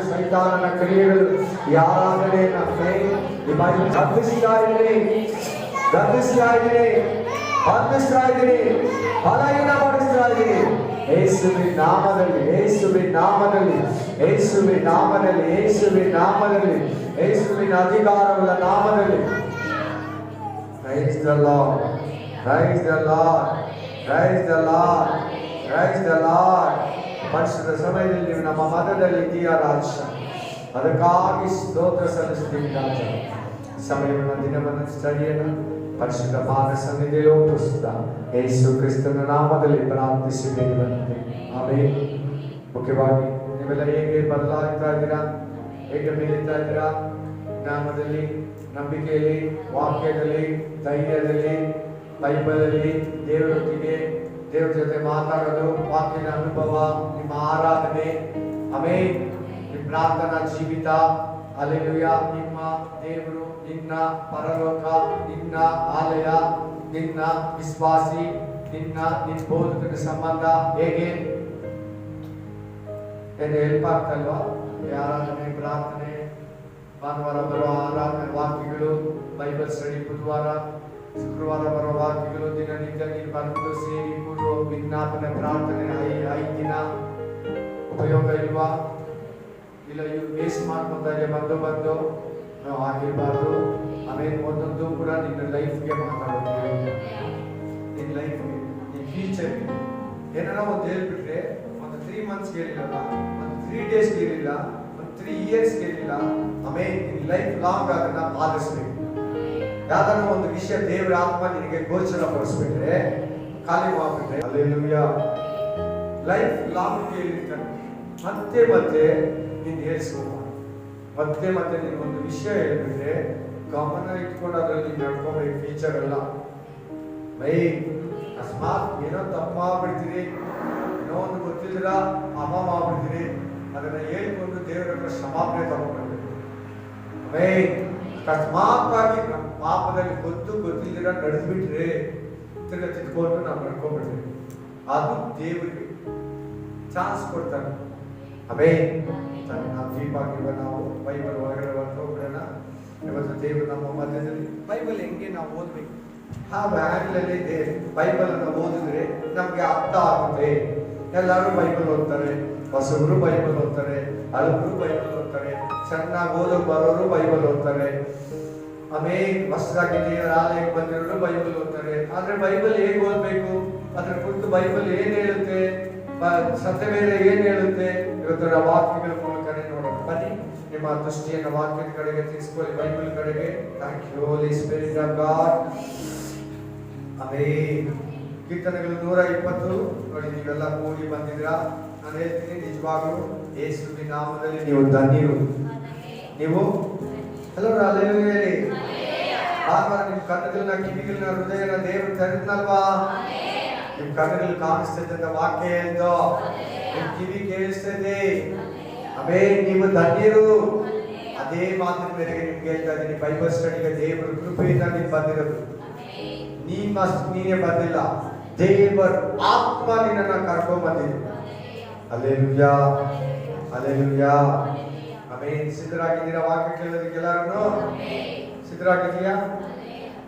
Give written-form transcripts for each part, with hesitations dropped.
ಸೈತಾನನ ಕ್ರಿಯೆಗಳು ಈ ಆರಾಧನೆಯನ್ನ ಗರ್ಭಿಸ್ತಾ ಇದ್ದೀನಿ ಬಲಹೀನಪಡಿಸ್ತಾ ಇದ್ದೀನಿ. ಯೇಸುವಿನ ನಾಮದಲ್ಲಿ ಯೇಸುವಿನ ಅಧಿಕಾರವುಳ್ಳ ನಾಮದಲ್ಲಿ. Praise the Lord. ಪರಿಶುದ್ಧ ಸಮಯದಲ್ಲಿ ನೀವು ನಮ್ಮ ಮಧ್ಯದಲ್ಲಿ ಇದೆಯಾ ರಾಜ, ಅದಕ್ಕಾಗಿ ಸ್ತೋತ್ರ ಸಲ್ಲಿಸ್ತೀನಿ ರಾಜ. ಸಮಯವನ್ನು ದಿನವನ್ನು ಸ್ಥಳೀಯನ ಪರಿಶುದ್ಧ ಪಾದ ಸನ್ನಿಧಿಯಲ್ಲಿ ಒಪ್ಪಿಸುತ್ತಾ ಯೇಸು ಕ್ರಿಸ್ತನ ನಾಮದಲ್ಲಿ ಪ್ರಾರ್ಥಿಸಿದ್ದೇವೆ. ಆಮೆನ್. ಮುಖ್ಯವಾಗಿ ನೀವೆಲ್ಲ ಹೇಗೆ ಬದಲಾಗ್ತಾ ಇದ್ದೀರಾ, ಹೇಗೆ ಬೆಳೀತಾ ಇದ್ದೀರಾ? ಜ್ಞಾನದಲ್ಲಿ, ನಂಬಿಕೆಯಲ್ಲಿ, ವಾಕ್ಯದಲ್ಲಿ, ಧೈರ್ಯದಲ್ಲಿ, ಬೈಬಲಲ್ಲಿ, ದೇವರೊಟ್ಟಿಗೆ ದೇವರ ಜೊತೆ ಮಾತಾಡೋದು, ವಾಕ್ಯದ ಅನುಭವ, ನಿಮ್ಮ ಆರಾಧನೆ, ಆಮೆನ್, ನಿಮ್ಮ ಪ್ರಾರ್ಥನಾ ಜೀವಿತ. ಹಲ್ಲೆಲೂಯಾ. ನಿಮ್ಮ ದೇವರು, ನಿನ್ನ ಪರಲೋಕ, ನಿನ್ನ ಆಲಯ, ನಿನ್ನ ವಿಶ್ವಾಸಿ, ನಿನ್ನ ಬೋಧಕನ ಸಂಬಂಧ ಹೇಗೆ ಏನು ಹೆಲ್ಪ್ ಆಗ್ತಲ್ವಾ? ಆರಾಧನೆ, ಪ್ರಾರ್ಥನೆ, ಭಾನುವಾರ ಬರುವ ಆರಾಧನೆ ವಾಕ್ಯಗಳು, ಬೈಬಲ್ ಸ್ಟಡಿ ಬುಧವಾರ, ಶುಕ್ರವಾರ ಬರುವ ವಾಕ್ಯಗಳು, ದಿನನಿತ್ಯ ನೀನು ಬಂದು ಸೇರಿ ಕೂಡುವ ವಿಜ್ಞಾಪನೆ ಪ್ರಾರ್ಥನೆ 5 ದಿನ ಉಪಯೋಗ ಇಲ್ವಾ? ಇಲ್ಲ ಇವು ವೇಸ್ಟ್ ಮಾಡ್ಕೊಂತ ಇದೆ ಬಂದು ಆಗಿರಬಾರ್ದು. ಆಮೇಲೆ ಒಂದೊಂದು ಕೂಡ ನಿನ್ನ ಲೈಫ್ಗೆ ಮಾತಾಡೋದು, ನಿನ್ನ ಲೈಫ್ಗೆ, ನಿನ್ನ ಫ್ಯೂಚರ್ಗೆ. ಏನಾರ ಒಂದು ಹೇಳ್ಬಿಟ್ರೆ ಒಂದು 3 months ಹೇಳಿಲ್ಲ, ಒಂದು 3 days ಹೇಳಿಲ್ಲ, ಒಂದು 3 years ಹೇಳಿಲ್ಲ. ಆಮೇಲೆ ನಿನ್ನ ಲೈಫ್ ಲಾಂಗ್ ಅದನ್ನ ಪಾಲಿಸ್ಬೇಕು. ಯಾವ್ದಾರ ಒಂದು ವಿಷಯ ದೇವರ ಆತ್ಮ ನಿನಗೆ ಗೋಚರ ಪಡಿಸ್ಬಿಟ್ರೆ, ಖಾಲಿ ಮಾಡ್ಬಿಟ್ರೆ, ಹಲ್ಲೆಲೂಯಾ, ಲೈಫ್ ಲಾಂಗ್ ಕೇಳಿರ್ತಾನೆ. ಮತ್ತೆ ನೀನು ಹೇಳ್ಸ್ಕೊಬ, ಮತ್ತೆ ನೀನು ಒಂದು ವಿಷಯ ಹೇಳ್ಬಿಟ್ರೆ ಗಮನ ಇಟ್ಕೊಂಡು ಅದ್ರಲ್ಲಿ ನೀನು ನಡ್ಕೋಬೇಕು. ಫ್ಯೂಚರ್ ಎಲ್ಲ ಅಕಸ್ಮಾತ್ ಏನೋ ತಪ್ಪು ಮಾಡ್ಬಿಡ್ತೀರಿ, ಏನೋ ಒಂದು ಗೊತ್ತಿಲ್ಲ ಅಮ್ಮ ಮಾಡ್ಬಿಡ್ತೀರಿ, ಅದನ್ನ ಹೇಳ್ಕೊಂಡು ದೇವರ ಹತ್ರ ಕ್ಷಮಾಪಣೆ ತಗೊಂಡ್ಬರ್ಬೇಕು. ಅಕಸ್ಮಾತ್ತಾಗಿ ನಮ್ಮ ಪಾಪದಲ್ಲಿ ಗೊತ್ತಿಲ್ದಿರ ನಡೆದ್ಬಿಟ್ರೆ ತಿರ್ಗ ತಿದ್ಕೊಂಡು ನಾವು ನಡ್ಕೊಂಡ್ಬಿಡ್ತೀವಿ. ಅದು ದೇವರಿಗೆ ಚಾನ್ಸ್ ಕೊಡ್ತಾನೆ. ನಾವು ದೀಪ ಆಗಿರುವ ನಾವು ಬೈಬಲ್ ಒಳಗಡೆ ಹೋಗ್ಬಿಡೋಣ. ಇವತ್ತು ದೇವರು ನಮ್ಮ ಮಧ್ಯದಲ್ಲಿ ಬೈಬಲ್ ಹೆಂಗೆ ನಾವು ಓದ್ಬೇಕು, ಆ ವ್ಯಾನ್ಲಲ್ಲಿ ಬೈಬಲ್ ಅನ್ನು ಓದಿದ್ರೆ ನಮ್ಗೆ ಅರ್ಥ ಆಗುತ್ತೆ. ಎಲ್ಲರೂ ಬೈಬಲ್ ಓದ್ತಾರೆ, ಹೊಸಬರು ಬೈಬಲ್ ಓದ್ತಾರೆ, ಹಳಬರು ಬೈಬಲ್ ಓದ್ತಾರೆ, ಚೆನ್ನಾಗಿ ಓದೋರು ಬರೋರು ಬೈಬಲ್ ಓದ್ತಾರೆ. ಆಮೇಲೆ ಹೊಸದಾಗಿ ದೇವರ ಆಲಯಕ್ಕೆ ಬಂದಿರೋರು ಬೈಬಲ್ ಓದ್ತಾರೆ. ಆದ್ರೆ ಬೈಬಲ್ ಹೇಗೆ ಓದ್ಬೇಕು, ಅದ್ರ ಕುರಿತು ಬೈಬಲ್ ಏನ್ ಹೇಳುತ್ತೆ, ಸತ್ಯವೇದ ಏನ್ ಹೇಳುತ್ತೆ, ಇವತ್ತು ವಾಕ್ಯಗಳ ಮೂಲಕನೇ ನೋಡೋಣ. ಬನ್ನಿ, ನಿಮ್ಮ ದೃಷ್ಟಿಯನ್ನು ವಾಕ್ಯದ ಕಡೆಗೆ ತಿರ್ಸ್ಕೊಳ್ಳಿ, ಬೈಬಲ್ ಕಡೆಗೆ. Thank you Holy Spirit of God. Amen. ಕೀರ್ತನೆಗಳು 120 ನೋಡಿ, ನೀವೆಲ್ಲ ಕೂಡಿ ಬಂದಿದ್ದೀರಾ. ನಾನು ಹೇಳ್ತೀನಿ, ನಿಜವಾಗ್ಲೂ ಯೇಸುವಿನ ನಾಮದಲ್ಲಿ ನೀವು ಧನ್ಯರು. ನೀವು ಹಲೋ ಹಲ್ಲೆಲೂಯಾ ಹೇಳಿ. ಆಗ ನಿಮ್ಮ ಕಣ್ಣುಗಳನ್ನ, ಕಿವಿಗಳನ್ನ, ಹೃದಯನ ದೇವರು ತೆರೆದ್ನಲ್ವಾ? ನಿಮ್ ಕಣ್ಣುಗಳು ಕಾಣಿಸ್ತೈತೆ, ವಾಕ್ಯ ಹೇಳ್ದೋ, ನಿಮ್ ಕಿವಿ ಕೇಳಿಸ್ತೈತೆ. ಆಮೇಲೆ ನೀವು ಧನ್ಯರು. ಅದೇ ಮಾತಿನ ಮೇರೆಗೆ ನಿಮ್ಗೆ ಹೇಳ್ತಾ ಇದ್ದೀನಿ, ಬೈಬಲ್ ಸ್ಟಡಿಗೆ ದೇವರ ಕೃಪೆಯಿಂದ ನೀವು ಬಂದಿರೋದು. ನೀನೇ ಬಂದಿಲ್ಲ, ದೇವರ ಆತ್ಮ ನಿನ್ನನ್ನ ಕರ್ಕೊಂಡ್ ಬಂದಿದ್ದು. ಹಲ್ಲೆಲೂಯಾ. ಆಮೇಲೆ ಸಿದ್ಧರಾಗಿದ್ದೀರಾ ವಾಕ್ಯ ಕೇಳೋದಕ್ಕೆ? ಎಲ್ಲರೂ ಸಿದ್ಧರಾಗಿದ್ದೀಯಾ?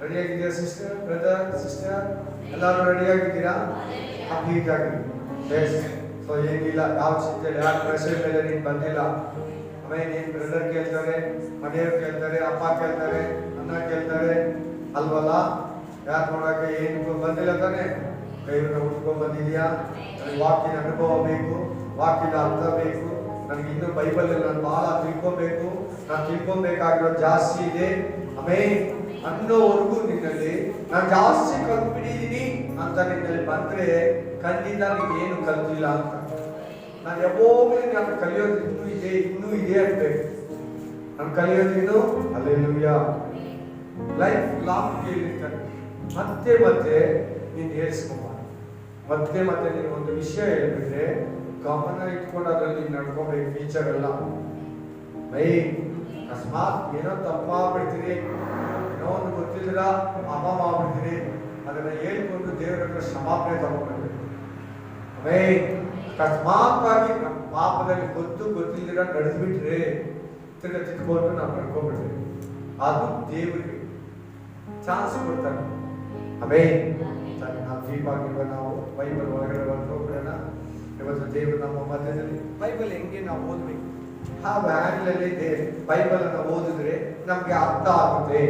ರೆಡಿಯಾಗಿದ್ದೀರಾ ಸಿಸ್ಟರ್, ಬ್ರದರ್, ಸಿಸ್ಟರ್? ಎಲ್ಲರೂ ರೆಡಿಯಾಗಿದ್ದೀರಾ? ಕಂಪ್ಲೀಟ್ ಆಗಿ. ಸೊ ಏನಿಲ್ಲ, ಯಾವ ಚಿಂತೆ, ಯಾವ ಪ್ರೆಷರ್ ಮೇಲೆ ನೀನು ಬಂದಿಲ್ಲ. ಆಮೇಲೆ ನೀನು ಬ್ರದರ್ ಕೇಳ್ತಾರೆ, ಮನೆಯವ್ರು ಕೇಳ್ತಾರೆ, ಅಪ್ಪ ಕೇಳ್ತಾರೆ, ಅಣ್ಣ ಕೇಳ್ತಾರೆ ಅಲ್ವಲ್ಲ? ಯಾರು ನೋಡಕ್ಕೆ ಏನು ಬಂದಿಲ್ಲ ತಾನೆ? ಕೈಯನ್ನು ಉಟ್ಕೊಂಡ್ ಬಂದಿದ್ಯಾ? ನನಗೆ ವಾಕ್ಯದ ಅನುಭವ ಬೇಕು, ವಾಕ್ಯದ ಅರ್ಥ ಬೇಕು, ನನಗೆ ಇನ್ನೂ ಬೈಬಲ್ ನಾನು ಬಹಳ ತಿಳ್ಕೊಬೇಕು, ನಾನು ತಿಳ್ಕೊಬೇಕಾಗಿರೋ ಜಾಸ್ತಿ ಇದೆ ಆಮೇಲೆ ಅನ್ನೋವರೆಗೂ ನಿನ್ನಲ್ಲಿ ನಾನು ಜಾಸ್ತಿ ಕಲ್ತ್ಬಿಟ್ಟಿದ್ದೀನಿ ಅಂತ ನಿನ್ನಲ್ಲಿ ಬಂದ್ರೆ ಖಂಡಿತ ನೀವೇನು ಕಲ್ತಿಲ್ಲ ಅಂತ. ನಾನು ಯಾವಾಗಲೂ ನಾನು ಕಲಿಯೋದು ಇನ್ನೂ ಇದೆ ಅನ್ಬೇಕು. ನಾನು ಕಲಿಯೋದಿನ್ನು ಹಲ್ಲೆಲೂಯಾ ಲೈಫ್ ಲಾಂಗ್ ಕೇಳಿರ್ತಾನೆ. ಮತ್ತೆ ನೀನು ಹೇಳ್ಸ್ಕೊಂಬ. ಮತ್ತೆ ನೀನು ಒಂದು ವಿಷಯ ಹೇಳ್ಬಿಟ್ರೆ ಗಮನ ಇಟ್ಕೊಂಡು ಅದ್ರಲ್ಲಿ ನೀನು ನಡ್ಕೋಬೇಕು. ಫ್ಯೂಚರ್ ಎಲ್ಲ ಅಕಸ್ಮಾತ್ ಏನೋ ತಪ್ಪು ಮಾಡ್ಬಿಡ್ತೀರಿ, ಏನೋ ಒಂದು ಗೊತ್ತಿಲ್ಲ ಅಮ್ಮ ಮಾಡ್ಬಿಡ್ತೀರಿ, ಅದನ್ನ ಹೇಳ್ಕೊಂಡು ದೇವರ ಹತ್ರ ಕ್ಷಮಾಪಣೆ ತಗೊಂಡ್ಬರ್ಬೇಕು. ಅಕಸ್ಮಾತ್ತಾಗಿ ನಮ್ಮ ಪಾಪದಲ್ಲಿ ಗೊತ್ತಿಲ್ದಿರ ನಡೆದ್ಬಿಟ್ರೆ ತಿರ್ಗ ತಿದ್ಕೊಂಡು ನಾವು ನಡ್ಕೊಂಡ್ಬಿಟ್ರೆ ಅದು ದೇವರಿಗೆ ಚಾನ್ಸ್ ಕೊಡ್ತಾನೆ. ನಾವು ದೀಪಾಗಿರುವ ನಾವು ಬೈಬಲ್ ಒಳಗಡೆ ಹೋಗ್ಬಿಡೋಣ. ಇವತ್ತು ದೇವರು ನಮ್ಮ ಮಧ್ಯದಲ್ಲಿ ಬೈಬಲ್ ಹೆಂಗೆ ನಾವು ಓದಬೇಕು, ಆ ವ್ಯಾನ್ಲಲ್ಲಿ ಬೈಬಲ್ ಅನ್ನು ಓದಿದ್ರೆ ನಮ್ಗೆ ಅರ್ಥ ಆಗುತ್ತೆ.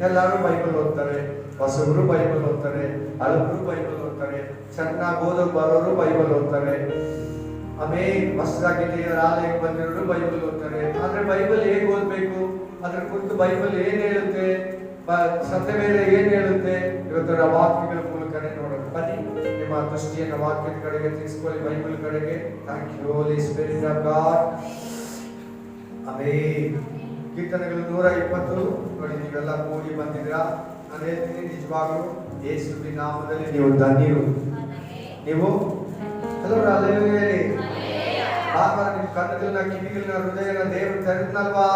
ಎಲ್ಲರೂ ಬೈಬಲ್ ಓದ್ತಾರೆ, ಹೊಸಬರು ಬೈಬಲ್ ಓದ್ತಾರೆ, ಹಳಬರು ಬೈಬಲ್ ಓದ್ತಾರೆ, ಚೆನ್ನಾಗಿ ಓದೋರು ಬರೋರು ಬೈಬಲ್ ಓದ್ತಾರೆ. ಹೊಸದಾಗಿ ಆಲಯಕ್ಕೆ ಬಂದಿರೋರು ಬೈಬಲ್ ಓದ್ತಾರೆ. ಆದ್ರೆ ಬೈಬಲ್ ಹೇಗೆ ಓದ್ಬೇಕು, ಅದ್ರ ಕುರಿತು ಬೈಬಲ್ ಏನ್ ಹೇಳುತ್ತೆ, ಸತ್ಯ ಮೇಲೆ ಏನ್ ಹೇಳುತ್ತೆ, ಇವತ್ತರ ವಾಕ್ಯಗಳ ಮೂಲಕನೇ ನೋಡೋಣ. ಬನ್ನಿ ನಿಮ್ಮ ದೃಷ್ಟಿಯನ್ನು ವಾಕ್ಯದ ಕಡೆಗೆ ತಿರ್ಸ್ಕೊಳ್ಳಿ, ಬೈಬಲ್ ಕಡೆಗೆ. Thank you Holy Spirit of God. ಕೀರ್ತನೆಗಳು 120 ನೋಡಿ, ನೀವೆಲ್ಲ ಕೂಡಿ ಬಂದಿದ್ದೀರಾ. ನಾನು ಹೇಳ್ತೀನಿ, ನಿಜವಾಗ್ಲೂ ಯೇಸುವಿನ ನಾಮದಲ್ಲಿ ನೀವು ಧನ್ಯರು. ನೀವು ಎಲ್ಲರೂ ಅಲ್ಲೇಲೂಯಾ ಹೇಳಿ. ಆಗ ನಿಮ್ಮ ಕಣ್ಣುಗಳನ್ನ, ಕಿವಿಗಳನ್ನ, ಹೃದಯನ ದೇವರು ತೆರೆದ್ನಲ್ವಾ?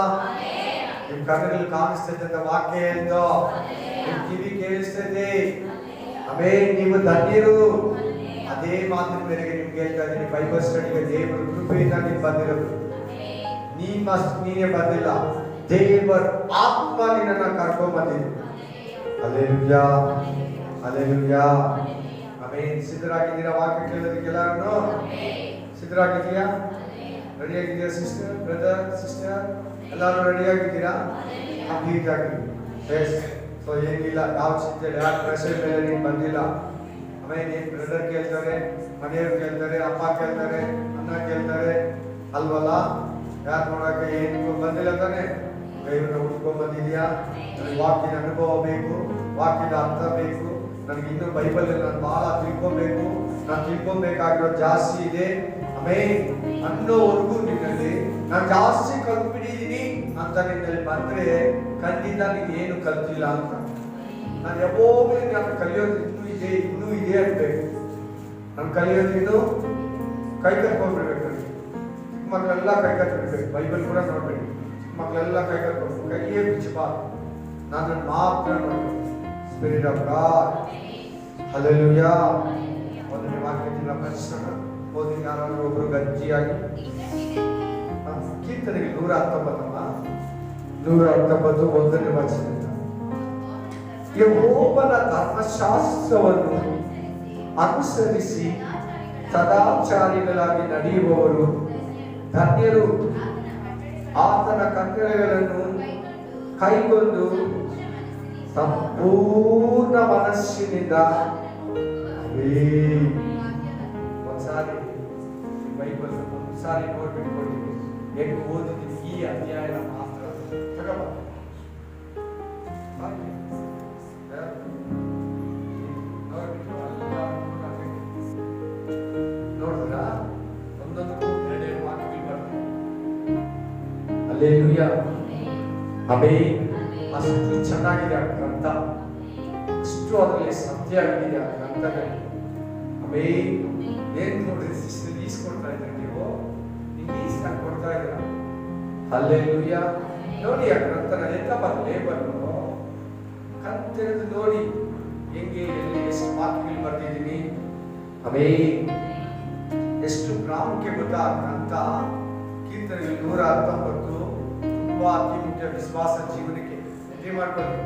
ನಿಮ್ ಕಣ್ಣುಗಳು ಕಾಣಿಸ್ತೈತೆ ವಾಕ್ಯ ಎಂದು, ನಿಮ್ ಕಿವಿ ಕೇಳಿಸ್ತೈತೆ. ನೀವು ಧನ್ಯರು. ಅದೇ ಮಾತಿನ ಮೇರೆಗೆ ನಿಮ್ಗೆ ಹೇಳ್ತಾ ಇದ್ದೀನಿ, ಬೈಬಲ್ ಸ್ಟಡಿಗೆ ದೇವರ ಕೃಪೆಯಿಂದ ನೀವು ಬಂದಿರೋದು. ನೀನೇ ಬಂದಿಲ್ಲ, ದೇವರ ಆತ್ಮ ನಿನ್ನನ್ನ ಕರ್ಕೊಂಡ್ ಬಂದಿದ್ದು. Hallelujah, hallelujah. ಸಿದ್ಧರಾಗಿದ್ದೀರಾ ವಾಕ್ಯ ಕೇಳೋದಕ್ಕೆಲ್ಲರೂ? ಸಿದ್ಧರಾಗಿದ್ದೀಯಾ? ರೆಡಿಯಾಗಿದ್ದೀರಾ ಸಿಸ್ಟರ್, ಬ್ರದರ್, ಸಿಸ್ಟರ್? ಎಲ್ಲರೂ ರೆಡಿಯಾಗಿದ್ದೀರಾ? ಸೊ ಏನಿಲ್ಲ, ಯಾವ ಚಿಂತೆ, ಯಾವ ಪ್ರೆಷರ್ ಮೇಲೆ ನೀನು ಬಂದಿಲ್ಲ. ನೀನು ಬ್ರದರ್ ಕೇಳ್ತಾರೆ, ಮನೆಯವ್ರು ಕೇಳ್ತಾರೆ, ಅಪ್ಪ ಕೇಳ್ತಾರೆ, ಅಣ್ಣ ಕೇಳ್ತಾರೆ ಅಲ್ವಲ್ಲ? ಯಾರು ನೋಡಕ್ಕೆ ಏನು ಬಂದಿಲ್ಲ ತಾನೆ? ಕೈಯನ್ನು ಉಟ್ಕೊಂಡ್ ಬಂದಿದ್ಯಾ? ನನಗೆ ವಾಕ್ಯದ ಅನುಭವ ಬೇಕು, ವಾಕ್ಯದ ಅರ್ಥ ಬೇಕು, ನನಗೆ ಇನ್ನೂ ಬೈಬಲ್ ನಾನು ಬಹಳ ತಿಳ್ಕೊಬೇಕು, ನಾನು ತಿಳ್ಕೊಬೇಕಾಗಿರೋ ಜಾಸ್ತಿ ಇದೆ ಅನ್ನೋವರೆಗೂ ನಿನ್ನಲ್ಲಿ ನಾನು ಜಾಸ್ತಿ ಕಲ್ತ್ಬಿಟ್ಟಿದ್ದೀನಿ ಅಂತ ನಿನ್ನಲ್ಲಿ ಬಂದ್ರೆ ಖಂಡಿತ ನೀನು ಏನು ಕಲ್ತಿಲ್ಲ ಅಂತ. ನಾನು ಯಾವಾಗಲೂ ನಾನು ಕಲಿಯೋದು ಇನ್ನೂ ಇದೆ ಅನ್ಬೇಕು. ನಾನು ಕಲಿಯೋದು ಇನ್ನು ಕೈ ಕಟ್ಕೊಂಡ್ಬಿಡ್ಬೇಕು. ನನಗೆ ಚಿಕ್ಕ ಮಕ್ಕಳೆಲ್ಲ ಕೈ ಕಟ್ಬಿಡ್ಬೇಕು, ಬೈಬಲ್ ಕೂಡ ನೋಡ್ಬೇಕು. ಚಿಕ್ಕ ಮಕ್ಕಳೆಲ್ಲ ಕೈ ಕಟ್ಕೊಂಡು ಕೈಯೇ ಬಿಚ್ಚಬಾರ್ದು, ನಾನು ಮಾತ್ರ ನೋಡ್ಬೇಕು. Spirit of god, hallelujah. ಮೊದಲನೇ ವಾಕ್ಯದಿಂದ ಪರಿಶ್ರಮ ಓದಿ, ಯಾರಾದ್ರೂ ಒಬ್ರು ಗಜ್ಜಿಯಾಗಿ. ಕೀರ್ತನೆಗೆ 119 1ನೇ ವಚನದಿಂದ, ಯೆಹೋವನ ಧರ್ಮಶಾಸ್ತ್ರವನ್ನು ಅನುಸರಿಸಿ ಸದಾಚಾರಿಗಳಾಗಿ ನಡೆಯುವವರು ಧನ್ಯರು. ಆತನ ಕಟ್ಟಳೆಗಳನ್ನು ಕೈಗೊಂಡು ಸಂಪೂರ್ಣ ಮನಸ್ಸಿನಿಂದ. ಒಂದ್ಸಾರಿ ಬೈಬಲ್ ಒಂದ್ಸಾರಿ ನೋಡ್ಬಿಟ್ಕೊಂಡು ಹೆಂಗ್ ಓದಿದ್ದೀನಿ ಈ ಅಧ್ಯಾಯನ ಮಾತ್ರ ನೋಡಿದ್ರ ಒಂದೊಂದು ಎರಡೆರಡು ವಾಕ್ಯಗಳು ಬರ್ತವೆ. ಹಲ್ಲೆಲೂಯಾ, ಅಷ್ಟು ಚೆನ್ನಾಗಿದೆ ಆ ಗ್ರಂಥ, ಅಷ್ಟು ಅದರಲ್ಲಿ ಸತ್ಯ ಆಗಿದೆ ಆ ಗ್ರಂಥದಲ್ಲಿ. ಏನ್ ನೋಡ್ರಿ ಸಿಸ್ಟರ್, ಈಸ್ಕೊಡ್ತಾ ಇದ್ರೆ ನೀವು ಈಸ್ಕೊಂಡು ಕೊಡ್ತಾ ಇದ್ರ. ಹಲ್ಲೆಲೂಯಾ. ನೋಡಿ ಆ ಗ್ರಂಥನ ಎಂತ ಲೇಬಲ್ ಕಂತೆರೆದು ನೋಡಿ ಹೆಂಗೆ, ಎಲ್ಲಿ ಎಷ್ಟು ವಾಕ್ಯಗಳು ಬರ್ತಿದ್ದೀನಿ, ಎಷ್ಟು ಪ್ರಾಮುಖ್ಯ ಗೊತ್ತಾ ಆ ಗ್ರಂಥ. ಕೀರ್ತನೆಗಳು 119 ತುಂಬಾ ಅತಿ ಮುಖ್ಯ ವಿಶ್ವಾಸ ಜೀವನಕ್ಕೆ. ನೆನಪು ಮಾಡ್ಕೊಳ್ಳಿ,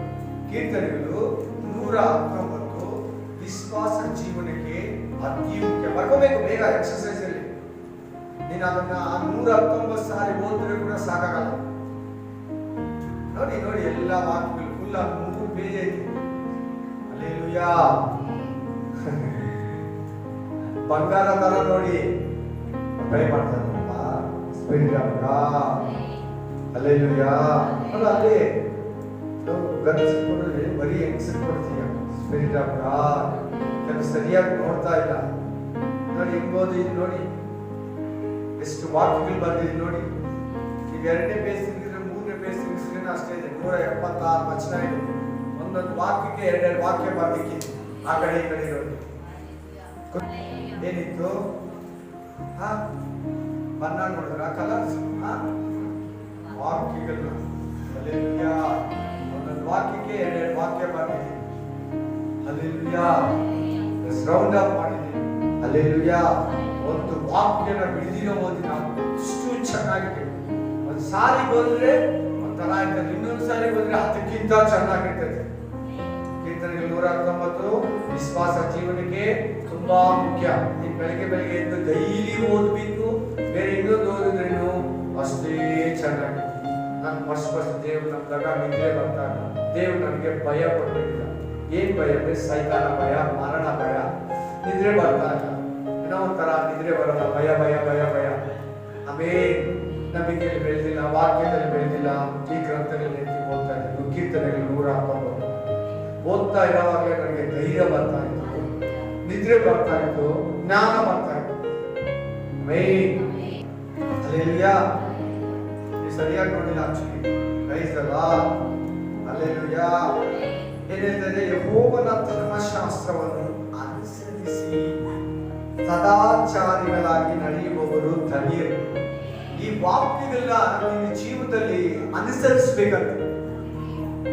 ಕೀರ್ತನೆಗಳು 119 ವಿಶ್ವಾಸ ಜೀವನಕ್ಕೆ ಅತಿ ಮುಖ್ಯ. ಬರ್ಕೋಬೇಕು ಬೇಗ ಎಕ್ಸರ್ಸೈಸ್ ಅಲ್ಲಿ. ನೀನು ಅದನ್ನ 119 ಸಾರಿ ಓದಿದ್ರೆ ಕೂಡ ಸಾಕಾಗಲ್ಲ. ನೋಡಿ ನೋಡಿ ಎಲ್ಲ ವಾಕ್ಯಗಳು ಫುಲ್ 3 ಪೇಜ್ ಐತಿ. ಹಲ್ಲೆಲೂಯಾ. ಬಂಗಾರ ತರ ನೋಡಿ ಪ್ರೇ ಮಾಡ್ತಾರಪ್ಪ, ಸ್ಪಿರಿಟ್ ಆಫ್ ಗಾಡ್. ಹಲ್ಲೆಲೂಯಾ. ಅಲ್ಲಿ ಗಂಡಸಿಟ್ಕೊಂಡ್ರೆ ಬರೀ ಹೆಂಗಸಿಟ್ಕೊಡ್ತೀಯ. ಸ್ಪಿರಿಟ್ ಆಫ್ ಗಾಡ್ ಕೆಲವು ಸರಿಯಾಗಿ ನೋಡ್ತಾ ಇಲ್ಲ. ನೋಡಿ ಹೆಂಗ್ ಓದಿದ್ ನೋಡಿ, ಎಷ್ಟು ವಾಕ್ಯಗಳು ಬರ್ದಿದ್ ನೋಡಿ. ಈಗ 2ನೇ ಪೇಜ್ ತಿರುಗಿದ್ರೆ 3ನೇ ಪೇಜ್ ತಿರುಗಿಸಿದ್ರೆ ಅಷ್ಟೇ ಇದೆ. 176 ವಚನ ಇದೆ. ಒಂದೊಂದು ವಾಕ್ಯಕ್ಕೆ 2 ವಾಕ್ಯ ಬರ್ಲಿಕ್ಕಿತ್ತು. ಆ ಕಡೆ ಈ ಕಡೆ ನೋಡಿ ಏನಿತ್ತು, ಬಣ್ಣ ನೋಡಿದ್ರ, ಕಲರ್ಸ್, ವಾಕ್ಯಗಳನ್ನ. ಹಲ್ಲೆಲೂಯಾ. ಒಂದೊಂದು ವಾಕ್ಯಕ್ಕೆ 2 ವಾಕ್ಯ ಬರ್ಲಿಕ್ಕೆ. ಹಲ್ಲೆಲೂಯಾ. ರೌಂಡ್ ಅಪ್ ಮಾಡಿದ್ದೀನಿ. ಹಲ್ಲೆಲೂಯಾ. ಒಂದು ವಾಕ್ಯನ ಬಿಡಿದಿರೋ ಓದಿನ ಅಷ್ಟು ಚೆನ್ನಾಗಿದೆ. ಒಂದು ಸಾರಿ ಬಂದ್ರೆ ಒಂಥರ ಇರ್ತದೆ, ಇನ್ನೊಂದು ಸಾರಿ ಬಂದ್ರೆ ಅದಕ್ಕಿಂತ ಚೆನ್ನಾಗಿರ್ತದೆ. ಕೀರ್ತನೆಗಳು 119 ವಿಶ್ವಾಸ ಜೀವನಕ್ಕೆ ತುಂಬಾ ಮುಖ್ಯ. ನೀನ್ ಬೆಳಿಗ್ಗೆ ಎದ್ದು ಡೈಲಿ ಓದ್ಬೇಕು, ಬೇರೆ ಇನ್ನೊಂದು ಓದಿದ್ರೇನು ಅಷ್ಟೇ ಚೆನ್ನಾಗಿ. ನಾನು ಫಸ್ಟ್ ದೇವ್ರು ನಮ್ದಾಗ ನಿದ್ರೆ ಬರ್ತಾಗ ದೇವ್ರು ನನಗೆ ಭಯ ಕೊಟ್ಟಿಲ್ಲ. ಏನ್ ಭಯ ಅಂದ್ರೆ ಸೈತಾನ ಭಯ, ಮರಣ ಭಯ. ನಿದ್ರೆ ಬರ್ತಾಗ ಏನೋ ಒಂಥರ ನಿದ್ರೆ ಬರಲ್ಲ, ಭಯ ಭಯ ಭಯ ಭಯ. ಆಮೇಲೆ ನಂಬಿಕೆಯಲ್ಲಿ ಬೆಳೆದಿಲ್ಲ, ವಾಕ್ಯದಲ್ಲಿ ಬೆಳೆದಿಲ್ಲ. ಈ ಗ್ರಂಥಗಳಲ್ಲಿ ಓದ್ತಾ ಇದ್ದು ಕೀರ್ತನೆಗಳು 119 ಓದ್ತಾ ಇರೋವಾಗಲೇ ನನಗೆ ಧೈರ್ಯ ಬರ್ತಾ ಇತ್ತು, ನಿದ್ರೆ ಬರ್ತಾ ಇತ್ತು, ಜ್ಞಾನ ಬರ್ತಾ ಇತ್ತು. ಹಲ್ಲೆಲೂಯಾ. ನೀವು ಸರಿಯಾಗಿ ನೋಡಿಲ್ಲ actually. Praise the Lord. Hallelujah. ಏನ್ ಹೇಳ್ತದೆ? ಯೆಹೋವನ ಧರ್ಮಶಾಸ್ತ್ರವನ್ನು ಅನುಸರಿಸಿ ಸದಾಚಾರಿಗಳಾಗಿ ನಡೆಯುವವರು ಧನ್ಯರು. ಈ ವಾಕ್ಯಗಳನ್ನ ನಿಮ್ಮ ಜೀವನದಲ್ಲಿ ಅನುಸರಿಸಬೇಕಂತ.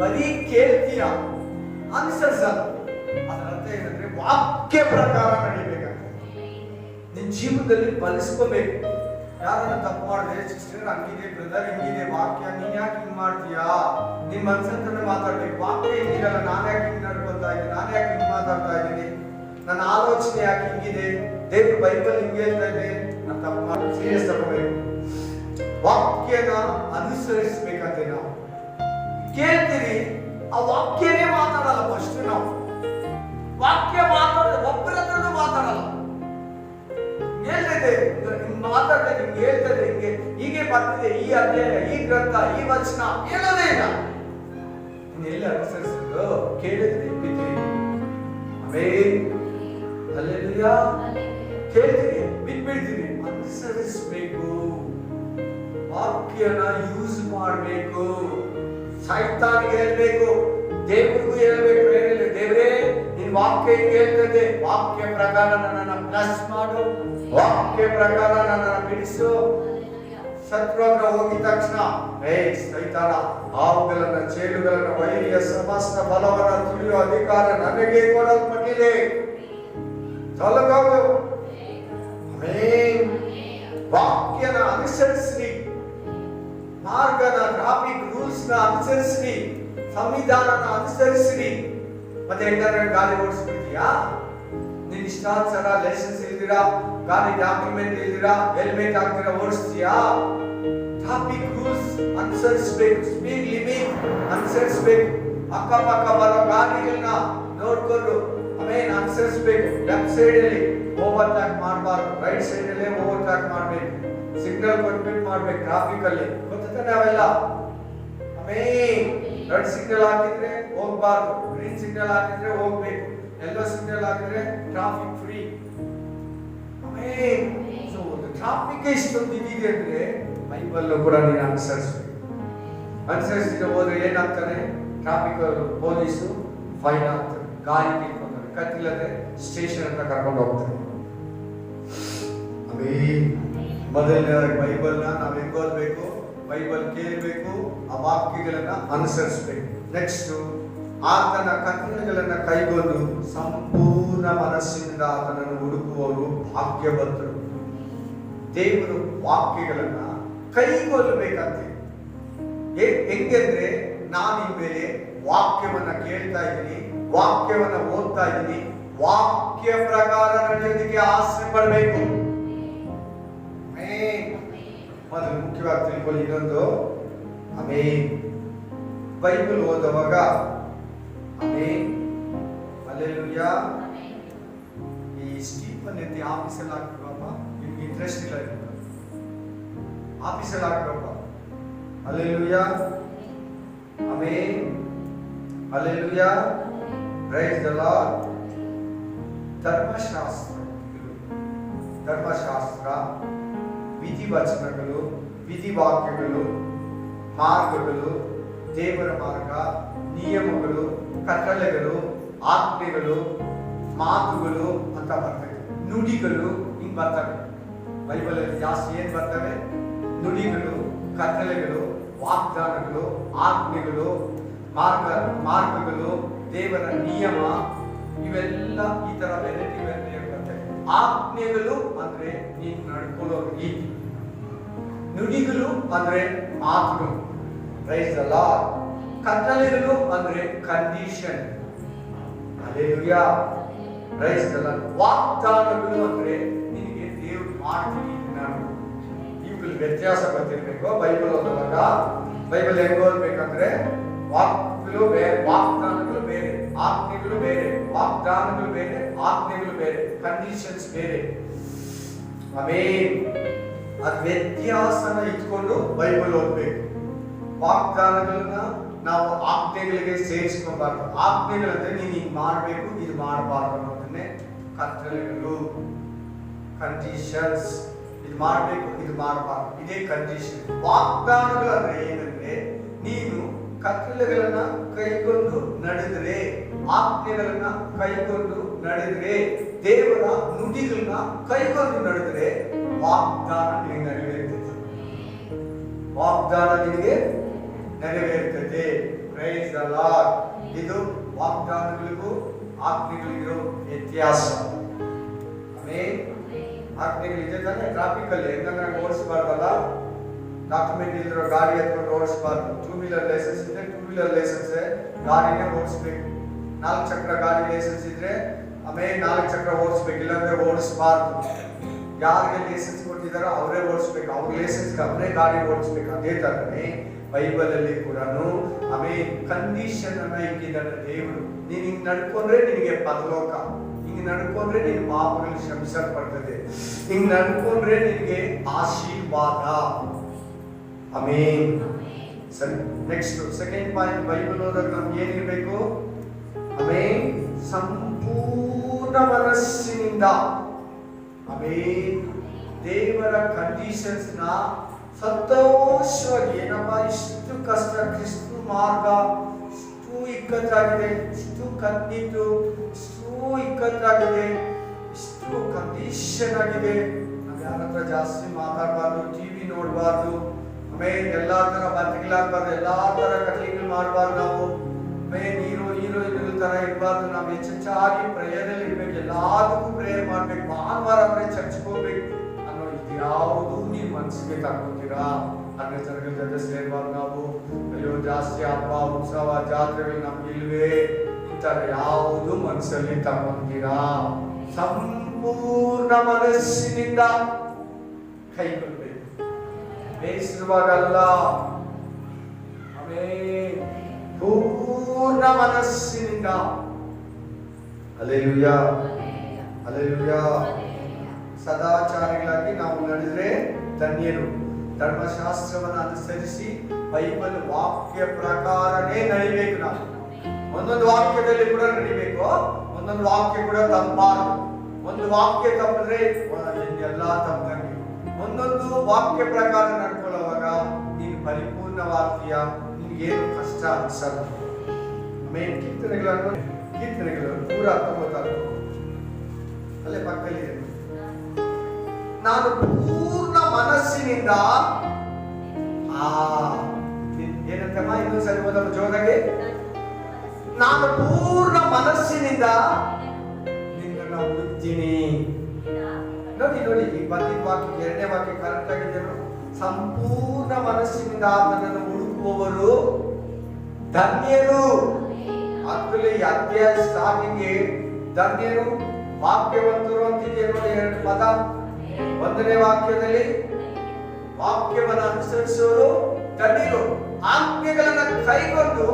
ಬರೀ ಕೇಳ್ತೀಯ, ಅನುಸರಿಸಲ್ಲ. ಅದರ ಅರ್ಥ ಏನಂದ್ರೆ ವಾಕ್ಯ ಪ್ರಕಾರ ನಡಿಬೇಕಂತ ನಿನ್ ಜೀವನದಲ್ಲಿ ಬಳಸ್ಕೋಬೇಕು. ಯಾರನ್ನ ತಪ್ಪು ಮಾಡಿದೆ, ಸಿಸ್ಟರ್ ಹಂಗಿದೆ, ಬ್ರದರ್ ಹಿಂಗಿದೆ, ವಾಕ್ಯ ನೀನ್ ಯಾಕೆ ಹಿಂಗ್ ಮಾಡ್ತೀಯಾ, ನಿಮ್ ಮನ್ಸಂತಾನೆ ಮಾತಾಡ್ಬೇಕು. ವಾಕ್ಯ ಹಿಂಗಿರಲ್ಲ, ನಾನ್ ಯಾಕೆ ಹಿಂಗ್ ನಡ್ಕೊತಾ ಇದ್ದೀನಿ, ನಾನ್ ಯಾಕೆ ಹಿಂಗ್ ಮಾತಾಡ್ತಾ ಇದ್ದೀನಿ, ನನ್ನ ಆಲೋಚನೆ ಯಾಕೆ ಹಿಂಗಿದೆ, ದೇವ್ರ ಬೈಬಲ್ ಹಿಂಗೆ ಹೇಳ್ತಾ ಇದೆ, ನಾನು ತಪ್ಪು ಮಾಡಿ ಸೀರಿಯಸ್ ತಗೋಬೇಕು. ವಾಕ್ಯನ ಅನುಸರಿಸಬೇಕಂತೆ. ನಾವು ಕೇಳ್ತೀರಿ, ಆ ವಾಕ್ಯನೇ ಮಾತಾಡಲ್ಲ. ಫಸ್ಟ್ ನಾವು ವಾಕ್ಯ ಒಬ್ಬರ ಹತ್ರನೂ ಮಾತಾಡಲ್ಲ. ಹೇಳ್ತದೆ ಮಾತಾಡ್ತದೆ, ನಿಮ್ಗೆ ಹೇಳ್ತದೆ, ಹಿಂಗೆ ಹೀಗೆ ಬರ್ತಿದೆ, ಈ ಅಧ್ಯಾಯ, ಈ ಗ್ರಂಥ, ಈ ವಚನ ಹೇಳೋದೇ ಇಲ್ಲ. ಎಲ್ಲ ಅನುಸರಿಸಿದ್ರು, ಕೇಳಿದ್ರಿ, ಬಿದ್ರಿ. ಆಮೇಲೆ ಹಲ್ಲೆಲೂಯಾ. ಕೇಳ್ತೀರಿ, ಬಿಟ್ಬಿಡ್ತೀರಿ. ಅನುಸರಿಸಬೇಕು, ವಾಕ್ಯನ ಯೂಸ್ ಮಾಡಬೇಕು. ಸೈತಾನಿಗೆ ಹೇಳ್ಬೇಕು, ದೇವರಿಗೂ ಹೇಳ್ಬೇಕು. ಏನಿಲ್ಲ, ದೇವರೇ ನಿನ್ ವಾಕ್ಯ ಹಿಂಗೆ ಹೇಳ್ತದೆ, ವಾಕ್ಯ ಪ್ರಕಾರ ನನ್ನನ್ನ ಬ್ಲೆಸ್ ಮಾಡು, ವಾಕ್ಯ ಪ್ರಕಾರ ನನ್ನನ್ನ ಬಿಡಿಸು. ಶತ್ರು ಹತ್ರ ಹೋಗಿದ ತಕ್ಷಣ ಸೈತಾನ ಹಾವುಗಳನ್ನ, ಚೇಳುಗಳನ್ನ, ವೈರಿಯ ಸಮಸ್ತ ಬಲವನ್ನ ತುಳಿಯುವ ಅಧಿಕಾರ ನನಗೆ ಕೊಡಲ್ಪಟ್ಟಿದೆ, ತೊಲಗೋಗು. ವಾಕ್ಯನ ಅನುಸರಿಸಿ, ಮಾರ್ಗನ, ಟ್ರಾಫಿಕ್ ರೂಲ್ಸ್ ನ ಅನುಸರಿಸಿ, ಸಂವಿಧಾನನ ಅನುಸರಿಸಿ. ಮತ್ತೆ ಹೆಂಗಾದ್ರೆ ಗಾಡಿ ಓಡಿಸ್ಬಿಡ್ತೀಯಾ? ನಿನ್ ಇಷ್ಟಾನುಸಾರ ಲೈಸೆನ್ಸ್ ಇಲ್ದಿರಾ, ಗಾಡಿ ಡಾಕ್ಯುಮೆಂಟ್ ಇಲ್ದಿರಾ, ಹೆಲ್ಮೆಟ್ ಹಾಕ್ದಿರಾ ಓಡಿಸ್ತೀಯಾ? ಟ್ರಾಫಿಕ್ ರೂಲ್ಸ್ ಅನುಸರಿಸಬೇಕು, ಸ್ಪೀಡ್ ಲಿಮಿಟ್ ಅನುಸರಿಸಬೇಕು. ಅಕ್ಕಪಕ್ಕ ಬರೋ ಗಾಡಿಗಳನ್ನ ನೋಡ್ಕೊಂಡು ಆಮೇಲೆ ಅನುಸರಿಸಬೇಕು. ಲೆಫ್ಟ್ ಸೈಡ್ ಅಲ್ಲಿ ಓವರ್ ಟ್ಯಾಕ್ ಮಾಡಬಾರ್ದು, ರೈಟ್ ಸೈಡ್ ಅಲ್ಲೇ ಓವರ್ ಟ್ಯಾಕ್ ಮಾಡ್ಬೇಕು. ಸಿಗ್ನಲ್ ಕೊಟ್ಬಿಟ್ಟು ಮಾಡ್ಬೇಕು ಟ್ರಾಫಿಕ್ ಅಲ್ಲಿ. ಗೊತ್ತಾನೆ ಅವೆಲ್ಲ. ಆಮೇಲೆ ರೆಡ್ ಸಿಗ್ನಲ್ ಹಾಕಿದ್ರೆ ಹೋಗ್ಬಾರ್ದು, ಗ್ರೀನ್ ಸಿಗ್ನಲ್ ಹಾಕಿದ್ರೆ ಹೋಗ್ಬೇಕು, ಯೆಲ್ಲೋ ಸಿಗ್ನಲ್ ಹಾಕಿದ್ರೆ ಟ್ರಾಫಿಕ್ ಫ್ರೀ. ಆಮೇಲೆ ಟ್ರಾಫಿಕ್ ಇಷ್ಟೊಂದು ಇದಿದೆ ಅಂದ್ರೆ ಬೈಬಲ್ ಕೂಡ ನೀನು ಅನುಸರಿಸಬೇಕು. ಅನುಸರಿಸಿದ್ರೆ ಹೋದ್ರೆ ಏನಾಗ್ತಾನೆ? ಟ್ರಾಫಿಕ್ ಪೊಲೀಸು ಫೈನ್ ಆಗ್ತಾರೆ, ಗಾಡಿ ಕಿತ್ಕೊಂಡ್ರೆ, ಕತ್ತಿಲ್ಲದೆ ಸ್ಟೇಷನ್ ಅಂತ ಕರ್ಕೊಂಡು ಹೋಗ್ತಾರೆ. ಮೊದಲನೇ ಬೈಬಲ್ನ ನಾವು ಹೆಂಗ್ ಓದ್ಬೇಕು? ಬೈಬಲ್ ಕೇಳಬೇಕು, ಆ ವಾಕ್ಯಗಳನ್ನ ಅನುಸರಿಸಬೇಕು. ನೆಕ್ಸ್ಟ್, ಆತನ ಕಟ್ಟಳೆಗಳನ್ನ ಕೈಗೊಂಡು ಸಂಪೂರ್ಣ ಮನಸ್ಸಿನಿಂದ ಆತನನ್ನು ಹುಡುಕುವವರು ಭಾಗ್ಯವಂತರು. ದೇವರು ವಾಕ್ಯಗಳನ್ನ ಕೈಗೊಳ್ಳಬೇಕಂತೆ. ಹೆಂಗೆಂದ್ರೆ ನಾನು ಇನ್ಮೇಲೆ ವಾಕ್ಯವನ್ನ ಕೇಳ್ತಾ ಇದ್ದೀನಿ, ವಾಕ್ಯವನ್ನ ಓದ್ತಾ ಇದ್ದೀನಿ, ವಾಕ್ಯ ಪ್ರಕಾರ ನಡೆಯೋದಕ್ಕೆ ಆಸೆ ಪಡಬೇಕು. ಮೊದಲು ಮುಖ್ಯವಾಗಿ ತಿಳ್ಕೊಳ್ಳಿ ಇನ್ನೊಂದು. ಬೈಬಲ್ ಓದುವಾಗ ಹಲ್ಲೆಲೂಯಾ. ಈ ಸ್ಟೀಫನ್ ಎತ್ತಿ ಆಫೀಸಲ್ಲಿ ಹಾಕ್ಬೇಕಪ್ಪ, ನಿಮ್ಗೆ ಇಂಟ್ರೆಸ್ಟ್ ಇಲ್ಲ, ಆಫೀಸಲ್ಲಿ ಹಾಕ್ಬೇಕಪ್ಪ. Hallelujah, hallelujah, praise the Lord. ಧರ್ಮಶಾಸ್ತ್ರ, ವಿಧಿವಚನಗಳು, ವಿಧಿವಾಕ್ಯಗಳು, ಮಾರ್ಗಗಳು, ದೇವರ ಮಾರ್ಗ, ನಿಯಮಗಳು, ಕಟ್ಟಳೆಗಳು, ಆಜ್ಞೆಗಳು, ಮಾತುಗಳು ಅಂತ ಬರ್ತವೆ. ನುಡಿಗಳು ಹಿಂಗ್ ಬರ್ತವೆ. ಬೈಬಲ್ ಅಲ್ಲಿ ಜಾಸ್ತಿ ಏನ್ ಬರ್ತವೆ? ನುಡಿಗಳು, ಕಟ್ಟಳೆಗಳು, ವಾಗ್ದಾನಗಳು, ಆಜ್ಞೆಗಳು, ಮಾರ್ಗಗಳು, ದೇವರ ನಿಯಮ, ಇವೆಲ್ಲ ಈ ತರ ವೆರೈಟಿ ಬರ್ತವೆ. ಆಜ್ಞೆಗಳು ಅಂದ್ರೆ ನೀನು ನಡ್ಕೊಳ್ಳೋ ರೀತಿ, ನುಡಿಗಳು ಅಂದ್ರೆ ಮಾತುಗಳು. Price the Lord. ಕಟ್ಟಳೆಗಳು ಅಂದ್ರೆ condition. Hallelujah. Praise the Lord. ವಾಗ್ದಾನಗಳು ಅಂದ್ರೆ ನಿನಗೆ ದೇವರು ಮಾಡ್ತೀನಿ ನಾನು. ಇವುಗಳ ವ್ಯತ್ಯಾಸ ಗೊತ್ತಿರಬೇಕು. ಬೈಬಲ್ ಓದುವಾಗ ಬೈಬಲ್ ಹೆಂಗ್ ಓದ್ಬೇಕಂದ್ರೆ ವಾಕ್ಗಳು ಬೇರೆ, ವಾಗ್ದಾನಗಳು ಬೇರೆ, ಆಜ್ಞೆಗಳು ಬೇರೆ, ವಾಗ್ದಾನಗಳು ಬೇರೆ, ಆಜ್ಞೆಗಳು ಬೇರೆ, ಕಂಡೀಷನ್ಸ್ ಬೇರೆ. ಆಮೇನ್. ಅದ್ ವ್ಯತ್ಯಾಸನ ಇಟ್ಕೊಂಡು ಬೈಬಲ್ ಓದ್ಬೇಕು. ವಾಗ್ದಾನಗಳನ್ನ ನಾವು ಆಜ್ಞೆಗಳಿಗೆ ಸೇರಿಸ್ಕೊಬಾರ್ದು. ಆಜ್ಞೆಗಳಂದ್ರೆ ನೀನು ಹಿಂಗ್ ಮಾಡ್ಬೇಕು, ಇದು ಮಾಡಬಾರ್ದು ಅನ್ನೋದನ್ನೇ ಕಟ್ಟಳೆಗಳು. ಕಂಡೀಷನ್ಸ್, ಇದು ಮಾಡ್ಬೇಕು, ಇದು ಮಾಡಬಾರ್ದು, ಇದೇ ಕಂಡೀಷನ್. ವಾಗ್ದಾನಗಳು ಅಂದ್ರೆ ಏನಂದ್ರೆ ನೀನು ಕಟ್ಟಳೆಗಳನ್ನ ಕೈಗೊಂಡು ನಡೆದ್ರೆ, ಆಜ್ಞೆಗಳನ್ನ ಕೈಗೊಂಡು ನಡೆದ್ರೆ, ದೇವರ ನುಡಿಗಳನ್ನ ಕೈಗೊಂಡು ನಡೆದ್ರೆ ವಾಗ್ದಾನ ನಿನಗೆ ನೆರವೇರ್ತದೆ. ವಾಗ್ದಾನ ನಿನಗೆ ನೆರವೇರ್ತದೆ. Price the lord. ಇದು ವಾಗ್ದಾನಗಳಿಗೂ ಆಜ್ಞೆಗಳಿಗಿರೋ ವ್ಯತ್ಯಾಸ. ಆಮೇನ್. ಆಜ್ಞೆಗಳಿದೆ ತಾನೆ. ಟ್ರಾಫಿಕ್ ಅಲ್ಲಿ ಹೆಂಗಂದ್ರೆ ಓಡಿಸಬಾರ್ದಲ್ಲ, ಡಾಕ್ಯುಮೆಂಟ್ ಇಲ್ದಿರೋ ಗಾಡಿ ಎತ್ಕೊಂಡು ಓಡಿಸಬಾರ್ದು. 2 ವೀಲರ್ ಲೈಸೆನ್ಸ್ ಇದ್ರೆ 2 ವೀಲರ್ ಲೈಸೆನ್ಸ್ ಗಾಡಿನೇ ಓಡಿಸ್ಬೇಕು. 4 ಚಕ್ರ ಗಾಡಿ ಲೈಸೆನ್ಸ್ ಇದ್ರೆ ಆಮೇಲೆ 4 ಚಕ್ರ ಓಡಿಸ್ಬೇಕು, ಇಲ್ಲಾಂದ್ರೆ ಓಡಿಸಬಾರ್ದು. ಯಾರಿಗೆ ಲೈಸೆನ್ಸ್ ಕೊಟ್ಟಿದಾರೋ ಅವರೇ ಓಡಿಸ್ಬೇಕು, ಅವ್ರ ಲೈಸೆನ್ಸ್ ಅವರೇ ಗಾಡಿ ಓಡಿಸ್ಬೇಕು. ಅದೇ ತರನೇ ಬೈಬಲ್ ಅಲ್ಲಿ ಕೂಡ ಆಮೇಲೆ ಕಂಡೀಷನ್ ಅನ್ನ ಇಟ್ಟಿದ್ದಾರೆ ದೇವರು. ನೀನ್ ಹಿಂಗ್ ನಡ್ಕೊಂಡ್ರೆ ನಿನಗೆ ಪರಲೋಕ, ಹಿಂಗ್ ನಡ್ಕೊಂಡ್ರೆ ನಿನ್ ಪಾಪಗಳು ಕ್ಷಮಿಸಲ್ಪಡ್ತದೆ, ಹಿಂಗ್ ನಡ್ಕೊಂಡ್ರೆ ನಿನಗೆ ಆಶೀರ್ವಾದ. ಆಮೇನ್. ಸರಿ, ನೆಕ್ಸ್ಟ್ ಸೆಕೆಂಡ್ ಪಾಯಿಂಟ್. ಬೈಬಲ್ ಓದಾಗ ನಮ್ಗೆ ಏನಿರ್ಬೇಕು? ಆಮೇನ್. ಸಂಪೂರ್ಣ ಮನಸ್ಸಿನಿಂದ. ಆಮೇನ್. ದೇವರ ಕಂಡೀಷನ್ಸ್ ನ ಸಂತೋಷವಾಗಿ, ಏನಪ್ಪ ಇಷ್ಟು ಕಷ್ಟ, ಇಷ್ಟು ಮಾರ್ಗ, ಇಷ್ಟು ಇಕ್ಕಟ್ಟಾಗಿದೆ, ಇಷ್ಟು ಕಣ್ಣಿಟ್ಟು, ಇಷ್ಟು ಇಕ್ಕಟ್ಟಾಗಿದೆ, ಇಷ್ಟು ಕಂಡೀಷನ್ ಆಗಿದೆ, ನಾವು ಯಾರ ಹತ್ರ ಜಾಸ್ತಿ ಮಾತಾಡಬಾರ್ದು, ಟಿವಿ ನೋಡಬಾರ್ದು, ಆಮೇಲೆ ಎಲ್ಲಾ ತರ ಬದುಕಲಾಗಬಾರ್ದು, ಎಲ್ಲಾ ತರ ಕಟ್ಲಿಗಳು ಮಾಡಬಾರ್ದು, ನಾವು ಆಮೇಲೆ ಹೀರೋಯಿನ್ಗಳ ತರ ಇರಬಾರ್ದು. ನಾವು ಹೆಚ್ಚಾಗಿ ಪ್ರೇಯರ್ ಅಲ್ಲಿ ಇರ್ಬೇಕು, ಎಲ್ಲದಕ್ಕೂ ಪ್ರೇಯರ್ ಮಾಡ್ಬೇಕು, ಭಾನುವಾರ ಅಂದ್ರೆ ಚರ್ಚ್ಗೆ ಹೋಗ್ಬೇಕು ಅನ್ನೋ ಇದ್ಯಾವುದು ನೀವು ಮನಸ್ಸಿಗೆ ತಗೊಂತೀರಾ? ಅನ್ಯ ಜನಗಳ ಜೊತೆ ಸೇರ್ಬಾರ್ದು ನಾವು. ಅಯ್ಯೋ ಜಾಸ್ತಿ ಹಬ್ಬ ಉತ್ಸವ ಜಾತ್ರೆಗಳು ನಮ್ಗೆ ಇಲ್ವೇ, ಇಂಥರ ಯಾವುದು ಮನಸ್ಸಲ್ಲಿ ತಗೊಂತೀರಾ? ಸಂಪೂರ್ಣ ಮನಸ್ಸಿನಿಂದ ಕೈಗೊಳ್ಬೇಕು, ಬೇಯಿಸುವಾಗಲ್ಲ. ಆಮೇಲೆ ಪೂರ್ಣ ಮನಸ್ಸಿನಿಂದ. Hallelujah, hallelujah. ಸದಾಚಾರಿಗಳಾಗಿ ನಾವು ನಡೆದ್ರೆ ಧನ್ಯರು. ಧರ್ಮಶಾಸ್ತ್ರವನ್ನು ಅನುಸರಿಸಿ ಬೈಬಲ್ ವಾಕ್ಯ ಪ್ರಕಾರನೇ ನಡಿಬೇಕು. ನಾವು ಒಂದೊಂದು ವಾಕ್ಯದಲ್ಲಿ ಕೂಡ ನಡಿಬೇಕು, ಒಂದೊಂದು ವಾಕ್ಯ ಕೂಡ ತಪ್ಪಾರು. ಒಂದು ವಾಕ್ಯ ತಪ್ಪಿದ್ರೆ ಎಲ್ಲ ತಪ್ಪಂಗೆ. ಒಂದೊಂದು ವಾಕ್ಯ ಪ್ರಕಾರ ನಡ್ಕೊಳ್ಳುವಾಗ ನೀನು ಪರಿಪೂರ್ಣವಾಗ್ತೀಯ, ನಿನ್ಗೇನು ಕಷ್ಟ ಅನ್ಸಲ್ಲ. ಮೇನ್ ಕೀರ್ತನೆಗಳು ಪೂರ 19 ಅಲ್ಲೇ ಪಕ್ಕದಲ್ಲಿ ನಾನು ಪೂರ್ಣ ಮನಸ್ಸಿನಿಂದ ಏನಂತಮ್ಮ ಇನ್ನೊಂದ್ಸರಿ ಓದಲು ಜೋರಾಗಿ, ನಾನು ಪೂರ್ಣ ಮನಸ್ಸಿನಿಂದ ನಿನ್ನನ್ನು ಹುಡುಕ್ತೀನಿ. ನೋಡಿ ನೋಡಿ, ಈ ಬಂದಿದ್ದ ವಾಕ್ಯ ಎರಡನೇ ವಾಕ್ಯ ಕರೆಕ್ಟ್ ಆಗಿದ್ದೇನು? ಸಂಪೂರ್ಣ ಮನಸ್ಸಿನಿಂದ ಆತನನ್ನು ಹುಡುಕುವವರು ಧನ್ಯರು. actually ಅಧ್ಯಾಯ ಸ್ಟಾರ್ಟಿಂಗ್ ಧನ್ಯರು ವಾಕ್ಯವಂತರು ಅಂತಿದೆ ನೋಡಿ, 2 ಪದ. 1ನೇ ವಾಕ್ಯದಲ್ಲಿ ವಾಕ್ಯವನ್ನು ಅನುಸರಿಸುವವರು ಧನ್ಯರು, ಆಜ್ಞೆಗಳನ್ನು ಕೈಗೊಂಡು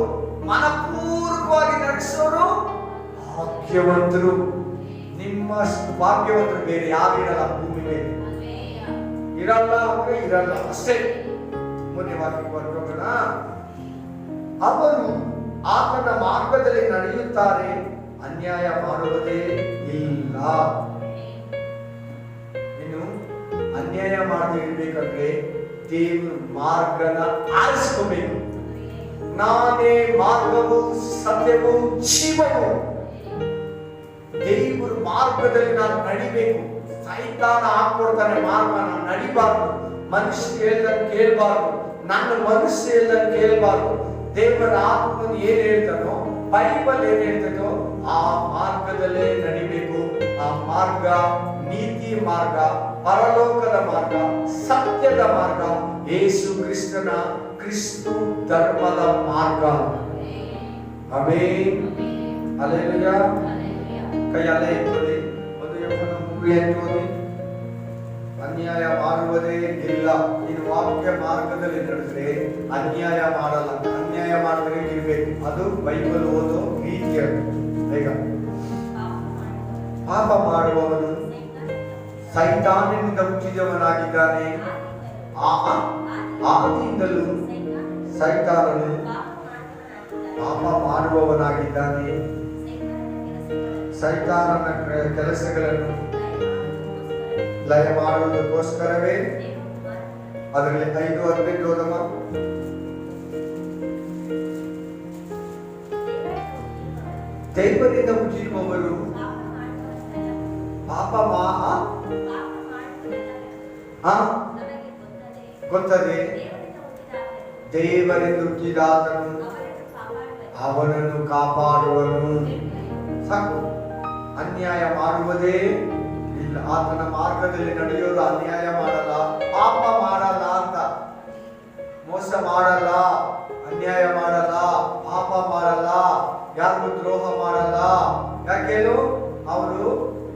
ಮನಪೂರ್ವಕವಾಗಿ ನಡೆಸೋರು ಭಾಗ್ಯವಂತರು. ನಿಮ್ಮಷ್ಟು ಭಾಗ್ಯವಂತರು ಬೇರೆ ಯಾರು ಇರಲ್ಲ ಭೂಮಿ ಮೇಲೆ. ಇರಲ್ಲ ಅಂದ್ರೆ ಇರಲ್ಲ ಅಷ್ಟೇ. 3ನೇ ವಾಕ್ಯಕ್ಕೆ ಬರ್ಕೋಣ. ಅವರು ಆತನ ಮಾರ್ಗದಲ್ಲಿ ನಡೆಯುತ್ತಾರೆ, ಅನ್ಯಾಯ ಮಾಡುವುದೇ ಇಲ್ಲ. ಇನ್ನು ಅನ್ಯಾಯ ಮಾಡದೆ ಇರ್ಬೇಕಂದ್ರೆ ದೇವರು ಮಾರ್ಗನ ಆರಿಸ್ಕೋಬೇಕು. ನಾನೇ ಮಾರ್ಗವು ಸತ್ಯವು ಜೀವವು. ದೇವರ ಮಾರ್ಗದಲ್ಲಿ ನಾನು ನಡಿಬೇಕು. ಸೈತಾನ ಹಾಕೊಡ್ತಾನೆ ಮಾರ್ಗನ, ನಡಿಬಾರ್ದು. ಮನುಷ್ಯ ಹೇಳ್ದಂಗೆ ಕೇಳಬಾರ್ದು, ನನ್ನ ಮನಸ್ಸು ಹೇಳ್ದಂಗೆ ಕೇಳಬಾರ್ದು. ದೇವರ ಆತ್ಮನು ಏನ್ ಹೇಳ್ತಾನೋ, ಬೈಬಲ್ ಏನ್ ಹೇಳ್ತಾನೋ ಆ ಮಾರ್ಗದಲ್ಲೇ ನಡಿಬೇಕು. ಆ ಮಾರ್ಗ ನೀತಿ ಮಾರ್ಗ, ಪರಲೋಕದ ಮಾರ್ಗ, ಸತ್ಯದ ಮಾರ್ಗ, ಯೇಸು ಕ್ರಿಸ್ತನ ಕ್ರಿಸ್ತು ಧರ್ಮದ ಮಾರ್ಗ. ಆಮೆನ್. ಹಲ್ಲೆಲೂಯಾ. ಕೈಯಲ್ಲೇ ಇಟ್ಕೊಳ್ಳಿ. 1 ಯೋಹನ 3:8 ಅನ್ಯಾಯ ಮಾಡುವುದೇ ಇಲ್ಲ. ನೀನು ವಾಕ್ಯ ಮಾರ್ಗದಲ್ಲಿ ನಡೆದ್ರೆ ಅನ್ಯಾಯ ಮಾಡಲ್ಲ. ಅನ್ಯಾಯ ಮಾಡಿದ್ರೆ ಇರ್ಬೇಕು. ಅದು ಬೈಬಲ್ ಓದೋ ರೀತಿಯ ಬೇಗ. ಪಾಪ ಮಾಡುವವನು ಸೈತಾನನಿಂದ ಹುಟ್ಟಿದವನಾಗಿದ್ದಾನೆ. ಆದಿಯಿಂದಲೂ ಸೈತಾನನು ಪಾಪ ಮಾಡುವವನಾಗಿದ್ದಾನೆ. ಸೈತಾನನ ಕೆಲಸಗಳನ್ನು ಲಯ ಮಾಡುವುದಕ್ಕೋಸ್ಕರವೇ ಅದರಲ್ಲಿ 5:18 ಓದಮ್ಮ. ದೇವರಿಂದ ಹುಟ್ಟಿರುವವರು ಪಾಪ ಗೊತ್ತದೆ. ದೇವರಿಂದ ಹುಟ್ಟಿದಾತನು ಅವನನ್ನು ಕಾಪಾಡುವನು. ಸಾಕು. ಅನ್ಯಾಯ ಮಾಡುವುದೇ ಇಲ್ಲ. ಆತನ ಮಾರ್ಗದಲ್ಲಿ ನಡೆಯೋದು ಅನ್ಯಾಯ ಮಾಡಲ್ಲ, ಪಾಪ ಮಾಡಲ್ಲ ಅಂತ. ಮೋಸ ಮಾಡಲ್ಲ, ಅನ್ಯಾಯ ಮಾಡಲ್ಲ, ಪಾಪ ಮಾಡಲ್ಲ, ಯಾರಿಗೂ ದ್ರೋಹ ಮಾಡಲ್ಲ. ಯಾಕೇನು? ಅವರು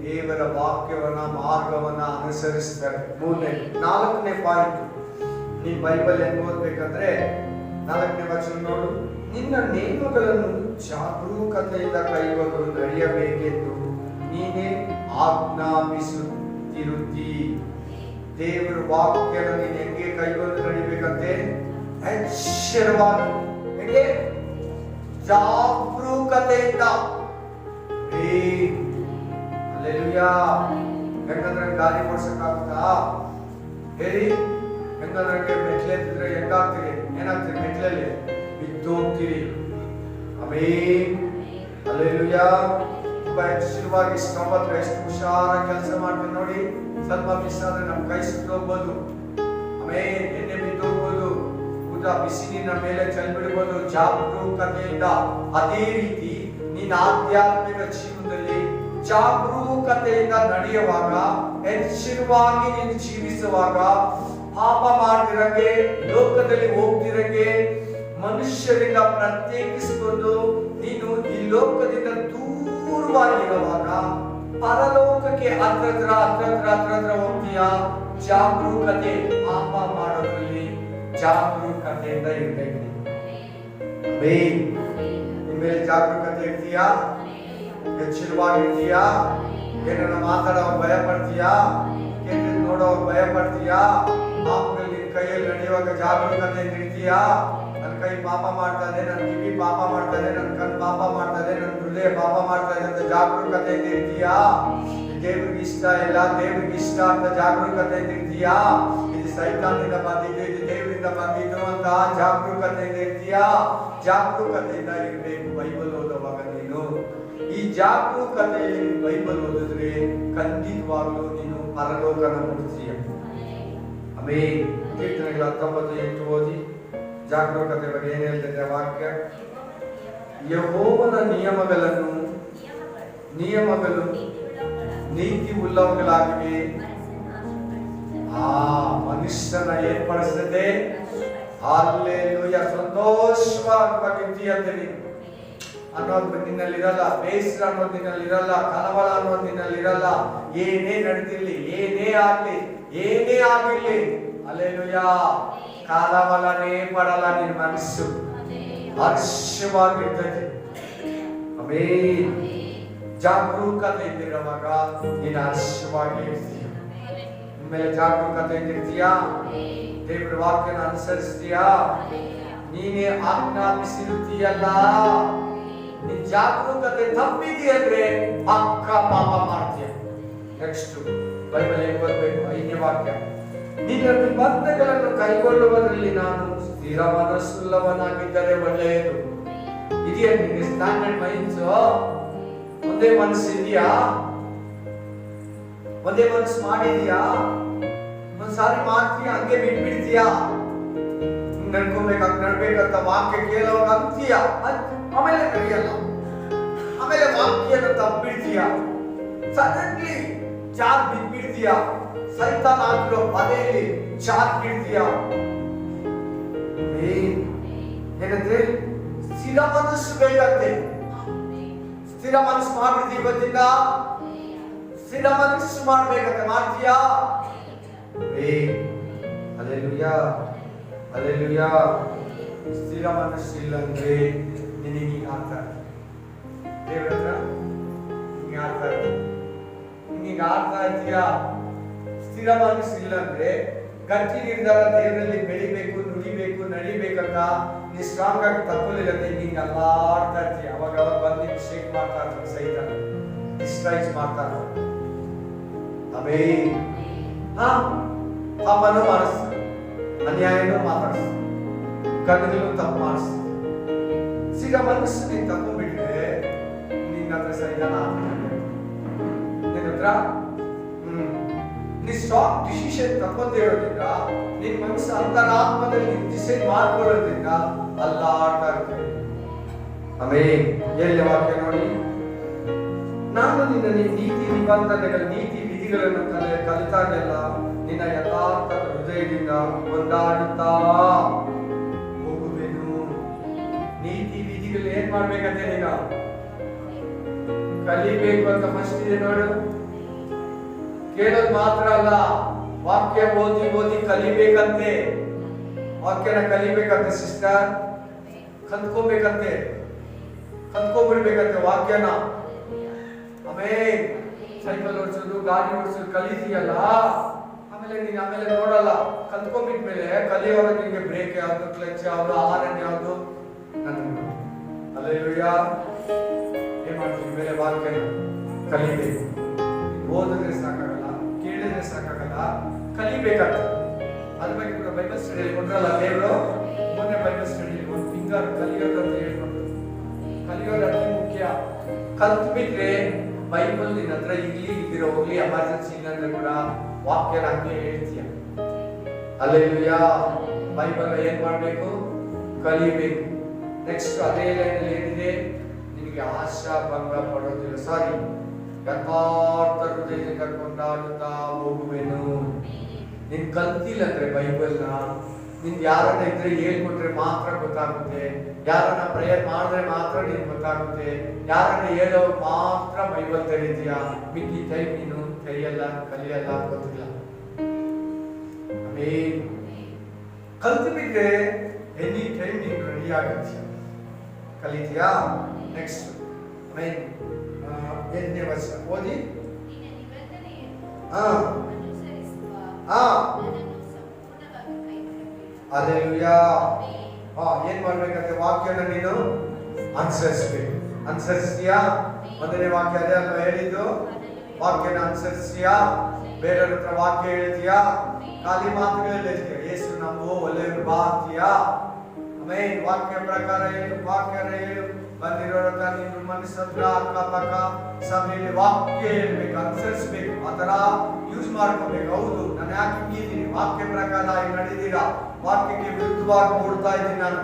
ದೇವರ ವಾಕ್ಯವನ್ನ ಮಾರ್ಗವನ್ನ ಅನುಸರಿಸ್ತಾರೆ. 4ನೇ ಪಾಯಿಂಟ್. ನೀ ಬೈಬಲ್ ಹೆಂಗ್ ಓದ್ಬೇಕಂದ್ರೆ 4ನೇ ವಚನ ನೋಡು. ನಿನ್ನ ನೇಮಗಳನ್ನು ಜಾಗರೂಕತೆಯಿಂದ ಕೈಗೊಂಡು ನಡೆಯಬೇಕೆಂದು ನೀನೇ ಆಜ್ಞಾಪಿಸುತ್ತಿರುತ್ತಿ. ದೇವರ ವಾಕ್ಯನ ನೀನು ಹೆಂಗೆ ಕೈಗೊಂಡು ನಡಿಬೇಕಂತೆ? ಎಚ್ಚರವಾಗಿ, ಹೇಗೆ? ಜಾಗರೂಕತೆಯಿಂದ. ಹಲ್ಲೆಲೂಯಾ. ಹೆಂಗಂದ್ರೆ ಗಾಡಿ ಓಡಿಸಕ್ಕಾಗುತ್ತಾ ಹೇಳಿ? ಹೆಂಗಂದ್ರೆ ಮೆಟ್ಲೆ ಎತ್ತಿದ್ರೆ ಹೆಂಗಾಗ್ತೀರಿ? ಏನಾಗ್ತೀರಿ? ಮೆಟ್ಲಲ್ಲಿ ಬಿದ್ದೋಗ್ತೀರಿ. ಆಮೆನ್. ಹಲ್ಲೆಲೂಯಾ. ತುಂಬಾ ಎಚ್ಚರವಾಗಿ ಸ್ತಂಭತ್ರ ಎಷ್ಟು ಹುಷಾರ ಕೆಲಸ ಮಾಡ್ತೀವಿ ನೋಡಿ. ಸ್ವಲ್ಪ ಮಿಸ್ ಆದ್ರೆ ನಮ್ ಕೈ ಸುಟ್ಟೋಗ್ಬೋದು. ಆಮೇಲೆ ಎಣ್ಣೆ ಬಿದ್ದೋಗ್ಬೋದು. ಊಟ ಬಿಸಿಲಿನ ಮೇಲೆ ಚೆಲ್ಬಿಡ್ಬೋದು. ಜಾಗರೂಕತೆಯಿಂದ. ಅದೇ ರೀತಿ ನೀನ್ ಆಧ್ಯಾತ್ಮಿಕ ಜೀವನದಲ್ಲಿ ಜಾಗರೂಕತೆಯಿಂದ ನಡೆಯುವಾಗ, ಎಚ್ಚರವಾಗಿ ನೀನು ಜೀವಿಸುವಾಗ, ಪಾಪ ಮಾಡ್ತಿರಂಗೆ, ಲೋಕದಲ್ಲಿ ಹೋಗ್ತಿರಂಗೆ, ಮನುಷ್ಯರಿಂದ ಪ್ರತ್ಯೇಕಿಸಿಕೊಂಡು ನೀನು ಈ ಲೋಕದಿಂದ ದೂರವಾಗಿರುವಾಗ ಪರಲೋಕಕ್ಕೆ ಹತ್ರ ಹೋಗ್ತೀಯ. ಜಾಗರೂಕತೆ. ಪಾಪ ಮಾಡೋದ್ರಲ್ಲಿ ಜಾಗರೂಕತೆಯಿಂದ ಇರ್ಬೇಕು. ನಿಮ್ಮೇಲೆ ಜಾಗರೂಕತೆ ಇರ್ತೀಯಾ? ಎಚ್ಚರವಾಗಿರ್ತೀಯಾ? ಏನನ್ನ ಮಾತಾಡೋವಾಗ ಭಯ ಪಡ್ತೀಯಾ? ಕೆಟ್ಟದ್ದು ನೋಡೋವಾಗ ಭಯ ಪಡ್ತೀಯಾ? ಪಾಪದಲ್ಲಿ ನಿನ್ ಕೈಯಲ್ಲಿ ನಡೆಯುವಾಗ ಜಾಗರೂಕತೆಯಿಂದ ಇರ್ತೀಯಾ? ನನ್ನ ಕೈ ಪಾಪ ಮಾಡ್ತಾ ಇದೆ, ನನ್ನ ಕಿವಿ ಪಾಪ ಮಾಡ್ತಾ ಇದೆ, ನನ್ನ ಕಣ್ಣು ಪಾಪ ಮಾಡ್ತಾ ಇದೆ, ನನ್ನ ಹೃದಯ ಪಾಪ ಮಾಡ್ತಾ ಇದೆ ಅಂತ ಜಾಗರೂಕತೆಯಿಂದ ಇರ್ತೀಯಾ? ದೇವರಿಗೆ ಇಷ್ಟ ಇಲ್ಲ, ದೇವರಿಗೆ ಇಷ್ಟ ಅಂತ ಜಾಗರೂಕತೆಯಿಂದ ಇರ್ತೀಯಾ? ಇದು ಸೈತಾನದಿಂದ ಬಂದಿದ್ದು, ಇದು ದೇವರಿಂದ ಬಂದಿದ್ದು ಅಂತ ಜಾಗರೂಕತೆಯಿಂದ ಇರ್ತೀಯಾ? ಜಾಗರೂಕತೆಯಿಂದ ಇರಬೇಕು ಬೈಬಲ್ ಓದುವಾಗ ನೀನು. ಈ ಜಾಗರೂಕತೆಯಲ್ಲಿ ಬೈಬಲ್ ಓದಿದ್ರೆ ಖಂಡಿತವಾಗ್ಲೂ ನೀನು ಪರಲೋಕನ ಮುಟ್ತೀಯ. ಆಮೆನ್. ಕೀರ್ತನೆಗಳ 19:8 ಓದಿ. ಜಾಗರೂಕತೆ ಬಗ್ಗೆ ಏನ್ ಹೇಳ್ತಿದೆ ವಾಕ್ಯ? ಯೆಹೋವನ ನಿಯಮಗಳು ನೀತಿ ಉಳ್ಳವುಗಳಾಗಿವೆ. ಮನುಷ್ಯನ ಏರ್ಪಡಿಸದೆ ಹಲ್ಲೆಲೂಯಾ ಸಂತೋಷವಾಗಿರ್ತೀಯಂತೆ ನೀನು ಅನ್ನೋದು ನಿನ್ನಲ್ಲಿರಲ್ಲ. ಬೇಸರ ಅನ್ನೋದು ನಿನ್ನಲ್ಲಿರಲ್ಲ. ಕಳವಳ ಅನ್ನೋದು ನಿನ್ನಲ್ಲಿರಲ್ಲ. ಏನೇ ನಡೆದಿರ್ಲಿ, ಏನೇ ಆಗಿರ್ಲಿ, ಹಲ್ಲೆಲೂಯಾ, ಕಳವಳನೇ ಪಡಲ್ಲ. ನಿನ್ನ ಮನಸ್ಸು ಹರ್ಷವಾಗಿರ್ತದೆ. ಆಮೆನ್. ಜಾಗರೂಕತೆ ಇದ್ದಿರುವಾಗ ನೀನು ಹರ್ಷವಾಗಿ ಇರ್ತೀಯ. ನಿಮ್ಮೇಲೆ ಜಾಗರೂಕತೆ ಇರ್ತೀಯಾ? ದೇವರ ವಾಕ್ಯನ ಅನುಸರಿಸ್ತೀಯಾ? ನೀನೇ ಆಜ್ಞಾಪಿಸಿರುತ್ತೀಯಲ್ಲ. ನೀನ್ ಜಾಗರೂಕತೆ ತಪ್ಪಿದೆಯಂದ್ರೆ ಪಕ್ಕ ಪಾಪ ಮಾಡ್ತೀಯ. ನೆಕ್ಸ್ಟ್ ಬೈಬಲ್ ಏನ್ ಓದ್ಬೇಕು? 5ನೇ ವಾಕ್ಯ. ನಿನ್ನ ನಿಬಂಧನೆಗಳನ್ನು ಕೈಗೊಳ್ಳುವುದರಲ್ಲಿ ನಾನು ಸ್ಥಿರ ಮನಸ್ಸುಳ್ಳವನಾಗಿದ್ದರೆ ಒಳ್ಳೆಯದು. ಇದೆಯಾ ನಿನ್ಗೆ ಸ್ಟ್ಯಾಂಡರ್ಡ್ ಮೈಂಡ್ಸ್? ಒಂದೇ ಮನಸ್ಸು ಇದೆಯಾ? ಒಂದೇ ಮನಸ್ಸು ಮಾಡಿದೀಯಾ? ಒಂದ್ಸಾರಿ ಮಾಡ್ತೀಯಾ, ಹಂಗೆ ಬಿಟ್ಬಿಡ್ತೀಯಾ? ನಡ್ಬೇಕಂತ ವಾಕ್ಯ ಕೇಳೋವಾಗ ಅಂತೀಯ, ಆಮೇಲೆ ನಡೆಯಲ್ಲ. ಆಮೇಲೆ ವಾಕ್ಯನ ತಪ್ಪಿಡ್ತೀಯ. ಸಡನ್ಲಿ ಜಾರ್ ಬಿದ್ಬಿಡ್ತೀಯ, ಸೈತಾನ್ ಹಾಕಿರೋ ಬಲೆಯಲ್ಲಿ ಜಾರ್ ಬಿಡ್ತೀಯ. ಏನಂದ್ರೆ ಸ್ಥಿರ ಮನಸ್ಸು ಬೇಕಂತೆ. ಸ್ಥಿರ ಮನಸ್ಸು ಮಾಡ್ಬಿಡ್ತಿ ಇವತ್ತಿಂದ, ಸ್ಥಿರ ಮನಸ್ಸು ಮಾಡ್ಬೇಕಂತೆ. ಮಾಡ್ತೀಯಾ? Alleluia, alleluia. ಸ್ಥಿರ ಮನಸ್ಸು ಇಲ್ಲ ಅಂದ್ರೆ ನಿನಗೆ ಆಗ್ತಾ ದೇವ್ರ ಹತ್ರ ಹಿಂಗೆ ಆಗ್ತಾ ಹಿಂಗೆ ಆಗ್ತಾ ಇರ್ತೀಯಾ? ಸ್ಥಿರ ಮನಸ್ಸು ಇಲ್ಲ ಅಂದ್ರೆ ಗಟ್ಟಿ ನಿರ್ಧಾರ ದೇವರಲ್ಲಿ ಬೆಳಿಬೇಕು, ನುಡಿಬೇಕು, ನಡಿಬೇಕಂತ ನೀ ಸ್ಟ್ರಾಂಗ್ ಆಗಿ ತಕ್ಕೊಳ್ಳಿಲ್ಲ ಅಂದ್ರೆ ಹಿಂಗೆ ಅಲ್ಲಾಡ್ತಾ ಇರ್ತೀಯ. ಅವಾಗ ಬಂದು ಶೇಕ್ ಮಾಡ್ತಾ ಇರ್ತಾನೆ ಸೈತಾನ, ಡಿಸ್ಟ್ರೈಸ್ ಮಾಡ್ತಾನೆ. ಆಮೇಲೆ ಪಾಪನೂ ಮಾಡಿಸ್ತಾನೆ, ಅನ್ಯಾಯನೂ ಮಾತಾಡಿಸ್ತಾನೆ, ಕಣ್ಣುಗಳು ತಪ್ಪು ಮಾಡಿಸ್ತಾನೆ. ಸಿಗ ಮನಸ್ಸು ನೀನು ತಗೊಂಡ್ಬಿಟ್ರೆ ನಿನ್ನ ಹತ್ರ ಸೈತಾನ ನಿನ್ನ ಹತ್ರ ನೀ ಸ್ಟಾಪ್ ಡಿಸಿಷನ್ ತಗೊಂಡೇ ಇರೋದ್ರಿಂದ, ನಿನ್ ಮನಸ್ಸು ಅಂತರಾತ್ಮದಲ್ಲಿ ಡಿಸೈಡ್ ಮಾಡ್ಕೊಳ್ಳೋದ್ರಿಂದ ಅಲ್ಲಾಡ್ತಾ ಇರ್ತೀವಿ. ಆಮೇಲೆ ಎಲ್ಲಿ ವಾಕ್ಯ ನೋಡಿ, ನಾನು ನಿನ್ನ ನೀತಿ ನಿಬಂಧನೆಗಳ ನೀತಿ ವಿಧಿಗಳನ್ನು ಕಲಿತಾಗೆಲ್ಲ ನಿನ್ನ ಯಥಾರ್ಥ ಹೃದಯದಿಂದ ಕೊಂಡಾಡುತ್ತಾ ಹೋಗುವೆನು. ನೀತಿ ವಿಧಿಗಳು ಏನ್ ಮಾಡ್ಬೇಕಂತೆ ಈಗ ಕಲಿಬೇಕು ಅಂತ ಫಸ್ಟ್ ಇದೆ ನೋಡು. ಕೇಳೋದು ಮಾತ್ರ ಅಲ್ಲ, ವಾಕ್ಯ ಓದಿ ಓದಿ ಕಲಿಬೇಕಂತೆ. ವಾಕ್ಯನ ಕಲಿಬೇಕಂತೆ ಸಿಸ್ಟರ್, ಕಲ್ತ್ಕೋಬೇಕಂತೆ, ಕಲ್ತ್ಕೊಂಡ್ಬಿಡ್ಬೇಕಂತೆ ವಾಕ್ಯನ. ಆಮೇಲೆ ಸೈಕಲ್ ಓಡಿಸೋದು, ಗಾಡಿ ಓಡಿಸೋದು ಕಲಿತೀಯಲ್ಲ, ಆಮೇಲೆ ನೋಡಲ್ಲ. ಕಲ್ತ್ಕೊಂಡ್ಬಿಟ್ಮೇಲೆ ಕಲಿಯೋವಾಗ ನಿಮಗೆ ಬ್ರೇಕ್ ಯಾವುದು, ಕ್ಲಚ್ ಯಾವುದು, ಆರನ್ ಯಾವುದು, ಅಲ್ಲೆಲೂಯಾ. ಏನ್ ಮಾಡ್ತೀವಿ ಮೇಲೆ ವಾಕ್ಯನ ಕಲಿಬೇಕು. ಓದಿದ್ರೆ ಸಾಕಾಗಲ್ಲ, ಕೇಳಿದ್ರೆ ಸಾಕಾಗಲ್ಲ, ಕಲಿಬೇಕಾಗ್ತದೆ. ಅದ್ರ ಬಗ್ಗೆ ಕೂಡ ಬೈಬಲ್ ಸ್ಟಡಿಯಲ್ಲಿ ಕೊಟ್ರಲ್ಲ ದೇವರು. ಮೊನ್ನೆ ಬೈಬಲ್ ಸ್ಟಡಿಯಲ್ಲಿ ಒಂದು ಫಿಂಗರ್ ಕಲಿಯೋದು ಅಂತ ಹೇಳ್ಕೊಟ್ಟು, ಕಲಿಯೋದು ಅತಿ ಮುಖ್ಯ. ಕಲ್ತು ಬಿಟ್ರೆ ಬೈಬಲ್ ನಿನ್ನ ಹತ್ರ ಇದ್ದಿರೋ ಹೋಗ್ಲಿ, ಎಮರ್ಜೆನ್ಸಿ ಇಲ್ಲಂದ್ರೆ ಕೂಡ ವಾಕ್ಯನ ಹಂಗೆ ಹೇಳ್ತೀಯ. ಅಲ್ಲೆಲೂಯಾ. ಬೈಬಲ್ ಏನ್ ಮಾಡ್ಬೇಕು? ಕಲಿಬೇಕು. ನೆಕ್ಸ್ಟ್ ಅದೇ ಲೈನಲ್ಲಿ ಏನಿದೆ, ನಿನಗೆ ಆಶಾ ಭಂಗ ಪಡೋದಿಲ್ಲ. ಸಾರಿ, ಯಥಾರ್ಥ ಹೃದಯದಿಂದ ಕೊಂಡಾಡುತ್ತಾ ಹೋಗುವೆನು. ನೀನ್ ಕಲ್ತಿಲ್ಲ ಅಂದ್ರೆ ಬೈಬಲ್ನ, ನಿನ್ ಯಾರನ್ನ ಇದ್ರೆ ಹೇಳ್ಕೊಟ್ರೆ ಮಾತ್ರ ಗೊತ್ತಾಗುತ್ತೆ, ಯಾರನ್ನ ಪ್ರೇಯರ್ ಮಾಡಿದ್ರೆ ಮಾತ್ರ ನಿನ್ ಗೊತ್ತಾಗುತ್ತೆ, ಯಾರನ್ನ ಹೇಳೋ ಮಾತ್ರ ಬೈಬಲ್ ತೆರೀತೀಯ. ಮಿಕ್ಕಿ ಟೈಮ್ ನೀನು ತೆರೆಯಲ್ಲ, ಕಲಿಯಲ್ಲ, ಗೊತ್ತಿಲ್ಲ. ಆಮೇಲೆ ಕಲ್ತು ಬಿಟ್ರೆ ಎನಿ ಟೈಮ್ ನೀನು ರೆಡಿ ಆಗುತ್ತೀಯ, ಕಲಿತೀಯಾ. ನೆಕ್ಸ್ಟ್ ಆಮೇಲೆ 8ನೇ ವರ್ಷ ಓದಿ. ಅಲ್ಲೆಲೂಯಾ. ಏನ್ ಮಾಡ್ಬೇಕಂತೆ? ವಾಕ್ಯನ ನೀನು ಅನುಸರಿಸಬೇಕು. ಅನುಸರಿಸ್ತೀಯಾ? ಮೊದಲನೇ ವಾಕ್ಯ ಅದೇ ಅಲ್ವಾ ಹೇಳಿದ್ದು? ವಾಕ್ಯನ ಅನುಸರಿಸ್ತೀಯಾ? ಬೇರೆಯವ್ರ ಹತ್ರ ವಾಕ್ಯ ಹೇಳ್ತೀಯಾ? ಖಾಲಿ ಮಾತುಗಳಲ್ಲಿ ಹೇಳ್ತೀಯ? ಯೇಸು ನಂಬು, ಒಳ್ಳೆಯವರು ಬಾ ಅಂತೀಯಾ? ಆಮೇಲೆ ವಾಕ್ಯ ಪ್ರಕಾರ ಹೇಳು, ವಾಕ್ಯನ ಹೇಳು. ಬಂದಿರೋರ ನೀನು ಮನಸ್ಸತ್ರ ಅಕ್ಕಪಕ್ಕ ಸಭೆಯಲ್ಲಿ ವಾಕ್ಯ ಹೇಳ್ಬೇಕು, ಅನುಸರಿಸಬೇಕು, ಆ ತರ ಯೂಸ್ ಮಾಡ್ಕೋಬೇಕು. ಹೌದು, ನಾನು ಯಾಕೆ ಹಿಂಗಿದ್ದೀನಿ, ವಾಕ್ಯ ಪ್ರಕಾರ ನಡೆದೀರಾ, ವಾಕ್ಯಕ್ಕೆ ವಿರುದ್ಧವಾಗಿ ಓಡ್ತಾ ಇದ್ದೀನಿ ನಾನು.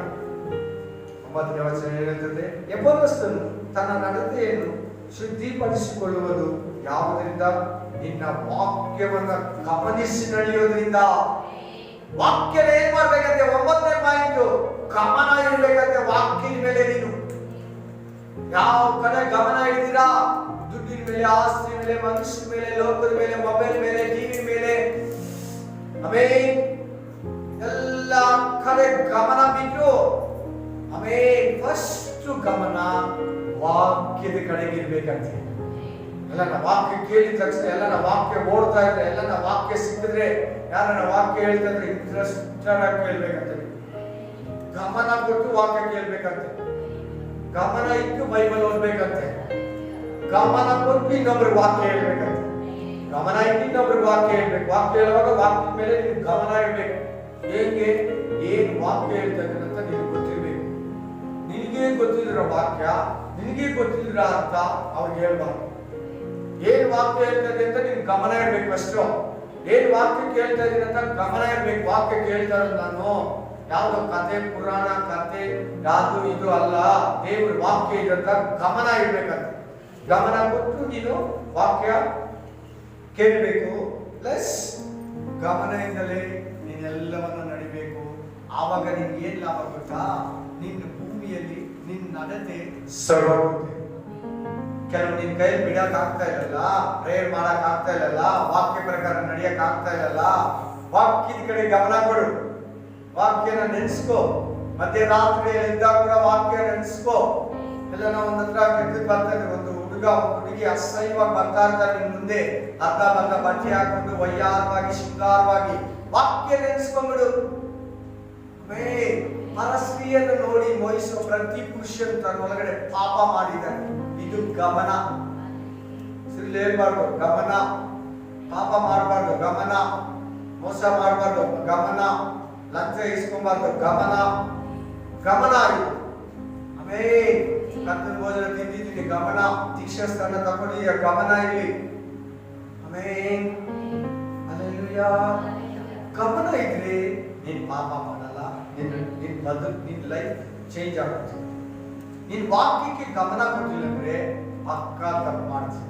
9ನೇ ವಚನ ಹೇಳುತ್ತದೆ, ಯೌವನಸ್ಥನು ತನ್ನ ನಡತೆಯನ್ನು ಶುದ್ಧಿಪಡಿಸಿಕೊಳ್ಳುವುದು ಯಾವುದರಿಂದ? ನಿನ್ನ ವಾಕ್ಯವನ್ನ ಗಮನಿಸಿ ನಡೆಯೋದ್ರಿಂದ. ವಾಕ್ಯನ ಏನ್ ಮಾಡ್ಬೇಕಂತೆ? 9ನೇ ಪಾಯಿಂಟ್, ಗಮನ ಇರ್ಬೇಕಂತೆ ವಾಕ್ಯದ ಮೇಲೆ. ನೀನು ಯಾವ ಕಡೆ ಗಮನ ಇಡ್ತೀರಾ? ದುಡ್ಡಿನ ಮೇಲೆ, ಆಸ್ತಿ ಮೇಲೆ, ಮನುಷ್ಯನ ಮೇಲೆ, ಲೋಕದ ಮೇಲೆ, ಮೊಬೈಲ್ ಮೇಲೆ, ಟಿವಿ ಮೇಲೆ, ಆಮೇಲೆ ಎಲ್ಲ ಕಡೆ ಗಮನ ಬಿಟ್ಟು ಆಮೇಲೆ ಫಸ್ಟ್ ಗಮನ ವಾಕ್ಯದ ಕಡೆಗೆ ಇರ್ಬೇಕಂತೆ. ಎಲ್ಲ ವಾಕ್ಯ ಕೇಳಿದ ತಕ್ಷಣ ಎಲ್ಲ ವಾಕ್ಯ ಓಡ್ತಾ ಇದ್ರೆ, ಎಲ್ಲ ವಾಕ್ಯ ಸಿಕ್ಕಿದ್ರೆ, ಯಾರನ್ನ ವಾಕ್ಯ ಹೇಳ್ತಾ ಇದ್ರೆ ಇಂಟ್ರೆಸ್ಟೆಡ್ ಆಗಿ ಕೇಳ್ಬೇಕಂತೆ. ಗಮನ ಕೊಟ್ಟು ವಾಕ್ಯ ಕೇಳ್ಬೇಕಂತೆ. ಗಮನ ಇಟ್ಟು ಬೈಬಲ್ ಓದ್ಬೇಕಂತೆ. ಗಮನ ಕೊಟ್ಟು ಇನ್ನೊಬ್ರಿಗೆ ವಾಕ್ಯ ಹೇಳ್ಬೇಕಂತೆ. ಗಮನ ಇಟ್ಟು ಇನ್ನೊಬ್ರಿಗೆ ವಾಕ್ಯ ಹೇಳ್ಬೇಕು. ವಾಕ್ಯ ಹೇಳುವಾಗ ವಾಕ್ಯದ ಮೇಲೆ ನೀವು ಗಮನ ಇಡ್ಬೇಕು. ಹೇಗೆ? ಏನ್ ವಾಕ್ಯ ಹೇಳ್ತದೆ ಅಂತ ನಿನಗೆ ಗೊತ್ತಿರ್ಬೇಕು. ನಿನಗೆ ಗೊತ್ತಿರೋ ವಾಕ್ಯ, ನಿನಗೆ ಗೊತ್ತಿರೋ ಅರ್ಥ ಅವ್ರಿಗೆ ಹೇಳ್ಬಾರ್ದು. ಏನ್ ವಾಕ್ಯ ಹೇಳ್ತದೆ ಅಂತ ನಿನ್ ಗಮನ ಇರ್ಬೇಕು. ಫಸ್ಟ್ ಏನ್ ವಾಕ್ಯ ಕೇಳ್ತಾ ಇದೀನಿ ಅಂತ ಗಮನ ಇರ್ಬೇಕು. ವಾಕ್ಯ ಕೇಳ್ತಾ ಇರೋದು ನಾನು ಯಾವ್ದು ಕತೆ, ಪುರಾಣ ಕತೆ, ಯಾವುದು ಇದು ಅಲ್ಲ, ದೇವ್ರ ವಾಕ್ಯ ಇದಂತ ಗಮನ ಇಡ್ಬೇಕಂತ. ಗಮನ ಕೊಟ್ಟು ನೀನು ವಾಕ್ಯ ಕೇಳಬೇಕು, ಪ್ಲಸ್ ಗಮನದಿಂದಲೇ ನೀನೆಲ್ಲವನ್ನ ನಡಿಬೇಕು. ಆವಾಗ ನಿನ್ಗೆ ಏನ್ ಲಾಭ ಗೊತ್ತಾ? ನಿನ್ನ ಭೂಮಿಯಲ್ಲಿ ನಿನ್ನ ನಡತೆ ಸರೋಗುತ್ತೆ. ಕೆಲವು ನಿನ್ ಕೈ ಬಿಡಕ್ ಆಗ್ತಾ ಇಲ್ಲಲ್ಲ, ಪ್ರೇಯರ್ ಮಾಡಕ್ ಆಗ್ತಾ ಇಲ್ಲಲ್ಲ, ವಾಕ್ಯ ಪ್ರಕಾರ ನಡಿಯಕ್ ಆಗ್ತಾ ಇಲ್ಲಲ್ಲ, ವಾಕ್ಯದ ಕಡೆ ಗಮನ ಕೊಡು. ವಾಕ್ಯನ ನೆನ್ಸ್ಕೋ. ಮಧ್ಯರಾತ್ರಿ ಇದ್ದಾಗ ಕೂಡ ವಾಕ್ಯ ನೆನ್ಸ್ಕೋ. ಎಲ್ಲ ನಾವು ಒಂದತ್ರ ಕೆಟ್ಟದ್ ಬರ್ತಾ ಇದ್ದೀವಿ. ಒಂದು ಹುಡುಗ ಹುಡುಗಿ ಅಸಹ್ಯವಾಗಿ ಬರ್ತಾ ಇರ್ತಾರೆ ನಿನ್ ಮುಂದೆ, ಅರ್ಧ ಬರ್ಧ ಬಟ್ಟೆ ಹಾಕೊಂಡು ವಯ್ಯಾರವಾಗಿ ಶೃಂಗಾರವಾಗಿ. ವಾಕ್ಯ ನೆನ್ಸ್ಕೊಂಡ್ಬಿಡು. ಪರಸ್ತ್ರೀಯನ್ನು ನೋಡಿ ಮೋಹಿಸುವ ಪ್ರತಿ ಪುರುಷನು ತನ್ನ ಒಳಗಡೆ ಪಾಪ ಮಾಡಿದ್ದಾನೆ. ಇದು ಗಮನ. ಸಿಲ್ಲೇಬಾರ್ದು, ಗಮನ. ಪಾಪ ಮಾಡಬಾರ್ದು, ಗಮನ. ಮೋಸ ಮಾಡಬಾರ್ದು, ಗಮನ. ಲಂಚ ಇಸ್ಕೊಂಬಾರ್ದು, ಗಮನ. ಗಮನ ಇದು. ಕರ್ತನ ಭೋಜನ ತಿಂದಿದ್ದೀನಿ, ಗಮನ. ದೀಕ್ಷಾಸ್ಥಾನ ತಗೊಂಡಿದ್ದೀಯ, ಗಮನ ಇಲ್ಲಿ. ಹಲ್ಲೆಲೂಯಾ. ಗಮನ ಇದ್ರೆ ನೀನ್ ಪಾಪ ಮಾಡಲ್ಲ. ನಿನ್ ಲೈಫ್ ಚೇಂಜ್ ಆಗುತ್ತೆ. ನೀನ್ ವಾಕ್ಯಕ್ಕೆ ಗಮನ ಕೊಟ್ಟಿಲ್ಲ ಅಂದ್ರೆ ಪಕ್ಕ ತಪ್ಪು ಮಾಡ್ತೀವಿ.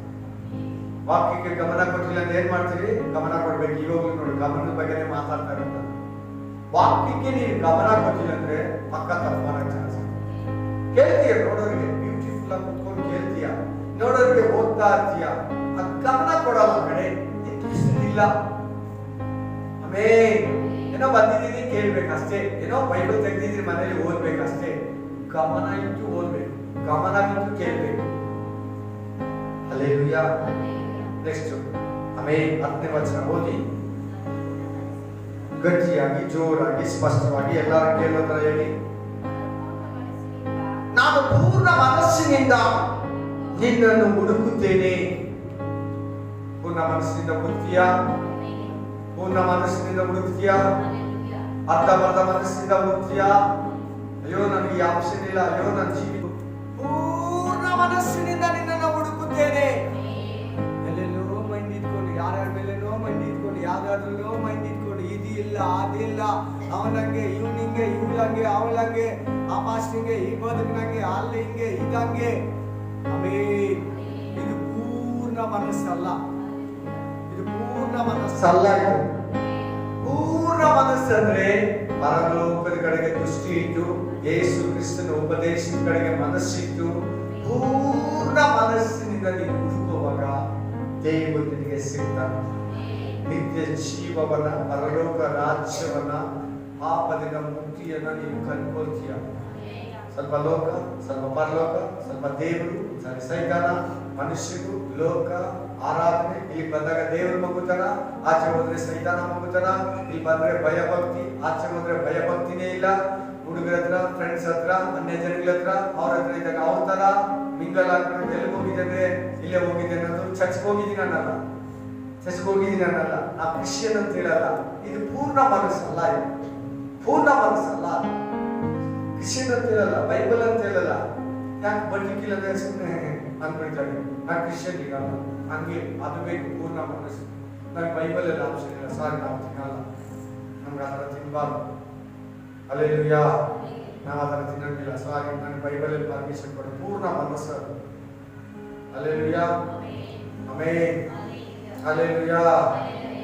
ವಾಕ್ಯಕ್ಕೆ ಗಮನ ಕೊಟ್ಟಿಲ್ಲ ಅಂದ್ರೆ ಏನ್ ಮಾಡ್ತೀವಿ? ಗಮನ ಕೊಡ್ಬೇಕು. ಇವಾಗಲೂ ನೋಡಿ, ಗಮನದ ಬಗ್ಗೆನೇ ಮಾತಾಡ್ತಾ ಇರೋದು. ವಾಕ್ಯಕ್ಕೆ ನೀನು ಗಮನ ಕೊಟ್ಟಿಲ್ಲ ಅಂದ್ರೆ ಪಕ್ಕ ತಪ್ಪು ಮಾಡಕ್ ಚಾನ್ಸ್. ಕೇಳ್ತೀಯ, ನೋಡೋರಿಗೆ ಬ್ಯೂಟಿಫುಲ್ ಆಗಿ ಕುತ್ಕೊಂಡು ಕೇಳ್ತೀಯ, ನೋಡೋರಿಗೆ ಓದ್ತಾ ಇರ್ತೀಯ, ಅದ್ ಗಮನ ಕೊಡಲ್ಲ ಕಡೆ, ಇಂಟ್ರೆಸ್ಟ್ ಇಲ್ಲ. ಏನೋ ಬಂದಿದ್ದೀನಿ ಕೇಳ್ಬೇಕಷ್ಟೇ, ಏನೋ ಬೈಬಲ್ ತೆಗ್ದಿದ್ದೀನಿ ಮನೇಲಿ ಓದ್ಬೇಕಷ್ಟೇ. ಗಮನ ಇಟ್ಟು ಓದ್ಬೇಕು, ಗಮನ ಇಟ್ಟು ಕೇಳ್ಬೇಕು. ಹಲ್ಲೆಲೂಯಾ. ನೆಕ್ಸ್ಟ್ 10ನೇ ವಚನ ಓದಿ. ಗಟ್ಟಿಯಾಗಿ, ಜೋರಾಗಿ, ಸ್ಪಷ್ಟವಾಗಿ ಎಲ್ಲರೂ ಕೇಳೋ ತರ ಹೇಳಿ. ನಾನು ಪೂರ್ಣ ಮನಸ್ಸಿನಿಂದ ನಿನ್ನನ್ನು ಹುಡುಕುತ್ತೇನೆ. ಪೂರ್ಣ ಮನಸ್ಸಿನಿಂದ ಹುಡುಕ್ತೀಯಾ? ಪೂರ್ಣ ಮನಸ್ಸಿನಿಂದ ಹುಡುಕ್ತೀಯಾ? ಅರ್ಧಬರ್ಧ ಮನಸ್ಸಿನಿಂದ ಹುಡುಕ್ತೀಯಾ? ಅಯ್ಯೋ ನನಗೆ ಆಪ್ಷನ್ ಇಲ್ಲ, ಅಯ್ಯೋ ನನ್ನ ಜೀವಿತ. ಪೂರ್ಣ ಮನಸ್ಸಿನಿಂದ ನಿನ್ನನ್ನು ಹುಡುಕುತ್ತೇನೆ. ಎಲ್ಲೆಲ್ಲೋ ಮೈಂಡ್ ಇಟ್ಕೊಂಡು, ಯಾರ್ಯಾರ ಮೇಲೆನೋ ಮೈಂಡ್ ಇಟ್ಕೊಂಡು, ಯಾವ್ದಾದ್ರಲ್ಲೋ ಮೈಂಡ್ ಇಟ್ಕೊಂಡು, ಇದಿಲ್ಲ ಅದಿಲ್ಲ, ಅವನಂಗೆ ಇವನಿಂಗೆ, ಇವಳಂಗೆ ಅವಳಂಗೆ, ಆ ಪಾಸ್ಟಿಂಗೆ, ಈ ಬದುಕಿನಂಗೆ, ಅಲ್ಲಿ ಹಿಂಗೆ ಇದಂಗೆ. ಇದು ಪೂರ್ಣ ಮನಸ್ಸಲ್ಲ. ಇದು ಪೂರ್ಣ ಮನಸ್ಸಲ್ಲ. ಇದು ಪೂರ್ಣ ಮನಸ್ಸಂದ್ರೆ ಪರಲೋಕದ ಕಡೆಗೆ ದೃಷ್ಟಿ ಇಟ್ಟು, ಯೇಸು ಕ್ರಿಸ್ತನ ಉಪದೇಶದ ಕಡೆಗೆ ಮನಸ್ಸಿಟ್ಟು, ಪೂರ್ಣ ಮನಸ್ಸಿನಿಂದ ನೀನು ಹುಡುಕುವಾಗ ದೇವರು ನಿನಗೆ ಸಿಗ್ತಾನೆ. ನಿತ್ಯ ಜೀವವನ್ನ, ಪರಲೋಕ ರಾಜ್ಯವನ್ನ, ಪಾಪದಿಂದ ಮುಕ್ತಿಯನ್ನ ನೀನು ಕಂಡುಕೊಳ್ತೀಯ. ಸ್ವಲ್ಪ ಲೋಕ, ಸ್ವಲ್ಪ ಪರಲೋಕ, ಸ್ವಲ್ಪ ದೇವರು, ಸೈತಾನ, ಮನುಷ್ಯರು, ಲೋಕ, ಆರಾಧನೆ. ಇಲ್ಲಿ ಬಂದಾಗ ದೇವರು ಮಗುತನ, ಆಚೆ ಹೋದ್ರೆ ಸೈತಾನ ಮಗುತನ. ಇಲ್ಲಿ ಬಂದ್ರೆ ಭಯಭಕ್ತಿ, ಆಚೆ ಹೋದ್ರೆ ಭಯಭಕ್ತಿನೇ ಇಲ್ಲ. ಹುಡುಗರ ಹತ್ರ, ಫ್ರೆಂಡ್ಸ್ ಹತ್ರ, ಅನ್ಯ ಜನಗಳ ಹತ್ರ, ಅವ್ರ ಹತ್ರ ಇದ್ದಾಗ ಅವ್ರ ತರ ಮಿಂಗಲ್ ಹಾಕೊಂಡು ಎಲ್ಲಿ ಹೋಗಿದ್ದೇನೆ, ಇಲ್ಲೇ ಹೋಗಿದ್ದೇನೆ ಅನ್ನೋದು. ಚರ್ಚ್ಗೆ ಹೋಗಿದ್ದೀನಿ ಅನ್ನಲ್ಲ, ಚರ್ಚ್ಗೆ ಹೋಗಿದ್ದೀನಿ ಅನ್ನಲ್ಲ, ನಾ ಕ್ರಿಶ್ಚಿಯನ್ ಅಂತ ಹೇಳಲ್ಲ. ಇದು ಪೂರ್ಣ ಮನಸ್ಸಲ್ಲ. ಇದು ಪೂರ್ಣ ಮನಸ್ಸಲ್ಲ. ಕ್ರಿಶ್ಚಿಯನ್ ಅಂತ ಹೇಳಲ್ಲ, ಬೈಬಲ್ ಅಂತ ಹೇಳಲ್ಲ. ಯಾಕೆ ಬಡ್ಲಿಕ್ಕಿಲ್ಲ ಸುಮ್ಮನೆ ಅನ್ಕೊಳ್ತಾರೆ, ನಾ ಕ್ರಿಶ್ಚಿಯನ್ ಈಗ ಹಂಗೆ. ಅದು ಬೇಕು ಪೂರ್ಣ ಮನಸ್ಸು. ನಂಗೆ ಬೈಬಲ್ ಎಲ್ಲ ಆಪ್ಷನ್ ಇಲ್ಲ, ಸಾರಿ ನಾವು ತಿನ್ನಲ್ಲ, ನಮ್ಗೆ ಆ ಥರ ತಿನ್ಬಾರ್ದು. ಹಲ್ಲೆಲೂಯಾ. ನಾವು ಆ ಥರ ತಿನ್ನೋಂಗಿಲ್ಲ, ಸಾರಿ ನಂಗೆ ಬೈಬಲಲ್ಲಿ ಪರ್ಮಿಷನ್ ಕೊಡು. ಪೂರ್ಣ ಮನಸ್ಸು. ಹಲ್ಲೆಲೂಯಾ. ಆಮೆನ್. ಹಲ್ಲೆಲೂಯಾ.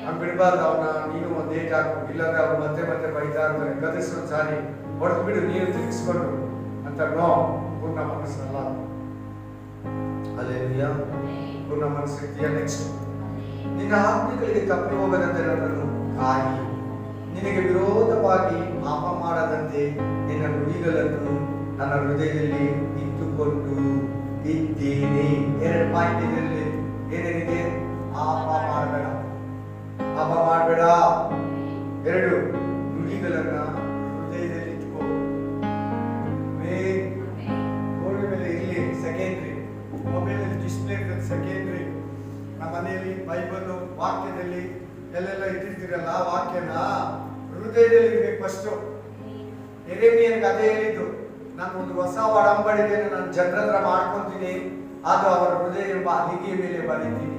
ಹಂಗೆ ಬಿಡಬಾರ್ದು. ಅವನ ನೀನು ಒಂದು ಏಟ್ ಹಾಕು, ಇಲ್ಲಾಂದ್ರೆ ಅವ್ರು ಮತ್ತೆ ಮತ್ತೆ ಬೈತಾ ಇರ್ತಾರೆ. ಗದಿಸೋ ಸಾರಿ ಹೊಡೆದು ಬಿಡು, ನೀನು ತಿರ್ಗಿಸ್ಕೊಂಡು ಅಂತ. ನೋ, ಪೂರ್ಣ ಮನಸ್ಸಲ್ಲ. ಹಲ್ಲೆಲೂಯಾ. ಪೂರ್ಣ ಮನಸ್ಸಿದೆಯಾ? ನೆಕ್ಸ್ಟ್, ನಿನ್ನ ಆಜ್ಞೆಗಳಿಗೆ ತಪ್ಪಿ ಹೋಗದಂತೆ ನನ್ನನ್ನು ಕಾಯಿ. ನಿನಗೆ ವಿರೋಧವಾಗಿ ಪಾಪ ಮಾಡದಂತೆ ನಿನ್ನ ನುಡಿಗಳನ್ನು ನನ್ನ ಹೃದಯದಲ್ಲಿ ಇಟ್ಟುಕೊಂಡು ಇದ್ದೇನೆ. 2 ಪಾಯಿಂಟ್ ಇದರಲ್ಲಿ ಏನೇನಿದೆ? ಪಾಪ ಮಾಡಬೇಡ, ಪಾಪ ಮಾಡಬೇಡ. 2 ನುಡಿಗಳನ್ನ ಹೃದಯದಲ್ಲಿ ಇಟ್ಕೋ. ಗೋಡೆ ಮೇಲೆ ಇಲ್ಲಿ ಸೆಕೆಂಡ್ರಿ, ಮೊಬೈಲ್ ಡಿಸ್ಪ್ಲೇ ಸೆಕೆಂಡ್ರಿ. ನಮ್ಮ ಮನೆಯಲ್ಲಿ ಬೈಬಲ್ ವಾಕ್ಯದಲ್ಲಿ ಎಲ್ಲೆಲ್ಲ ಇಟ್ಟಿರ್ತೀರಲ್ಲ, ವಾಕ್ಯನ ಹೃದಯದಲ್ಲಿ ಇರ್ಬೇಕು ಫಸ್ಟು. ಯೆರೆಮೀಯನಿಗೆ ಅದೇ ಹೇಳಿದ್ದು, ನಾನು ಒಂದು ಹೊಸ ಒಡಂಬಡಿಕೆಯನ್ನು ನಾನು ಜನರ ಹತ್ರ ಮಾಡ್ಕೊಂತೀನಿ, ಅದು ಅವರ ಹೃದಯ ಎಂಬ ಹಲಿಗೆಯ ಮೇಲೆ ಬರೀತೀನಿ.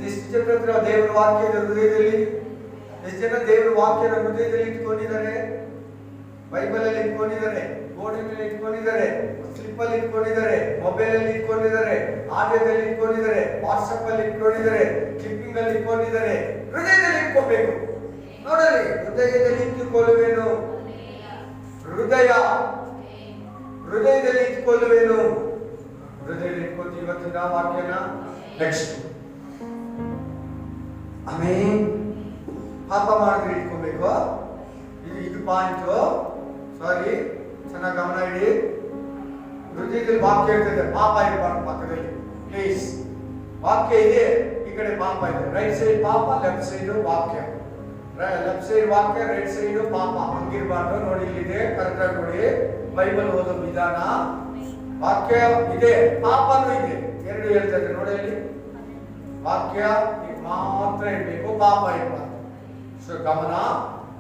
ಎಷ್ಟು ಜನರ ಹತ್ರ ದೇವರ ವಾಕ್ಯದ ಹೃದಯದಲ್ಲಿ, ಎಷ್ಟು ಜನ ದೇವರ ವಾಕ್ಯದ ಹೃದಯದಲ್ಲಿ ಇಟ್ಕೊಂಡಿದ್ದಾರೆ, ಬೈಬಲ್ ಅಲ್ಲಿ ಇಟ್ಕೊಂಡಿದ್ದಾರೆ. ಗೋಡೆ ಮೇಲೆ ಇಟ್ಕೊಂಡಿದ್ದಾರೆ, ಸ್ಲಿಪ್ ಅಲ್ಲಿ ಇಟ್ಕೊಂಡಿದ್ದಾರೆ, ಮೊಬೈಲ್ ಅಲ್ಲಿ ಇಟ್ಕೊಂಡಿದ್ದಾರೆ, ಆಡಿಯೋದಲ್ಲಿ ಇಟ್ಕೊಂಡಿದ್ದಾರೆ, ವಾಟ್ಸ್ಆಪ್ ಅಲ್ಲಿ ಇಟ್ಕೊಂಡಿದ್ದಾರೆ, ಕ್ಲಿಪ್ಪಿಂಗ್ ಅಲ್ಲಿ ಇಟ್ಕೊಂಡಿದ್ದಾರೆ. ಹೃದಯದಲ್ಲಿ ಇಟ್ಕೋಬೇಕು. ನೋಡಲಿ, ಹೃದಯದಲ್ಲಿ ಇಟ್ಟುಕೊಳ್ಳುವೇನು, ಹೃದಯದಲ್ಲಿ ಇಟ್ಕೊಳ್ಳುವೇನು. ಹೃದಯದಲ್ಲಿ ಇಟ್ಕೊಳ್ತೀವಿ ಇವತ್ತಿನ ವಾಕ್ಯನ. ನೆಕ್ಸ್ಟ್ ಆಮೇನ್. ಪಾಪ ಮಾಡಿದ್ರೆ ಇಟ್ಕೋಬೇಕು. ಇದು ಪಾಯಿಂಟ್. ಸಾರಿ, ಚೆನ್ನಾಗಿ ಗಮನ ಇಡಿ. ಹೃದಯದಲ್ಲಿ ವಾಕ್ಯ ಇರ್ತದೆ, ಪಾಪ ಇರಬಾರ್ದು ಪಕ್ಕದಲ್ಲಿ ಪ್ಲೀಸ್. ವಾಕ್ಯ ಇದೆ, ಈ ಕಡೆ ಪಾಪ ಇದೆ. ರೈಟ್ ಸೈಡ್ ಪಾಪ, ಲೆಫ್ಟ್ ಸೈಡ್ ವಾಕ್ಯ. ಲೆಫ್ಟ್ ಸೈಡ್ ವಾಕ್ಯ, ರೈಟ್ ಸೈಡ್ ಪಾಪ. ಹಂಗಿರ್ಬಾರ್ದು. ನೋಡಿ, ಇಲ್ಲಿದೆ, ಕರೆಕ್ಟಾಗಿ ನೋಡಿ. ಬೈಬಲ್ ಓದೋ ವಿಧಾನ. ವಾಕ್ಯ ಇದೆ, ಪಾಪನೂ ಇದೆ, ಎರಡು ಹೇಳ್ತದೆ. ನೋಡಿ, ಇಲ್ಲಿ ವಾಕ್ಯ ಮಾತ್ರ ಇರಬೇಕು, ಪಾಪ ಇರಬಾರ್ದು. ಸೊ ಗಮನ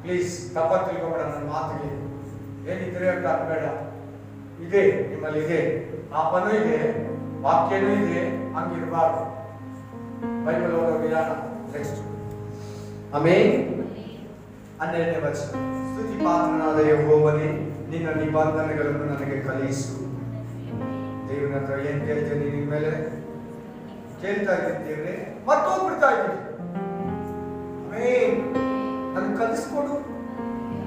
ಪ್ಲೀಸ್. ತಪ್ಪ ತಿಳ್ಕೊಬೇಡ ನನ್ನ ಮಾತಿಗೆ. ಏನಿದ್ರೆ ಅಂತ ಅನ್ಬೇಡ. ಇದೆ, ನಿಮ್ಮಲ್ಲಿ ಇದೆ, ಪಾಪನೂ ಇದೆ, ವಾಕ್ಯನೂ ಇದೆ. ಹಂಗಿರಬಾರ್ದು. ಬೈಬಲ್ ಓದೋ ವಿಧಾನ. ನೆಕ್ಸ್ಟ್ ಆಮೇನ್. 12ನೇ ವಚನ. ಸ್ತುತಿ ಪಾತ್ರನಾದ ಯೆಹೋವನೇ, ನಿನ್ನ ನಿಬಂಧನೆಗಳನ್ನು ನನಗೆ ಕಲಿಸು. ದೇವರ ಹತ್ರ ಏನ್ ಕೇಳ್ತೇನೆ? ನಿನ್ನ ಮೇಲೆ ಕೇಳ್ತಾ ಇದ್ದೇವೆ, ಮತ್ತೋಗ್ಬಿಡ್ತಾ ಇದ್ದೀವಿ. ಆಮೇನ್. ನನ್ ಕಲಿಸ್ಕೊಡು,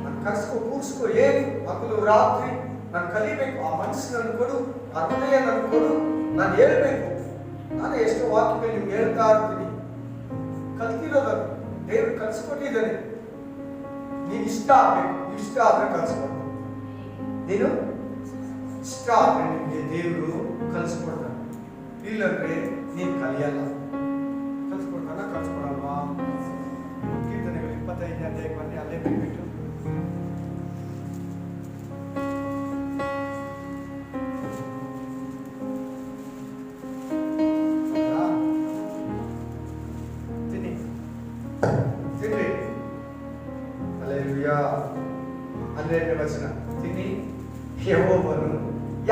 ನನ್ ಕಲಿಸ್ಕೊ, ಕೂರಿಸ್ಕೊ. ಏನು ಮಕ್ಕಳು ರಾತ್ರಿ ನಾನು ಕಲಿಬೇಕು. ಆ ಮನಸ್ಸು ನನ್ ಕೊಡು, ಆ ಹೃದಯ ನನ್ ಕೊಡು. ನಾನು ಹೇಳ್ಬೇಕು. ನಾನು ಎಷ್ಟೋ ವಾಕ್ಯಗಳು ನಿಮ್ಗೆ ಹೇಳ್ತಾ ಇರ್ತೀನಿ. ಕಲ್ತಿರೋದನ್ನು ದೇವ್ರು ಕಲಿಸ್ಕೊಟ್ಟಿದ್ದಾನೆ. ನೀನು ಇಷ್ಟ ಆಗ್ಬೇಕು. ಇಷ್ಟ ಆದ್ರೆ ಕಲಿಸ್ಕೊಡ್ತಾನೆ. ನೀನು ಇಷ್ಟ ಆದ್ರೆ ನಿಮ್ಗೆ ದೇವರು ಕಲಿಸ್ಕೊಡ್ತಾನೆ. ಇಲ್ಲಂದ್ರೆ ನೀನ್ ಕಲಿಯಲ್ಲ. ಕಲಿಸ್ಕೊಡ್ತಾನ, ಕಲಿಸ್ಕೊಡಲ್ವಾ? ಕೀರ್ತನೆಗಳು 25ನೇ ಅಧ್ಯಾಯಕ್ಕೆ ಬನ್ನಿ, ಅಲ್ಲೇ ಬಿಟ್ಬಿಟ್ಟು. ತಿನ್ನಿ. ಹಲ್ಲೆಲೂಯಾ. 12ನೇ ವಚನ. ತಿನ್ನಿ. ಯೆಹೋವನು,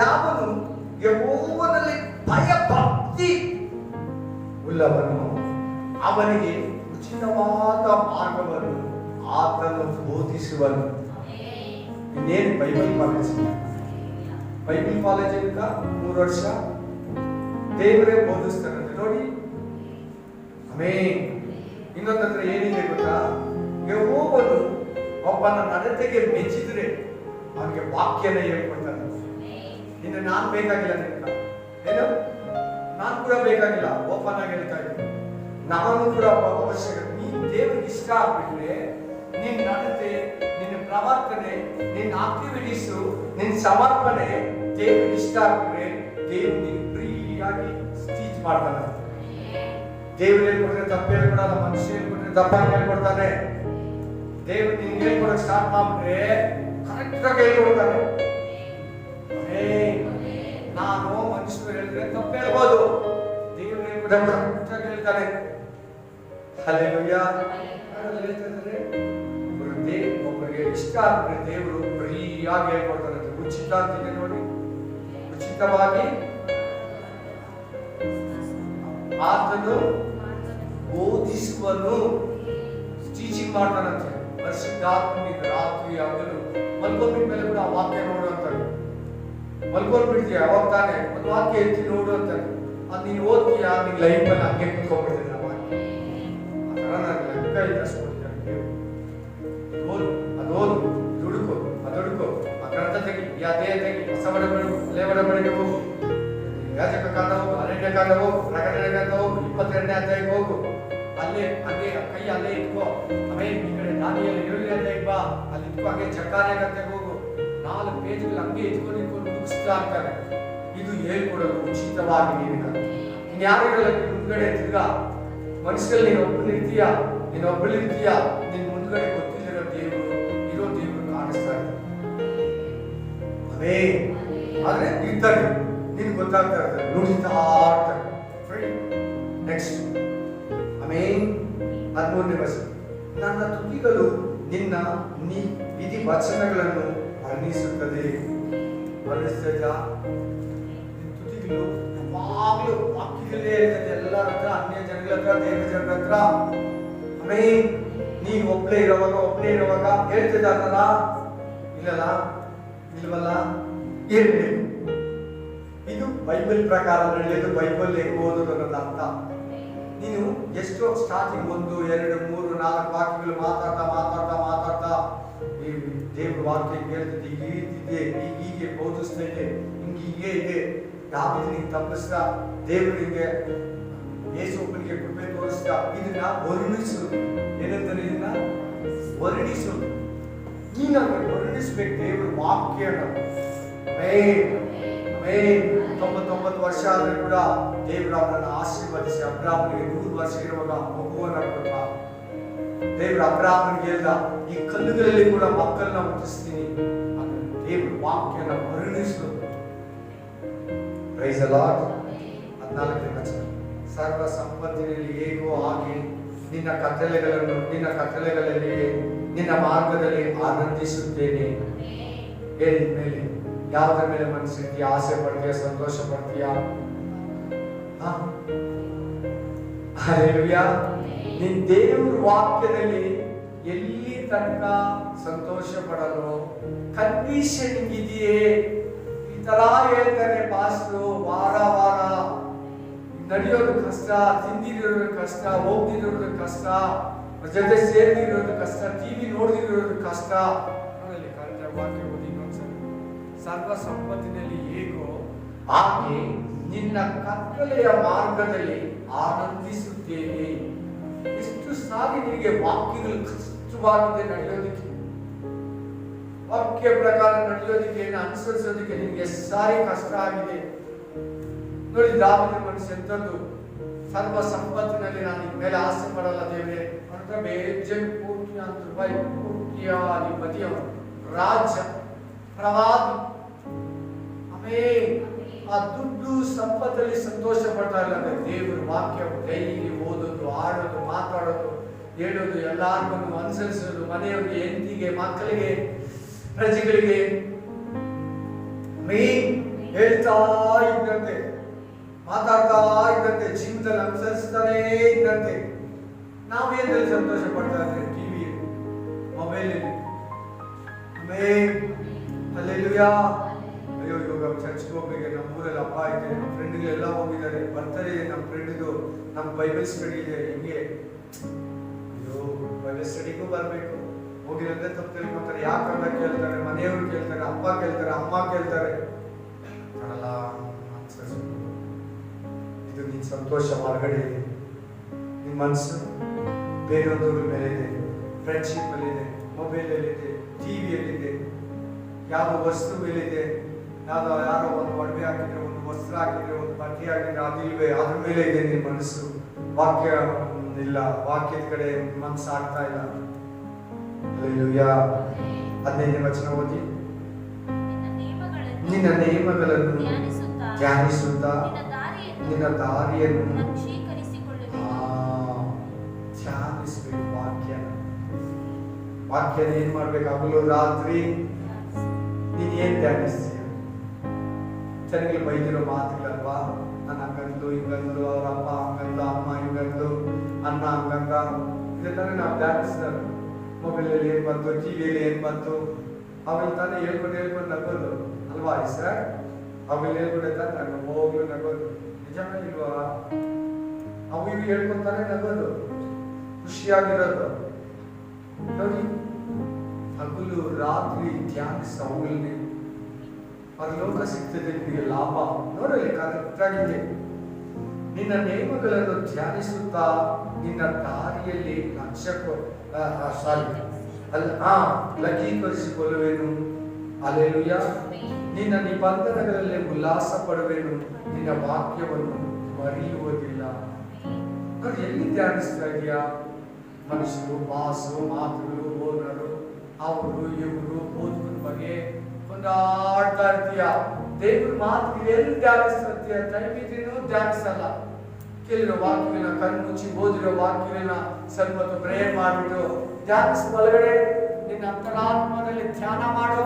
ಯಾವನು ಯೆಹೋವನಲ್ಲಿ ಭಯಭಕ್ತಿ ಉಳ್ಳವನು ಅವನಿಗೆ ಉಚಿತವಾದ ಮಾರ್ಗವನ್ನು ಆತನು ಬೋಧಿಸುವನು. ಇನ್ನೇನು ಬೈಬಲ್ ಕಾಲೇಜ್? ಬೈಬಲ್ ಕಾಲೇಜ್ 3 ವರ್ಷ ದೇವರೇ ಬೋಧಿಸ್ತಾರಂತೆ. ನೋಡಿ, ಆಮೇನ್. ಇನ್ನೊಂದಂದ್ರೆ ಏನಿದೆ ಗೊತ್ತಾ? ಯೆಹೋವನು ಒಬ್ಬನ ನಡತೆಗೆ ಮೆಚ್ಚಿದ್ರೆ ಅವನಿಗೆ ವಾಕ್ಯನ ಹೇಳ್ಕೊಡ್ತಾನೆ. ಇನ್ನು ನಾನ್ ಬೇಕಾಗಿಲ್ಲ, ನಿನ್ನ ಏನು ನಾನು ಕೂಡ ಬೇಕಾಗಿಲ್ಲ. ಓಪನ್ ಆಗಿ ಹೇಳ್ತಾ ಇದ್ದೀನಿ, ನಾನು ಕೂಡ ಅವಶ್ಯಕ. ನೀನ್ ದೇವರಿಗೆ ಇಷ್ಟ ಆಗ್ಬಿಟ್ರೆ ನಿನ್ ನಡತೆ, ನಿನ್ನ ಪ್ರವರ್ತನೆ, ನಿನ್ನ ಆಕ್ಟಿವಿಟೀಸು, ನಿನ್ನ ಸಮರ್ಪಣೆ ದೇವರಿಗೆ ಇಷ್ಟ ಆಗ್ಬಿಟ್ರೆ ದೇವ್ರು ನಿನ್ ಫ್ರೀಯಾಗಿ ಟೀಚ್ ಮಾಡ್ತಾನೆ. ದೇವ್ರು ಹೇಳ್ಕೊಟ್ರೆ ತಪ್ಪು ಹೇಳ್ಕೊಡಲ್ಲ, ಮನುಷ್ಯ ಹೇಳ್ಕೊಟ್ರೆ ತಪ್ಪಾಗಿ ಹೇಳ್ಕೊಡ್ತಾನೆ. ದೇವ್ರು ನಿನ್ಗೆ ಹೇಳ್ಕೊಡಕ್ ಸ್ಟಾರ್ಟ್ ಮಾಡ್ಬಿಟ್ರೆ ಕರೆಕ್ಟ್ ಆಗಿ ಹೇಳ್ಕೊಡ್ತಾನೆ. ನಾನು ಮನುಷ್ಯರು ಹೇಳಿದ್ರೆ ತಪ್ಪು ಹೇಳ್ಬೋದು, ದೇವ್ರು ಹೇಳ್ಕೊಟ್ರೆ ಕರೆಕ್ಟ್ ಆಗಿ ಹೇಳ್ತಾನೆ. ಹಲ್ಲೆಲೂಯಾ. ಹೇಳ್ತಿದ್ರೆ ಒಬ್ಬರಿಗೆ ಇಷ್ಟ ಆದ್ರೆ ದೇವರು ಫ್ರೀಯಾಗಿ ಹೇಳ್ಕೊಡ್ತಾನೆ. ಉಚಿತ ಅಂತಿದೆ ನೋಡಿ, ಉಚಿತವಾಗಿ ಆತನು ಬೋಧಿಸುವನು, ಟೀಚಿಂಗ್ ಮಾಡ್ತಾನಂತೆ. ಪರಿಶುದ್ಧಾತ್ಮನಿಗೆ ರಾತ್ರಿ ಹಗಲು ಮಲ್ಕೊಂಡ್ಬಿಟ್ಟ ಮೇಲೆ ಕೂಡ ಆ ವಾಕ್ಯ ನೋಡು ಅಂತಾನೆ. ಮಲ್ಕೊಂಡ್ಬಿಡ್ತೀಯ, ಅವಾಗ ತಾನೆ ಒಂದು ವಾಕ್ಯ ಎತ್ತಿ ನೋಡು ಅಂತಾನೆ. ಅದು ನೀನು ಓದ್ತೀಯ, ನಿನ್ ಲೈಫ್ ಅಲ್ಲಿ ಹಂಗೆ ಕುತ್ಕೊಂಡ್ಬಿಡ್ತೀನಿ. ಆ ವಾಕ್ಯ ಆ ತರ ನಾನು ಲೆಕ್ಕ ಇಟ್ಟಿಸ್ಕೊಡ್ತೀನಿ. ಅದೋದು ದುಡುಕು, ಅದೊಡುಕು, ಆ ಗ್ರಂಥ ತೆಗಿ, ಅದೇ ತೆಗಿ, ಹೊಸ ಒಡಂಬಡಿಕೆ ಹೋಗು, ಯಾಜಕ ಕಾಂಡ ಹೋಗು, ಅರಣ್ಯ ಕಾಂಡ ಹೋಗು, ಪ್ರಕಟಣೆ ಕಾಂಡ ಹೋಗು, 22ನೇ ಅಧ್ಯಾಯಕ್ಕೆ ಹೋಗು. ಅಲ್ಲೇ ಹಂಗೆ ಕೈ ಅಲ್ಲೇ ಇಟ್ಕೋ. ಆಮೇಲೆ ಈ ಕಡೆ ದಾನಿಯಲ್ಲಿ 7ನೇ ಅಧ್ಯಾಯಕ್ಕೆ ಬಾ, ಅಲ್ಲಿ ಇಟ್ಕೋ. ಹಾಗೆ ಜಕಾರ್ಯ ಕಥೆಗೆ ಹೋಗು. 4 ಪೇಜ್ಗಳು ಹಂಗೆ ಇಟ್ಕೊಂಡು ಮುಗಿಸ್ತಾ ಇರ್ತಾರೆ. ಇದು ಹೇಳ್ಕೊಡೋದು ಉಚಿತವಾಗಿ. ಇನ್ಯಾರಿಗಲ್ಲ ನಿನ್ ಮುಂದ್ಗಡೆ ತಿರ್ಗಾ ಮನುಷ್ಯರಲ್ಲಿ ನೀನು ಒಬ್ಬನಿರ್ತೀಯ, ನೀನು ಒಬ್ಬಳಿರ್ತೀಯ. ನಿನ್ ಮುಂದ್ಗಡೆ ಗೊತ್ತಿಲ್ಲಿರೋ ದೇವರು, ಇರೋ ದೇವರು ಕಾಣಿಸ್ತಾ ಇದ್ದಾರೆ. ಅದೇ ಆದ್ರೆ ಇರ್ತಾರೆ, ನಿನ್ ಗೊತ್ತಾಗ್ತಾ ಇರ್ತಾರೆ, ನುಡಿತಾ ಇರ್ತಾರೆ. ನೆಕ್ಸ್ಟ್ ಆಮೇನ್. 13ನೇ ವಚನ. ನನ್ನ ತುಟಿಗಳು ನಿನ್ನ ವಿಧಿ ವಚನಗಳನ್ನು ವರ್ಣಿಸುತ್ತದೆ. ವರ್ಣಿಸ್ತಾ ತುಟಿಗಳು ಯಾವಾಗ್ಲೂ ವಾಕ್ಯದಲ್ಲೇ ಇರ್ತದೆ. ಎಲ್ಲರ ಹತ್ರ, ಅನ್ಯ ಜನಗಳ ಹತ್ರ, ದೇವ ಜನರ ಹತ್ರ. ಆಮೇನ್. ನೀನ್ ಒಬ್ಳೇ ಇರೋವಾಗ ಹೇಳ್ತಿದ್ದಾರಲ್ಲ, ಇಲ್ಲಲ್ಲ, ಇಲ್ವಲ್ಲ, ಇರಬೇಕು. ಇದು ಬೈಬಲ್ ಪ್ರಕಾರ ನಡೆಯೋದು. ಬೈಬಲ್ ಹೆಂಗ್ ಓದೋದು ಅನ್ನೋದು ಅರ್ಥ. ನೀನು ಎಷ್ಟೋ ಸ್ಟಾರ್ಟಿಂಗ್ 1, 2, 3, 4 ವಾಕ್ಯಗಳು ಮಾತಾಡ್ತಾ ಈ ದೇವ್ರ ವಾಕ್ಯ ಕೇಳ್ತಿದ್ದೆ, ಈ ರೀತಿದೆ, ಹೀಗೆ ಬೋಧಿಸ್ತಾ ಇದೆ, ಹೀಗೆ ಇದೆ, ದಾವೀದನಿಗೆ ತಪ್ಪಿಸ್ತಾ, ದೇವರಿಗೆ ಯೇಸುವಿಗೆ ಕೃಪೆ ತೋರಿಸ್ತಾ, ಇದನ್ನ ವರ್ಣಿಸೋದು. ಏನಂತಾರೆ? ಇದನ್ನ ವರ್ಣಿಸೋದು. ನೀನು ವರ್ಣಿಸ್ಬೇಕು ದೇವ್ರ ವಾಕ್ಯನ. 99 ವರ್ಷ ಆದ್ರೂ ಕೂಡ ದೇವ್ರ ಅವನನ್ನು ಆಶೀರ್ವದಿಸಿ ಅಬ್ರಾಹ್ಮನಿಗೆ 100 ವರ್ಷ ಇರುವಾಗ ಮಗುವನ್ನ ಕೊಟ್ಟ. ದೇವ್ರ ಅಬ್ರಾಹ್ಮನಿಗೆ ಹೇಳ್ದ, ಈ ಕಲ್ಲುಗಳಲ್ಲಿ ಕೂಡ ಮಕ್ಕಳನ್ನ ಹುಟ್ಟಿಸ್ತೀನಿ. ದೇವ್ರ ವಾಕ್ಯನ ವರ್ಣಿಸೋದು. Praise the Lord. 14ನೇ ವಚನ, ಸರ್ವ ಸಂಪತ್ತಿನಲ್ಲಿ ಹೇಗೋ ಹಾಗೆ ನಿನ್ನ ಕತ್ತಲೆಗಳಲ್ಲಿ ನಿನ್ನ ಮಾರ್ಗದಲ್ಲಿ ಆನಂದಿಸುತ್ತೇನೆ. ಹೇಳಿದ ಮೇಲೆ ಯಾವುದ್ರ ಮೇಲೆ ಮನಸ್ಸಿರ್ತೀಯ? ಆಸೆ ಪಡ್ತೀಯ? ಸಂತೋಷ ಪಡ್ತೀಯ? ಹಲ್ಲೆಲೂಯಾ. ನಿನ್ ದೇವ್ರ ವಾಕ್ಯದಲ್ಲಿ ಎಲ್ಲಿ ತನಕ ಸಂತೋಷ ಪಡಲು ಕಂಡೀಷನ್ ಇದೆಯೇ? ಈ ತರ ಹೇಳ್ತಾರೆ ಪಾಸ್ಟ್ರು, ವಾರ ನಡೆಯೋದು ಕಷ್ಟ, ತಿಂದಿರೋದು ಕಷ್ಟ, ಹೋಗ್ದಿರೋದು ಕಷ್ಟ, ಜೊತೆ ಸೇರಿರೋದು ಕಷ್ಟ, ಟಿವಿ ನೋಡ್ದಿರೋದು ಕಷ್ಟ. ವಾಕ್ಯ ಓದಿ ಇನ್ನೊಂದ್ಸರಿ. ಸರ್ವ ಸಂಪತ್ತಿನಲ್ಲಿ ಹೇಗೋ ಹಾಗೆ ನಿನ್ನ ಕತ್ತಲೆಯ ಮಾರ್ಗದಲ್ಲಿ ಆನಂದಿಸುತ್ತೇನೆ. ಎಷ್ಟು ಸಾರಿ ನಿನಗೆ ವಾಕ್ಯಗಳು ಕಷ್ಟವಾಗಿದೆ ನಡೆಯೋದಕ್ಕೆ, ವಾಕ್ಯ ಪ್ರಕಾರ ನಡೆಯೋದಕ್ಕೆ, ಅನುಸರಿಸೋದಕ್ಕೆ ನಿನಗೆ ಸಾರಿ ಕಷ್ಟ ಆಗಿದೆ. ನೋಡಿ, ದಾವೀದನ ಮನಸ್ಸು ಎಂಥದ್ದು. ಸರ್ವ ಸಂಪತ್ತಿನಲ್ಲಿ ನಾನು ನಿನ್ನ ಮೇಲೆ ಆಸೆ ಪಡಲ್ಲ ದೇವರೇ ಅಂತ ಬೇಜನ್ ಕೋಟ್ಯಾಂತರ ರೂಪಾಯಿ ಕೋಟ್ಯಾಧಿಪತಿಯವರು, ರಾಜ್ಯ ಪ್ರವಾದಿ, ಆ ದುಡ್ಡು ಸಂಪತ್ತಲ್ಲಿ ಸಂತೋಷ ಪಡ್ತಾ ಇಲ್ಲ. ದೇವರ ವಾಕ್ಯ ಡೈಲಿ ಓದೋದು, ಆಡೋದು, ಮಾತಾಡೋದು, ಹೇಳೋದು, ಎಲ್ಲಾರ್ಗು ಅನುಸರಿಸೋದು, ಮನೆಯವರಿಗೆ, ಹೆಂಡತಿಗೆ, ಮಕ್ಕಳಿಗೆ, ಪ್ರಜೆಗಳಿಗೆ ಹೇಳ್ತಾ ಇದ್ದಂತೆ, ಮಾತಾಡ್ತಾ ಇದ್ದಂತೆ, ಜೀವನದಲ್ಲಿ ಅನುಸರಿಸ್ತಾನೇ ಇದ್ದಂತೆ. ನಾವೇನಲ್ಲಿ ಸಂತೋಷ ಪಡ್ತಾ ಇದ್ದೇವೆ? TV, mobile. ಹಲ್ಲೆಲೂಯಾ. ಅಯ್ಯೋ, ಇವಾಗ ಚರ್ಚ್ಗೆ ಹೋಗ್ಬೇಕು. ನಮ್ಮ ಊರಲ್ಲಿ ಹಬ್ಬ ಇದೆ, ನಮ್ಮ ಫ್ರೆಂಡ್ಗಳೆಲ್ಲ ಹೋಗಿದ್ದಾರೆ, ಬರ್ತಾರೆ. ನಮ್ಮ ಫ್ರೆಂಡ್ದು ನಮ್ಮ ಬೈಬಲ್ ಸ್ಟಡಿ ಇದೆ. ಹಿಂಗೆ ಅಯ್ಯೋ, ಬೈಬಲ್ ಸ್ಟಡಿಗೂ ಬರಬೇಕು. ಹೋಗಿರೋದೇ ತಪ್ಪು ತಿಳ್ಕೊತಾರೆ. ಯಾಕಂತ ಕೇಳ್ತಾರೆ, ಮನೆಯವರು ಕೇಳ್ತಾರೆ, ಅಪ್ಪ ಕೇಳ್ತಾರೆ, ಅಮ್ಮ ಕೇಳ್ತಾರೆ. ಇದು ನಿನ್ನ ಸಂತೋಷ ಹೊರಗಡೆ ಇದೆ. ನಿಮ್ಮ ಮನಸ್ಸು ಬೇರೆಯವ್ರ ಮೇಲೆ ಇದೆ, ಫ್ರೆಂಡ್ಶಿಪ್ ಅಲ್ಲಿ ಇದೆ, ಮೊಬೈಲ್ ಅಲ್ಲಿ ಇದೆ, ಟಿವಿಯಲ್ಲಿದೆ, ಯಾವ ವಸ್ತು ಮೇಲಿದೆ. ಯಾರೋ ಒಂದು ಒಡವೆ ಹಾಕಿದ್ರೆ, ಒಂದು ವಸ್ತ್ರ ಹಾಕಿದ್ರೆ, ಒಂದು ಬಟ್ಟೆ ಹಾಕಿದ್ರೆ, ಅದಿಲ್ವೇ ಅದ್ರ ಮೇಲೆ ಇದೆ ನಿನ್ನ ಮನಸ್ಸು. ವಾಕ್ಯ ಇಲ್ಲ, ವಾಕ್ಯದ ಕಡೆ ಮನಸ್ಸು ಆಗ್ತಾ ಇಲ್ಲ. ಹಲ್ಲೆಲೂಯಾ. 15ನೇ ವಚನ ಓದಿ. ನಿನ್ನ ನಿಯಮಗಳನ್ನು ಧ್ಯಾನಿಸುತ್ತಾ ನಿನ್ನ ದಾರಿಯನ್ನು ಧ್ಯಾನಿಸ್ಬೇಕು. ವಾಕ್ಯನ ಏನ್ ಮಾಡ್ಬೇಕು? ಹಗಲು ರಾತ್ರಿ ನೀನ್ ಏನ್ ಧ್ಯಾನಿಸ್ತೀಯ? ಜನಗಳು ಬೈದಿರೋ ಮಾತುಗಳಲ್ವಾ? ನನ್ನ ಹಂಗಂದು ಹಿಂಗಂದು, ಅವ್ರ ಅಪ್ಪ ಹಂಗಂದು, ಅಮ್ಮ ಹಿಂಗಂದು, ಅಣ್ಣ ಹಂಗಂದ, ಇದೇ ತಾನೇ ನಾವು ಧ್ಯಾನಿಸ್ತಾರೆ. ಮೊಬೈಲಲ್ಲಿ ಏನ್ ಬಂತು, ಟಿವಿಯಲ್ಲಿ ಏನ್ ಬಂತು, ಅವೆಲ್ಲ ತಾನೇ ಹೇಳ್ಕೊಂಡು ನಗೋದು ಅಲ್ವಾ ಸರ್? ಅವೆಲ್ಲ ಹೇಳ್ಕೊಂಡೆ ತಾನೆ ಹೋಗ್ಲು ನಗೋದು. ನಿಜಾನ ಇಲ್ವಾ? ಅವು ಇವು ಹೇಳ್ಕೊಂತಾನೆ ನಗೋದು, ಖುಷಿಯಾಗಿರೋದು. ನೋಡಿ, ಹಗಲು ರಾತ್ರಿ ಧ್ಯಾನಿಸ ಅವುಗಳನ್ನೇ ಪರಲೋಕ ಸಿಗ್ತದೆ, ನಿಮಗೆ ಲಾಭ. ನೋಡಲಿ ಕರೆಕ್ಟ್ ಆಗಿದೆ. ನಿನ್ನ ನೇಮಗಳನ್ನು ಧ್ಯಾನಿಸುತ್ತಾ ನಿನ್ನ ದಾರಿಯಲ್ಲಿ ಲಘೀಕರಿಸಿಕೊಳ್ಳುವೆನು. ಹಲ್ಲೆಲೂಯಾ. ನಿನ್ನ ನಿಬಂಧನೆಗಳಲ್ಲಿ ಉಲ್ಲಾಸ ಪಡುವೆನು, ನಿನ್ನ ವಾಕ್ಯವನ್ನು ಮರೆಯುವುದಿಲ್ಲ. ನೋಡಿ, ಎಲ್ಲಿ ಧ್ಯಾನಿಸ್ತಾ ಇದೆಯಾ? ಮನುಷ್ಯರು, ಬಾಸು, ಮಾತುಗಳು, ಓನರು, ಅವರು ಇವರು, ಬೋಧಕರ ಬಗ್ಗೆ ಕೊಂಡಾಡ್ತಾ ಇರ್ತೀಯ. ದೇವ್ರ ಮಾತು ಎಲ್ಲಿ ಧ್ಯಾನಿಸ್ತೀಯ? ದಯವಿಟ್ಟು ಧ್ಯಾನಿಸಲ್ಲ. ಕೇಳಿರೋ ವಾಕ್ಯಗಳನ್ನ ಕಣ್ಣು ಮುಚ್ಚಿ ಓದಿರೋ ವಾಕ್ಯಗಳನ್ನ ಸ್ವಲ್ಪ ಹೊತ್ತು ಪ್ರೇಯರ್ ಮಾಡಿಬಿಟ್ಟು ಧ್ಯಾನಿಸ್ ಒಳಗಡೆ ನಿನ್ನ ಅಂತರಾತ್ಮದಲ್ಲಿ ಧ್ಯಾನ ಮಾಡು.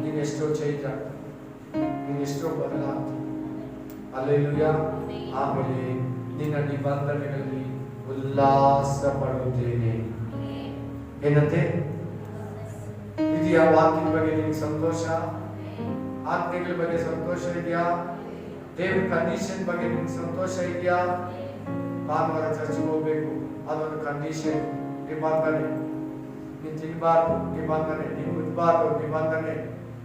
ನೀನ್ ಎಷ್ಟೋ ಚೇಂಜ್ ಆಗ್ತದೆ, ನೀನ್ ಎಷ್ಟೋ ಬದಲಾಗ್ತದೆ. ಹಲ್ಲೆಲೂಯಾ. ಆಮೇಲೆ ನಿನ್ನ ನಿಬಂಧನೆಗಳಲ್ಲಿ ಉಲ್ಲಾಸ ಪಡುತ್ತೇನೆ. ಏನಂತೆ? ಇದು ಇದೆಯಾ? ವಾಕ್ಯದ ಬಗ್ಗೆ ನಿಮ್ಗೆ ಸಂತೋಷ, ಆಜ್ಞೆಗಳ ಬಗ್ಗೆ ಸಂತೋಷ ಇದೆಯಾ? ದೇವ್ರ ಕಂಡೀಷನ್ ಬಗ್ಗೆ ನಿಮ್ಗೆ ಸಂತೋಷ ಇದೆಯಾ? ಭಾನುವಾರ ಚರ್ಚ್ಗೆ ಹೋಗ್ಬೇಕು, ಅದೊಂದು ಕಂಡೀಷನ್, ನಿಬಂಧನೆ. ನೀನು ತಿನ್ಬಾರ್ದು, ನಿಬಂಧನೆ. ನೀನು ಮುಟ್ಬಾರ್ದು, ನಿಬಂಧನೆ.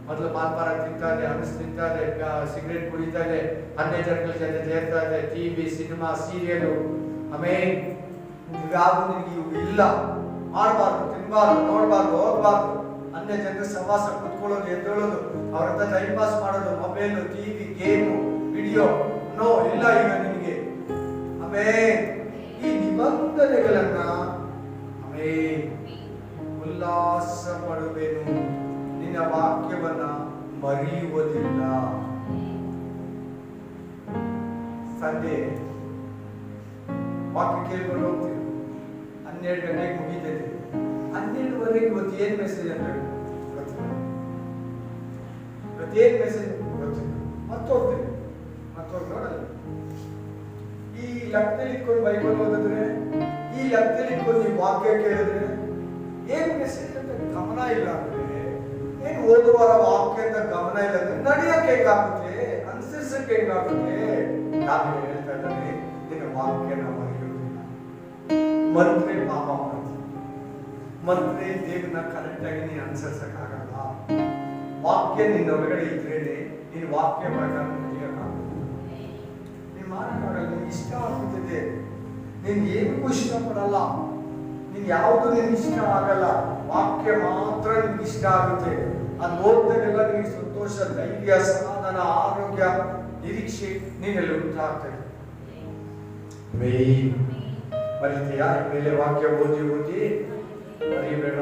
ಮೊದಲು ಮಾಲ್ಪಾರ ತಿಂತಾ ಇದೆ, ಹನಸ್ ತಿಂತಾ ಇದೆ, ಸಿಗರೇಟ್ ಕುಡಿತಾ ಇದೆ, ಅನ್ಯ ಜನಗಳ ಜೊತೆ ಸೇರ್ತಾ ಇದೆ, ಟಿವಿ, ಸಿನಿಮಾ, ಸೀರಿಯಲ್. ಆಮೇಲೆ ಇವ್ಯಾವುದು ನಿನಗೆ ಇವು ಇಲ್ಲ. ಮಾಡಬಾರ್ದು, ತಿನ್ಬಾರ್ದು, ನೋಡಬಾರ್ದು, ಹೋಗ್ಬಾರ್ದು. ಅನ್ಯ ಜನರ ಸವಾಸ, ಕುತ್ಕೊಳ್ಳೋದು, ಎದ್ದೇಳೋದು, ಅವ್ರ ಹತ್ರ ಟೈಮ್ ಪಾಸ್ ಮಾಡೋದು, mobile, TV, game, video, no ಇಲ್ಲ ಈಗ ನಿನಗೆ. ಆಮೇಲೆ ಈ ನಿಬಂಧನೆಗಳನ್ನ ಉಲ್ಲಾಸ ಪಡುವೆನು, ನಿನ್ನ ವಾಕ್ಯವನ್ನ ಮರೆಯುವುದಿಲ್ಲ. ಸಂಜೆ ವಾಕ್ಯ ಕೇಳ್ಕೊಂಡು ಹೋಗ್ತೀವಿ, 12 ಗಂಟೆಗೆ ಮುಗಿತೈತೆ. 12:30 ಇವತ್ತು ಏನ್ ಮೆಸೇಜ್ ಅಂತ ಗೊತ್ತಿಲ್ಲ, ಇವತ್ತೇನ್ ಮೆಸೇಜ್ ಗೊತ್ತಿಲ್ಲ. ಮತ್ತೋಗ್ತೇವೆ, ಮತ್ತೋಗಿ ನೋಡಲ್ಲ. ಈ ಲೆಕ್ಕದಲ್ಲಿ ಇಟ್ಕೊಂಡು ಬೈಬಲ್ ಓದಿದ್ರೆ, ಈ ಲೆಕ್ಕದಲ್ಲಿ ಇಟ್ಕೊಂಡು ನೀವು ವಾಕ್ಯ ಕೇಳಿದ್ರೆ ಏನ್ ಮೆಸೇಜ್ ಅಂತ ಗಮನ ಇಲ್ಲ ಅಂದ್ರೆ, ಏನ್ ಓದುವಾರ ವಾಕ್ಯ ಅಂತ ಗಮನ ಇಲ್ಲ ಅಂದ್ರೆ ನಡೆಯಕ್ಕೆ ಹೇಗಾಗುತ್ತೆ, ಅನುಸರಿಸಕ್ಕೆ ಹೇಗಾಗುತ್ತೆ? ನಾನು ಹೇಳ್ತಾ ಇದ್ದೇನೆ, ನಿನ್ನ ವಾಕ್ಯನ ಮರೆಯುವುದಿಲ್ಲ. ಮಂತ್ರಿ ಪಾಪ ಮಾಡ್ತೀನಿ, ಮಂತ್ರಿ ದೇವನ ಕರೆಕ್ಟ್ ಆಗಿ ನೀನು ಅನುಸರಿಸಕ್ಕಾಗಲ್ಲ. ವಾಕ್ಯ ನಿನ್ನ ಒಳಗಡೆ ಇದ್ರೇನೆ ನೀನು ವಾಕ್ಯ ಪ್ರಕಾರ ನಡೆಯಕ್ಕಾಗುತ್ತೆ. ನೀನು ಮಾಡಕ್ಕಾಗಲ್ಲ. ನೀನು ಇಷ್ಟ ಆಗ್ತಿದೆ, ನೀನು ಏನಕ್ಕೂ ಇಷ್ಟಪಡಲ್ಲ, ನೀನು ಯಾವುದು ನಿನ್ಗೆ ಇಷ್ಟ ಆಗಲ್ಲ. ವಾಕ್ಯ ಮಾತ್ರ ನಿನ್ಗೆ ಇಷ್ಟ ಆಗುತ್ತೆ. ಅದು ಓದಿದಾಗೆಲ್ಲ ನಿನಗೆ ಸಂತೋಷ, ಧೈರ್ಯ, ಸಮಾಧಾನ, ಆರೋಗ್ಯ, ನಿರೀಕ್ಷೆ ನೀನೆಲ್ಲ ಉಂಟಾಗ್ತದೆ. ಬರೀತೀಯಾ? ಮೇಲೆ ವಾಕ್ಯ ಓದಿ ಓದಿ ಬರೀಬೇಡ,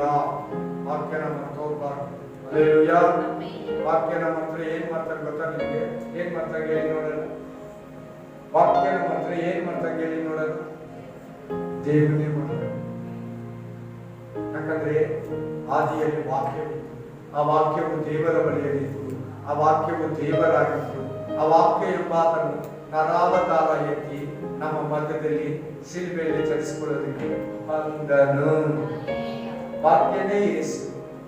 ವಾಕ್ಯನ ಮರ್ತೋಗ್ಬಾರ್ದು. ಅಲ್ಲೇಲೂಯಾ. ವಾಕ್ಯನ ಮಾತ್ರ ಏನ್ ಮಾಡ್ತಾರೆ ಗೊತ್ತಾ ನಿಮಗೆ? ಏನ್ ಮಾಡ್ತಾರೆ ಹೇಳಿ ನೋಡೋಣ. ವಾಕ್ಯನ ಮಾತ್ರ ಏನ್ ಮಾಡ್ತಾರೆ ಹೇಳಿ ನೋಡೋಣ. ದೇವರೇ ಮಾಡ್ತಾರೆ. ಯಾಕಂದ್ರೆ ಆದಿಯಲ್ಲಿ ವಾಕ್ಯವಿತ್ತು, ಆ ವಾಕ್ಯವು ದೇವರ ಬಳಿಯಲ್ಲಿತ್ತು, ಆ ವಾಕ್ಯವು ದೇವರಾಗಿತ್ತು. ಆ ವಾಕ್ಯ ಎಂಬಾತನು ನರಾವತಾರ ಎತ್ತಿ ನಮ್ಮ ಮಧ್ಯದಲ್ಲಿ ಶಿಲ್ಬೆಯಲ್ಲಿ ಚಲಿಸಿಕೊಳ್ಳೋದಕ್ಕೆ ಬಂದನು. ವಾಕ್ಯನೇ ಯೇಸು,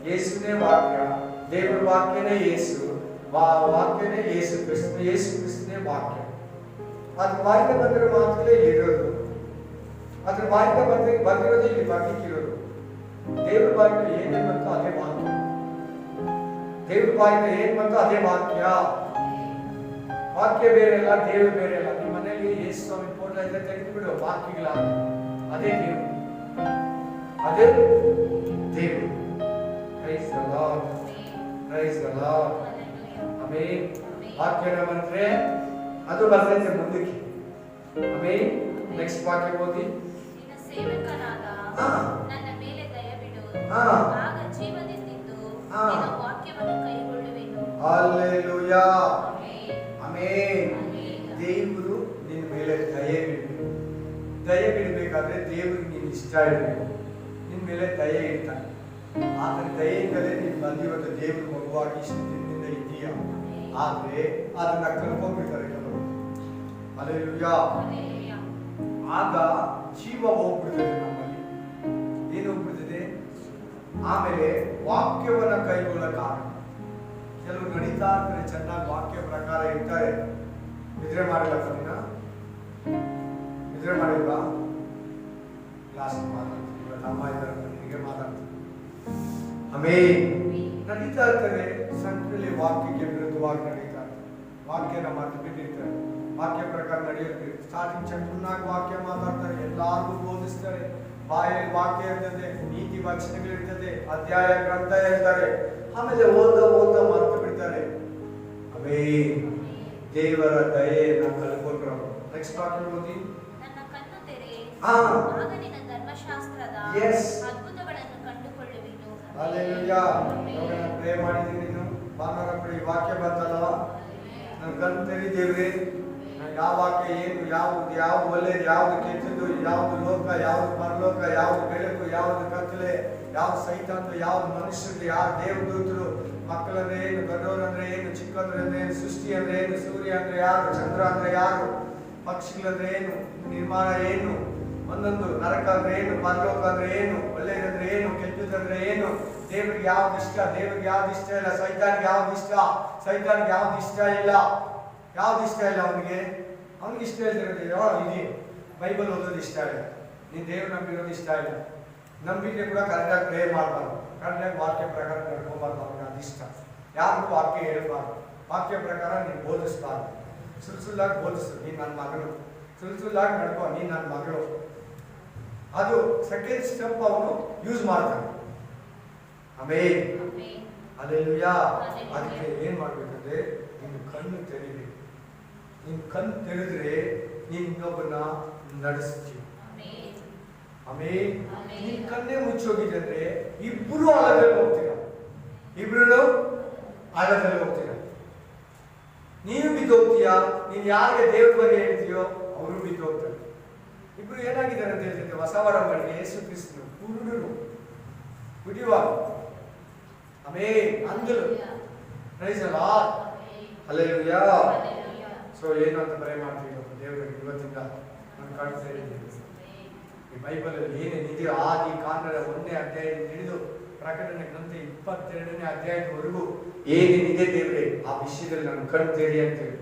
ಯೇಸುನೇ ವಾಕ್ಯ, ದೇವರ ವಾಕ್ಯನೇ ಯೇಸು, ವಾಕ್ಯನೇ ಯೇಸು ಕ್ರಿಸ್ತ, ಯೇಸು ಕ್ರಿಸ್ತನೇ ವಾಕ್ಯ. ಅದ್ರ ವಾಕ್ಯ ಬಂದಿರೋ ಮಾತುಗಳೇ ಇರೋದು, ಅದ್ರ ವಾಕ್ಯ ಬಂದಿರೋದೇ ಇಲ್ಲಿ ಬರ್ಲಿಕ್ಕಿರೋದು. ದೇವ್ರ ವಾಕ್ಯ ಏನೇನ್ ಬಂತು ಅದೇ ವಾಕ್ಯ, ದೇವ್ರ ವಾಕ್ಯ ಏನ್ ಬಂತು ಅದೇ ವಾಕ್ಯ. ವಾಕ್ಯ ಬೇರೆ ಅಲ್ಲ, ದೇವ್ರು ಬೇರೆ ಅಲ್ಲ. ನಿಮ್ಮ ಮನೆಯಲ್ಲಿ ಯೇಸು ಸ್ವಾಮಿ ಫೋಟೋ ಇದ್ದರೆ ತೆಗೆದುಬಿಡು, ವಾಕ್ಯಗಳ ಅದೇ ದೇವ್ರು, ಅದೇ ದೇವ್ರು. Praise the Lord, praise the Lord. Amen. ವಾಕ್ಯನ ಬಂದ್ರೆ ಅದು ಬರ್ತೈತೆ ಮುಂದಕ್ಕೆ. ಆಮೆನ್. ನೆಕ್ಸ್ಟ್ ವಾಕ್ಯ ಓದಿ. ನಿನ್ನ ಸೇವಕನಾದ ನನ್ನ ಮೇಲೆ ದಯವಿಡು, ಆಗ ಜೀವದಿಂದಿದ್ದು ನಿನ್ನ ವಾಕ್ಯವನ್ನು ಕೈಗೊಳ್ಳುವೆನು. ಹಲ್ಲೆಲೂಯಾ. ಆಮೆನ್. ದೇವರು ನಿನ್ನ ಮೇಲೆ ದಯೆ ಬಿಡಬೇಕು. ದಯೆ ಬಿಡಬೇಕಾದ್ರೆ ದೇವರಿಗೆ ನೀನು ಇಷ್ಟ ಇರಬೇಕು. ನಿನ್ನ ಮೇಲೆ ದಯೆ ಇರ್ತಾನೆ. ಆದ್ರೆ ದಯೆಯಿಂದಲೇ ನೀನು ಬಂದಿರೋದು ದೇವ್ರ ಮಗುವಾಗಿ ಇಷ್ಟು ದಿನದಿಂದ ಇದೆಯಾ. ಆದ್ರೆ ಅದನ್ನ ಕಳ್ಕೊಂಡ್ಬಿಡ್ತಾರೆ ಕೆಲವರು. ಹಲ್ಲೆಲೂಯಾ. ಆಗ ಜೀವ ಹೋಗ್ಬಿಡ್ತದೆ ನಮ್ಮಲ್ಲಿ. ಏನು ಹೋಗ್ಬಿಡ್ತದೆ? ಆಮೇಲೆ ವಾಕ್ಯವನ್ನ ಕೈಗೊಳ್ಳಕ್ಕಾಗ ಕೆಲವು ನಡೀತಾ ಇರ್ತಾರೆ, ಚೆನ್ನಾಗಿ ವಾಕ್ಯ ಪ್ರಕಾರ ಇರ್ತಾರೆ. ನಿದ್ರೆ ಮಾಡಿಲ್ಲ ಕಣ್ಣಿನ ನಿದ್ರೆ ಮಾಡಿಲ್ವಾ? ಲಾಸ್ಟ್ ಮಾತಾಡ್ತೀನಿ, ಇವತ್ತು ಅಮ್ಮ ಇದ್ದಾರೆ, ನಿನಗೆ ಮಾತಾಡ್ತೀನಿ. ಆಮೇಲೆ ನಡೀತಾ ಇರ್ತಾರೆ, ಸಂಘದಲ್ಲಿ ವಾಕ್ಯಕ್ಕೆ ವಿರುದ್ಧವಾಗಿ ನಡೀತಾ ಇರ್ತಾರೆ. ವಾಕ್ಯನ ಮಾತು ಬಿಟ್ಟಿರ್ತಾರೆ, ವಾಕ್ಯ ಪ್ರಕಾರ ನಡೆಯುತ್ತೆ. ಸ್ಟಾರ್ಟಿಂಗ್ ಚೆನ್ನಾಗಿ ವಾಕ್ಯ ಮಾತಾಡ್ತಾರೆ, ಎಲ್ಲಾರ್ಗೂ ಬೋಧಿಸ್ತಾರೆ, ಬಾಯಲ್ಲಿ ವಾಕ್ಯ ಇರ್ತದೆ, ನೀತಿ ವಚನಗಳಿರ್ತದೆ, ಅಧ್ಯಾಯ ಗ್ರಂಥ ಇರ್ತಾರೆ. ಆಮೇಲೆ ಓದ ಮರೆತು ಬಿಡ್ತಾರೆ. ಅವೇ ದೇವರ ದಯೆಯನ್ನು ಕಳ್ಕೊಂಡ್ರು. ನೆಕ್ಸ್ಟ್ ವಾಕ್ಯ ಓದಿ. ನನ್ನ ಕಣ್ಣು ತೆರೆ, ಆಗ ನಿನ್ನ ಧರ್ಮಶಾಸ್ತ್ರದ ಅದ್ಭುತಗಳನ್ನು ಕಂಡುಕೊಳ್ಳುವೆನು. ಹಲ್ಲೆಲೂಯಾ. ಇವಾಗ ನಾನು ಪ್ರೇ ಮಾಡಿದ್ದೀನಿ, ನೀನು ಭಾನುವಾರ ಈ ವಾಕ್ಯ ಬಂತಲ್ವಾ? ನನ್ನ ಕಣ್ಣು ತೆರಿ ದೇವ್ರೆ, ಯಾವ ವಾಕ್ಯ ಏನು, ಯಾವ್ದು ಒಳ್ಳೇದು, ಯಾವ್ದು ಕೆಟ್ಟದ್ದು, ಯಾವ್ದು ಲೋಕ, ಯಾವ್ದು ಪರಲೋಕ, ಯಾವ್ದು ಬೆಳಕು, ಯಾವ್ದು ಕತ್ತಲೆ, ಯಾವ್ದು ಸೈತಾನ, ಯಾವ್ದು ಮನುಷ್ಯರು, ಯಾರು ದೇವದೂತರು, ಮಕ್ಕಳಂದ್ರೆ ಏನು, ದೊಡ್ಡವರಂದ್ರೆ ಏನು, ಚಿಕ್ಕಂದ್ರೆ ಏನು, ಸೃಷ್ಟಿ ಅಂದ್ರೆ ಏನು, ಸೂರ್ಯ ಅಂದ್ರೆ ಯಾರು, ಚಂದ್ರ ಅಂದ್ರೆ ಯಾರು, ಪಕ್ಷಿಗಳಂದ್ರೆ ಏನು, ನಿರ್ಮಾಣ ಏನು, ಒಂದೊಂದು ನರಕ ಅಂದ್ರೆ ಏನು, ಪರಲೋಕ ಅಂದ್ರೆ ಏನು, ಒಳ್ಳೆಯದಂದ್ರೆ ಏನು, ಕೆಟ್ಟದಂದ್ರೆ ಏನು, ದೇವರಿಗೆ ಯಾವ್ದು ಇಷ್ಟ, ದೇವರಿಗೆ ಯಾವ್ದು ಇಷ್ಟ ಇಲ್ಲ. ಸೈತಾನಿಗೆ ಯಾವ್ದು ಇಷ್ಟ, ಸೈತಾನಿಗೆ ಯಾವ್ದು ಇಷ್ಟ ಇಲ್ಲ, ಯಾವ್ದು ಇಷ್ಟ ಇಲ್ಲ ಅವನಿಗೆ. ಅವನಿಗೆ ಇಷ್ಟ ಇಲ್ದಿರೋದು ಇದೆ. ಬೈಬಲ್ ಓದೋದು ಇಷ್ಟ ಇಲ್ಲ, ನೀನು ದೇವ್ರು ನಂಬಿರೋದು ಇಷ್ಟ ಇಲ್ಲ. ನಂಬಿಕೆ ಕೂಡ ಕರೆಕ್ಟಾಗಿ ಪ್ರೇಯರ್ ಮಾಡಬಾರ್ದು, ಕರೆಕ್ಟಾಗಿ ವಾಕ್ಯ ಪ್ರಕಾರ ನಡ್ಕೊಬಾರ್ದು. ಅವನಿಗೆ ಅದು ಇಷ್ಟ. ಯಾರಿಗೂ ವಾಕ್ಯ ಹೇಳ್ಬಾರ್ದು, ವಾಕ್ಯ ಪ್ರಕಾರ ನೀನು ಬೋಧಿಸ್ಬಾರ್ದು. ಸುಳ್ಳುಲಾಗಿ ಬೋಧಿಸು, ನೀನು ನನ್ನ ಮಗಳು. ಸುಳ್ಳುಲಾಗಿ ನಡ್ಕೋ, ನೀನು ನನ್ನ ಮಗಳು. ಅದು ಸೆಕೆಂಡ್ ಸ್ಟೆಪ್ ಅವನು ಯೂಸ್ ಮಾಡ್ತಾನೆ. ಆಮೇಲೆ ಅಲ್ಲೆಲ್ಲೂಯಾ. ಅದಕ್ಕೆ ಏನ್ ಮಾಡ್ಬೇಕಂದ್ರೆ ನೀನು ಕಣ್ಣು ತೆರೀಬೇಕು. ನೀನು ಕಣ್ಣು ತೆರೆದ್ರೆ ನೀನು ಇನ್ನೊಬ್ಬನ ನಡೆಸ್ತೀವಿ. ಆಮೇಲೆ ನೀನ್ ಕಣ್ಣೇ ಮುಚ್ಚೋಗಿದೆ ಅಂದ್ರೆ ಇಬ್ರು ಆಳದಲ್ಲಿ ಹೋಗ್ತೀರ, ಇಬ್ರು ಆಳದಲ್ಲಿ ಹೋಗ್ತೀರ. ನೀನು ಬಿದ್ದೋಗ್ತೀಯಾ, ನೀನು ಯಾರಿಗೆ ದೇವ್ರ ಬಗ್ಗೆ ಹೇಳ್ತೀಯೋ ಅವರು ಬಿದ್ದೋಗ್ತಾರೆ. ಇಬ್ರು ಏನಾಗಿದ್ದಾರೆ ಅಂತ ಹೇಳ್ತಿದ್ದೆ, ಹೊಸ ಒಡಂಬಡಿಕೆ ಯೇಸು ಕ್ರಿಸ್ತನು ಕುರುಡರು ಕುಡಿಯುವಾಗ ಆಮೇಲೆ ಅಂದರು. Praise the Lord, hallelujah. So ಏನು ಅಂತ ಪ್ರೇ ಮಾಡ್ತೀವಿ ದೇವರಿಗೆ. ಇವತ್ತಿಂದ ನಾನು ಕಾಣ್ತಾ ಇದ್ದೀನಿ ಈ ಬೈಬಲಲ್ಲಿ ಏನೇನಿದೆಯೋ ಆದಿ ಕಾಂಡದ 1ನೇ ಅಧ್ಯಾಯದಿಂದ ಹಿಡಿದು ಪ್ರಕಟಣೆ ಗ್ರಂಥ 22ನೇ ಅಧ್ಯಾಯದವರೆಗೂ ಏನೇನಿದೆ ದೇವರೇ ಆ ವಿಷಯದಲ್ಲಿ ನಾನು ಕಣ್ಣು ತೆರಿ ಅಂತೇಳಿ.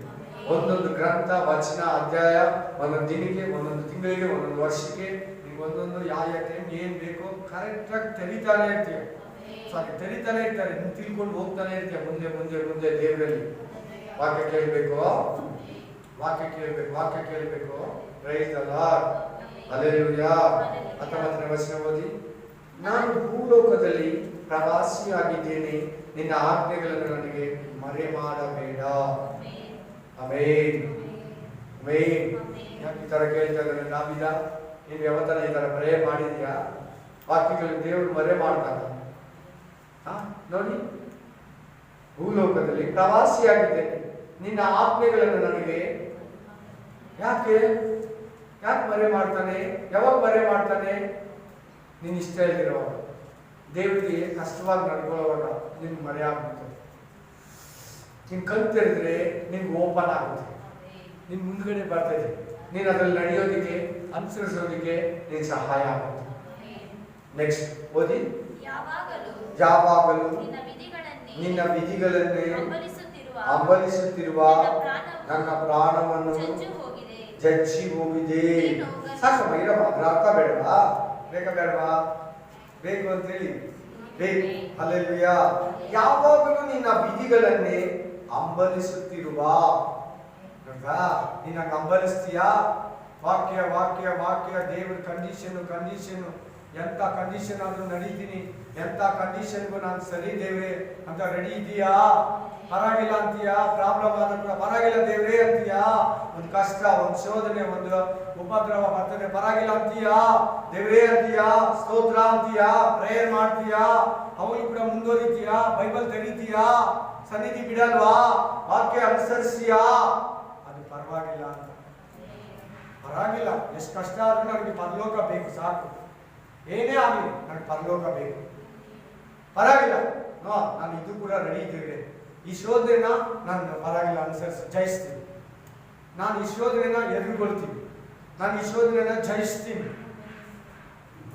ಒಂದೊಂದು ಗ್ರಂಥ, ವಚನ, ಅಧ್ಯಾಯ ಒಂದೊಂದು ದಿನಕ್ಕೆ, ಒಂದೊಂದು ತಿಂಗಳಿಗೆ, ಒಂದೊಂದು ವರ್ಷಕ್ಕೆ ನಿಮ್ಗೆ ಒಂದೊಂದು ಯಾವ ಟೈಮ್ ಏನ್ ಬೇಕೋ ಕರೆಕ್ಟಾಗಿ ತೆರಿತಾನೆ ಇರ್ತೀವಿ. ತೆರಿತಾನೆ ಇರ್ತಾರೆ, ನೀನು ತಿಳ್ಕೊಂಡು ಹೋಗ್ತಾನೆ ಇರ್ತೀಯ ಮುಂದೆ ಮುಂದೆ ಮುಂದೆ. ದೇವರಲ್ಲಿ ವಾಕ್ಯ ಕೇಳಬೇಕು, ವಾಕ್ಯ ಕೇಳಬೇಕು, ವಾಕ್ಯ ಕೇಳಬೇಕು. Praise the Lord, hallelujah. 19ನೇ ವಚನ ಓದಿ. ನಾನು ಭೂಲೋಕದಲ್ಲಿ ಪ್ರವಾಸಿಯಾಗಿದ್ದೇನೆ, ನಿನ್ನ ಆಜ್ಞೆಗಳನ್ನು ನನಗೆ ಮರೆ ಮಾಡಬೇಡ. ಆಮೇನ್, ಆಮೇನ್. ಯಾಕೆ ಈ ತರ ಕೇಳ್ತಾ ಇದ್ದಾರೆ ನಾವಿದ? ನೀನು ಯಾವತ್ತನ ಈ ತರ ಪ್ರೇ ಮಾಡಿದ್ಯಾ? ವಾಕ್ಯಗಳು ದೇವರು ಮರೆ ಮಾಡ್ತಾರ ನೋಡಿ. ಭೂಲೋಕದಲ್ಲಿ ಪ್ರವಾಸಿಯಾಗಿದ್ದೇನೆ, ನಿನ್ನ ಆಜ್ಞೆಗಳನ್ನು ನನಗೆ ಯಾಕೆ ಮರೆ ಮಾಡ್ತಾನೆ? ಯಾವಾಗ ಮರೆ ಮಾಡ್ತಾನೆ? ನೀನು ಇಷ್ಟ ಇಲ್ದಿರೋವಾಗ, ದೇವರಿಗೆ ಕಷ್ಟವಾಗಿ ನಡ್ಕೊಳ್ಳೋವಾಗ ನಿನ್ಗೆ ಮರೆ ಆಗ್ಬಿಡ್ತದೆ. ನೀನು ಕಣ್ ತೆರೆದ್ರೆ ನಿನ್ಗೆ ಓಪನ್ ಆಗುತ್ತೆ, ನಿನ್ ಮುಂದ್ಗಡೆ ಬರ್ತದೆ. ನೀನು ಅದ್ರಲ್ಲಿ ನಡೆಯೋದಿಕ್ಕೆ, ಅನುಸರಿಸೋದಿಕ್ಕೆ ನೀನು ಸಹಾಯ ಆಗುತ್ತೆ. ನೆಕ್ಸ್ಟ್ ಓದಿ. ಯಾವಾಗಲೂ ನಿನ್ನ ವಿಧಿಗಳನ್ನೇ ಹಂಬಲಿಸುತ್ತಿರುವ ನನ್ನ ಪ್ರಾಣವನ್ನು ಜಜ್ಜಿ ಹೋಗಿದೆ. ಸಾಕಮ್ಮ, ಇರಮ್ಮ, ಅರ್ಥ ಬೇಡವಾ? ಬೇಡವಾ? ಬೇಕು ಅಂತೇಳಿ ಬೇಕು. ಹಲ್ಲೆಲೂಯಾ. ಯಾವಾಗಲೂ ನಿನ್ನ ವಿಧಿಗಳನ್ನೇ ಹಂಬಲಿಸುತ್ತಿರುವ. ನೀನು ಹಂಬಲಿಸ್ತೀಯಾ? ವಾಕ್ಯ ವಾಕ್ಯ ವಾಕ್ಯ. ದೇವರ ಕಂಡೀಷನ್ ಎಂತ ಕಂಡೀಷನ್ ಆದ್ರೂ ನಡೀತೀನಿ, ಎಂತ ಕಂಡೀಷನ್ಗೂ ನಾನು ಸರಿ ದೇವ್ರೆ ಅಂತ ರೆಡಿ ಇದೀಯಾ? ಪರವಾಗಿಲ್ಲ ಅಂತೀಯಾ? ಪ್ರಾಬ್ಲಮ್ ಆದ್ರೂ ಕೂಡ ಪರವಾಗಿಲ್ಲ ದೇವ್ರೇ ಅಂತೀಯಾ? ಒಂದು ಕಷ್ಟ, ಒಂದು ಶೋಧನೆ, ಒಂದು ಉಪದ್ರವ ಬರ್ತದೆ, ಪರವಾಗಿಲ್ಲ ಅಂತೀಯಾ? ದೇವ್ರೇ ಅಂತೀಯಾ? ಸ್ತೋತ್ರ ಅಂತೀಯಾ? ಪ್ರೇಯರ್ ಮಾಡ್ತೀಯಾ? ಅವಳು ಕೂಡ ಮುಂದುವರಿತೀಯಾ? ಬೈಬಲ್ ತೆರೀತೀಯಾ? ಸನ್ನಿಧಿ ಬಿಡಲ್ವಾ? ವಾಕ್ಯ ಅನುಸರಿಸ್ತೀಯಾ? ಅದು ಪರವಾಗಿಲ್ಲ ಅಂತ. ಪರವಾಗಿಲ್ಲ, ಎಷ್ಟು ಕಷ್ಟ ಆದ್ರೂ ನನಗೆ ಪರಲೋಕ ಬೇಕು, ಸಾಕು. ಏನೇ ಆಗಲಿ ನನಗೆ ಪರಲೋಕ ಬೇಕು. ಪರವಾಗಿಲ್ಲ, ನಾನು ಇದು ಕೂಡ ರೆಡಿ ಇದ್ದೇವೆ. ಈ ಶೋಧನೆನ ನಾನು ಪರವಾಗಿಲ್ಲ ಅನುಸರಿಸಿ ಜಯಿಸ್ತೀನಿ. ನಾನು ಈ ಶೋಧನೆನ ಎದುರುಗೊಳ್ತೀನಿ, ನಾನು ಈ ಶೋಧನೆನ ಜಯಿಸ್ತೀನಿ.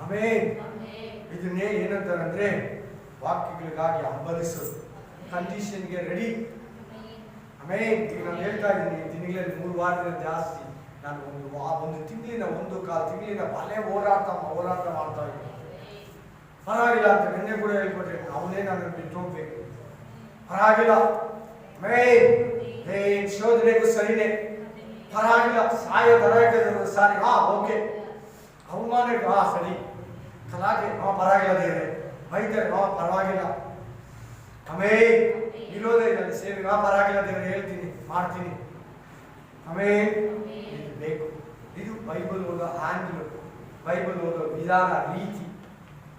ಆಮೇನ್. ಇದನ್ನೇ ಏನಂತಾರಂದ್ರೆ ವಾಕ್ಯಗಳಿಗಾಗಿ ಹಂಬಲಿಸೋದು, ಕಂಡೀಷನ್ಗೆ ರೆಡಿ. ಆಮೇನ್. ಈಗ ನಾನು ಹೇಳ್ತಾ ಇದ್ದೀನಿ, ದಿನಗಳಲ್ಲಿ 3 ವಾರದಿಂದ ಜಾಸ್ತಿ ನಾನು ಒಂದು ತಿಂಗಳಿನ 1.25 ತಿಂಗಳಿನ ಬಲೆ ಹೋರಾಟ ಮಾಡ್ತಾ ಇದ್ದೀನಿ. ಪರವಾಗಿಲ್ಲ ಅಂತ ನಿನ್ನೆ ಕೂಡ ಹೇಳ್ಕೊಟ್ಟೆ, ಅವನೇ ನಾನು ಬಿಟ್ಟು ಹೋಗ್ಬೇಕು. ಪರವಾಗಿಲ್ಲ, ಶೋಧನೆಗೂ ಸರಿನೇ. ಪರವಾಗಿಲ್ಲ, ಸಾಯ ದರ ಸಾರಿ, ಓಕೆ. ಅವಮಾನ ಸರಿ, ಕಲಾಗೆ ಪರವಾಗಿಲ್ಲ ದೇವ್ರೆ, ಬೈತಾರೆ ಪರವಾಗಿಲ್ಲ. ಆಮೇಲೆ ಇರೋದೇ ಇಲ್ಲ ಸೇವೆ, ಪರವಾಗಿಲ್ಲ ದೇವ್ರೆ, ಹೇಳ್ತೀನಿ, ಮಾಡ್ತೀನಿ. ಆಮೇಲೆ ಇದು ಬೇಕು. ಇದು ಬೈಬಲ್ ಓದೋ ಹ್ಯಾಂಡಲ್, ಬೈಬಲ್ ಓದೋ ವಿಧಾನ, ರೀತಿ.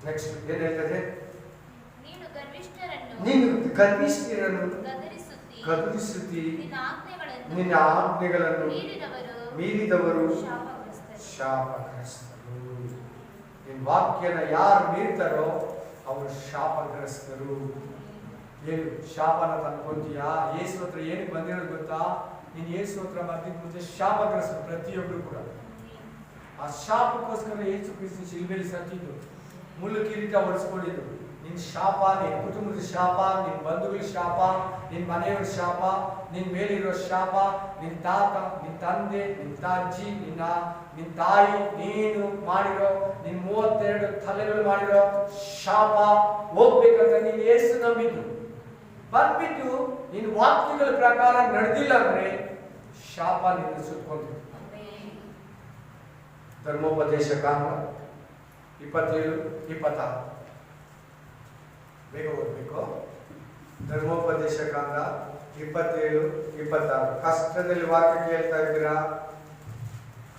ನೆಕ್ಸ್ಟ್ ಏನ್ ಹೇಳ್ತದೆ? ನೀನು ಗರ್ವಿಷ್ಠರನ್ನು ಗದರಿಸುತ್ತಿ, ನಿನ್ನ ಆಜ್ಞೆಗಳನ್ನು ಮೀರಿದವರು ಶಾಪಗ್ರಸ್ತರು. ನಿನ್ನ ವಾಕ್ಯನ ಯಾರು ಮೀರ್ತಾರೋ ಅವರು ಶಾಪಗ್ರಸ್ತರು. ಏನು ಶಾಪನ ತಂದ್ಕೊಂತೀಯಾ? ಯೇಸು ಹತ್ರ ಏನಕ್ಕೆ ಬಂದಿರೋದು ಗೊತ್ತಾ? ನೀನು ಯೇಸು ಹತ್ರ ಬರ್ತಿದ್ದ ಮುಂಚೆ ಶಾಪಗ್ರಸ್ತರು ಪ್ರತಿಯೊಬ್ಬರು ಕೂಡ. ಆ ಶಾಪಕ್ಕೋಸ್ಕರ ಯೇಸು ಕ್ರಿಸ್ತ ಶಿಲುಬೆಯಲ್ಲಿ ಸತ್ತಿದ್ದು, ಮುಳ್ಳು ಕಿರೀಟ ಹೊಡೆಸ್ಕೊಂಡಿದ್ದು. ನಿನ್ನ ಶಾಪ, ನಿನ್ನ ಕುಟುಂಬದ ಶಾಪ, ನಿನ್ನ ಬಂಧುಗಳ ಶಾಪ, ನಿನ್ನ ಮನೆಯವರ ಶಾಪ, ನಿನ್ನ ಮೇಲಿರೋ ಶಾಪ, ನಿನ್ನ ತಾತ, ನಿನ್ನ ತಂದೆ, ನಿನ್ನ ಅಜ್ಜಿ, ನಿನ್ನ ತಾಯಿ, ನೀನು ಮಾಡಿರೋ ನಿನ್ನ 32 ತಲೆಗಳು ಮಾಡಿರೋ ಶಾಪ ಹೋಗ್ಬೇಕಂತ ನೀನು ಯೇಸು ನಂಬಿದ್ದು ಬಂದ್ಬಿಟ್ಟು ನಿನ್ನ ವಾಕ್ಯಗಳ ಪ್ರಕಾರ ನಡೆದಿಲ್ಲ ಅಂದ್ರೆ ಶಾಪ ನಿನ್ನ ಸುತ್ತಕೊಂಡಿದ್ದು. ಧರ್ಮೋಪದೇಶ ಕಾಂಡ 27-26 ಬೇಗ ಓದಬೇಕು. ಧರ್ಮೋಪದೇಶ ಕಾಂಡ 27-26. ಕಷ್ಟದಲ್ಲಿ ವಾಕ್ಯ ಕೇಳ್ತಾ ಇದ್ದೀರಾ?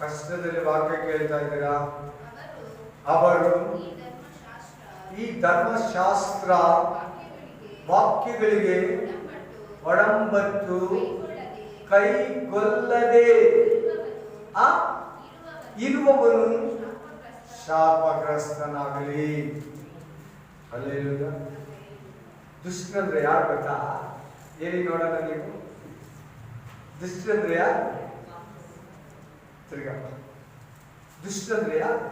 ಕಷ್ಟದಲ್ಲಿ ವಾಕ್ಯ ಕೇಳ್ತಾ ಇದ್ದೀರಾ? ಅವರು ಈ ಧರ್ಮಶಾಸ್ತ್ರ ವಾಕ್ಯಗಳಿಗೆ ಒಡಂಬಟ್ಟು ಕೈಗೊಳ್ಳದೆ ಇರುವವನು ಶಾಪಗ್ರಸ್ತನಾಗಲಿ. ಹಲ್ಲೆಲೂಯಾ. ದುಷ್ಟಂದ್ರೆ ಯಾರು ಗೊತ್ತಾ? ಹೇಳಿ ನೋಡೋಣ ನೀವು. ದುಷ್ಟಂದ್ರೆ ಯಾರು? ತಿರ್ಗಪ್ಪ, ದುಷ್ಟಂದ್ರೆ ಯಾರು?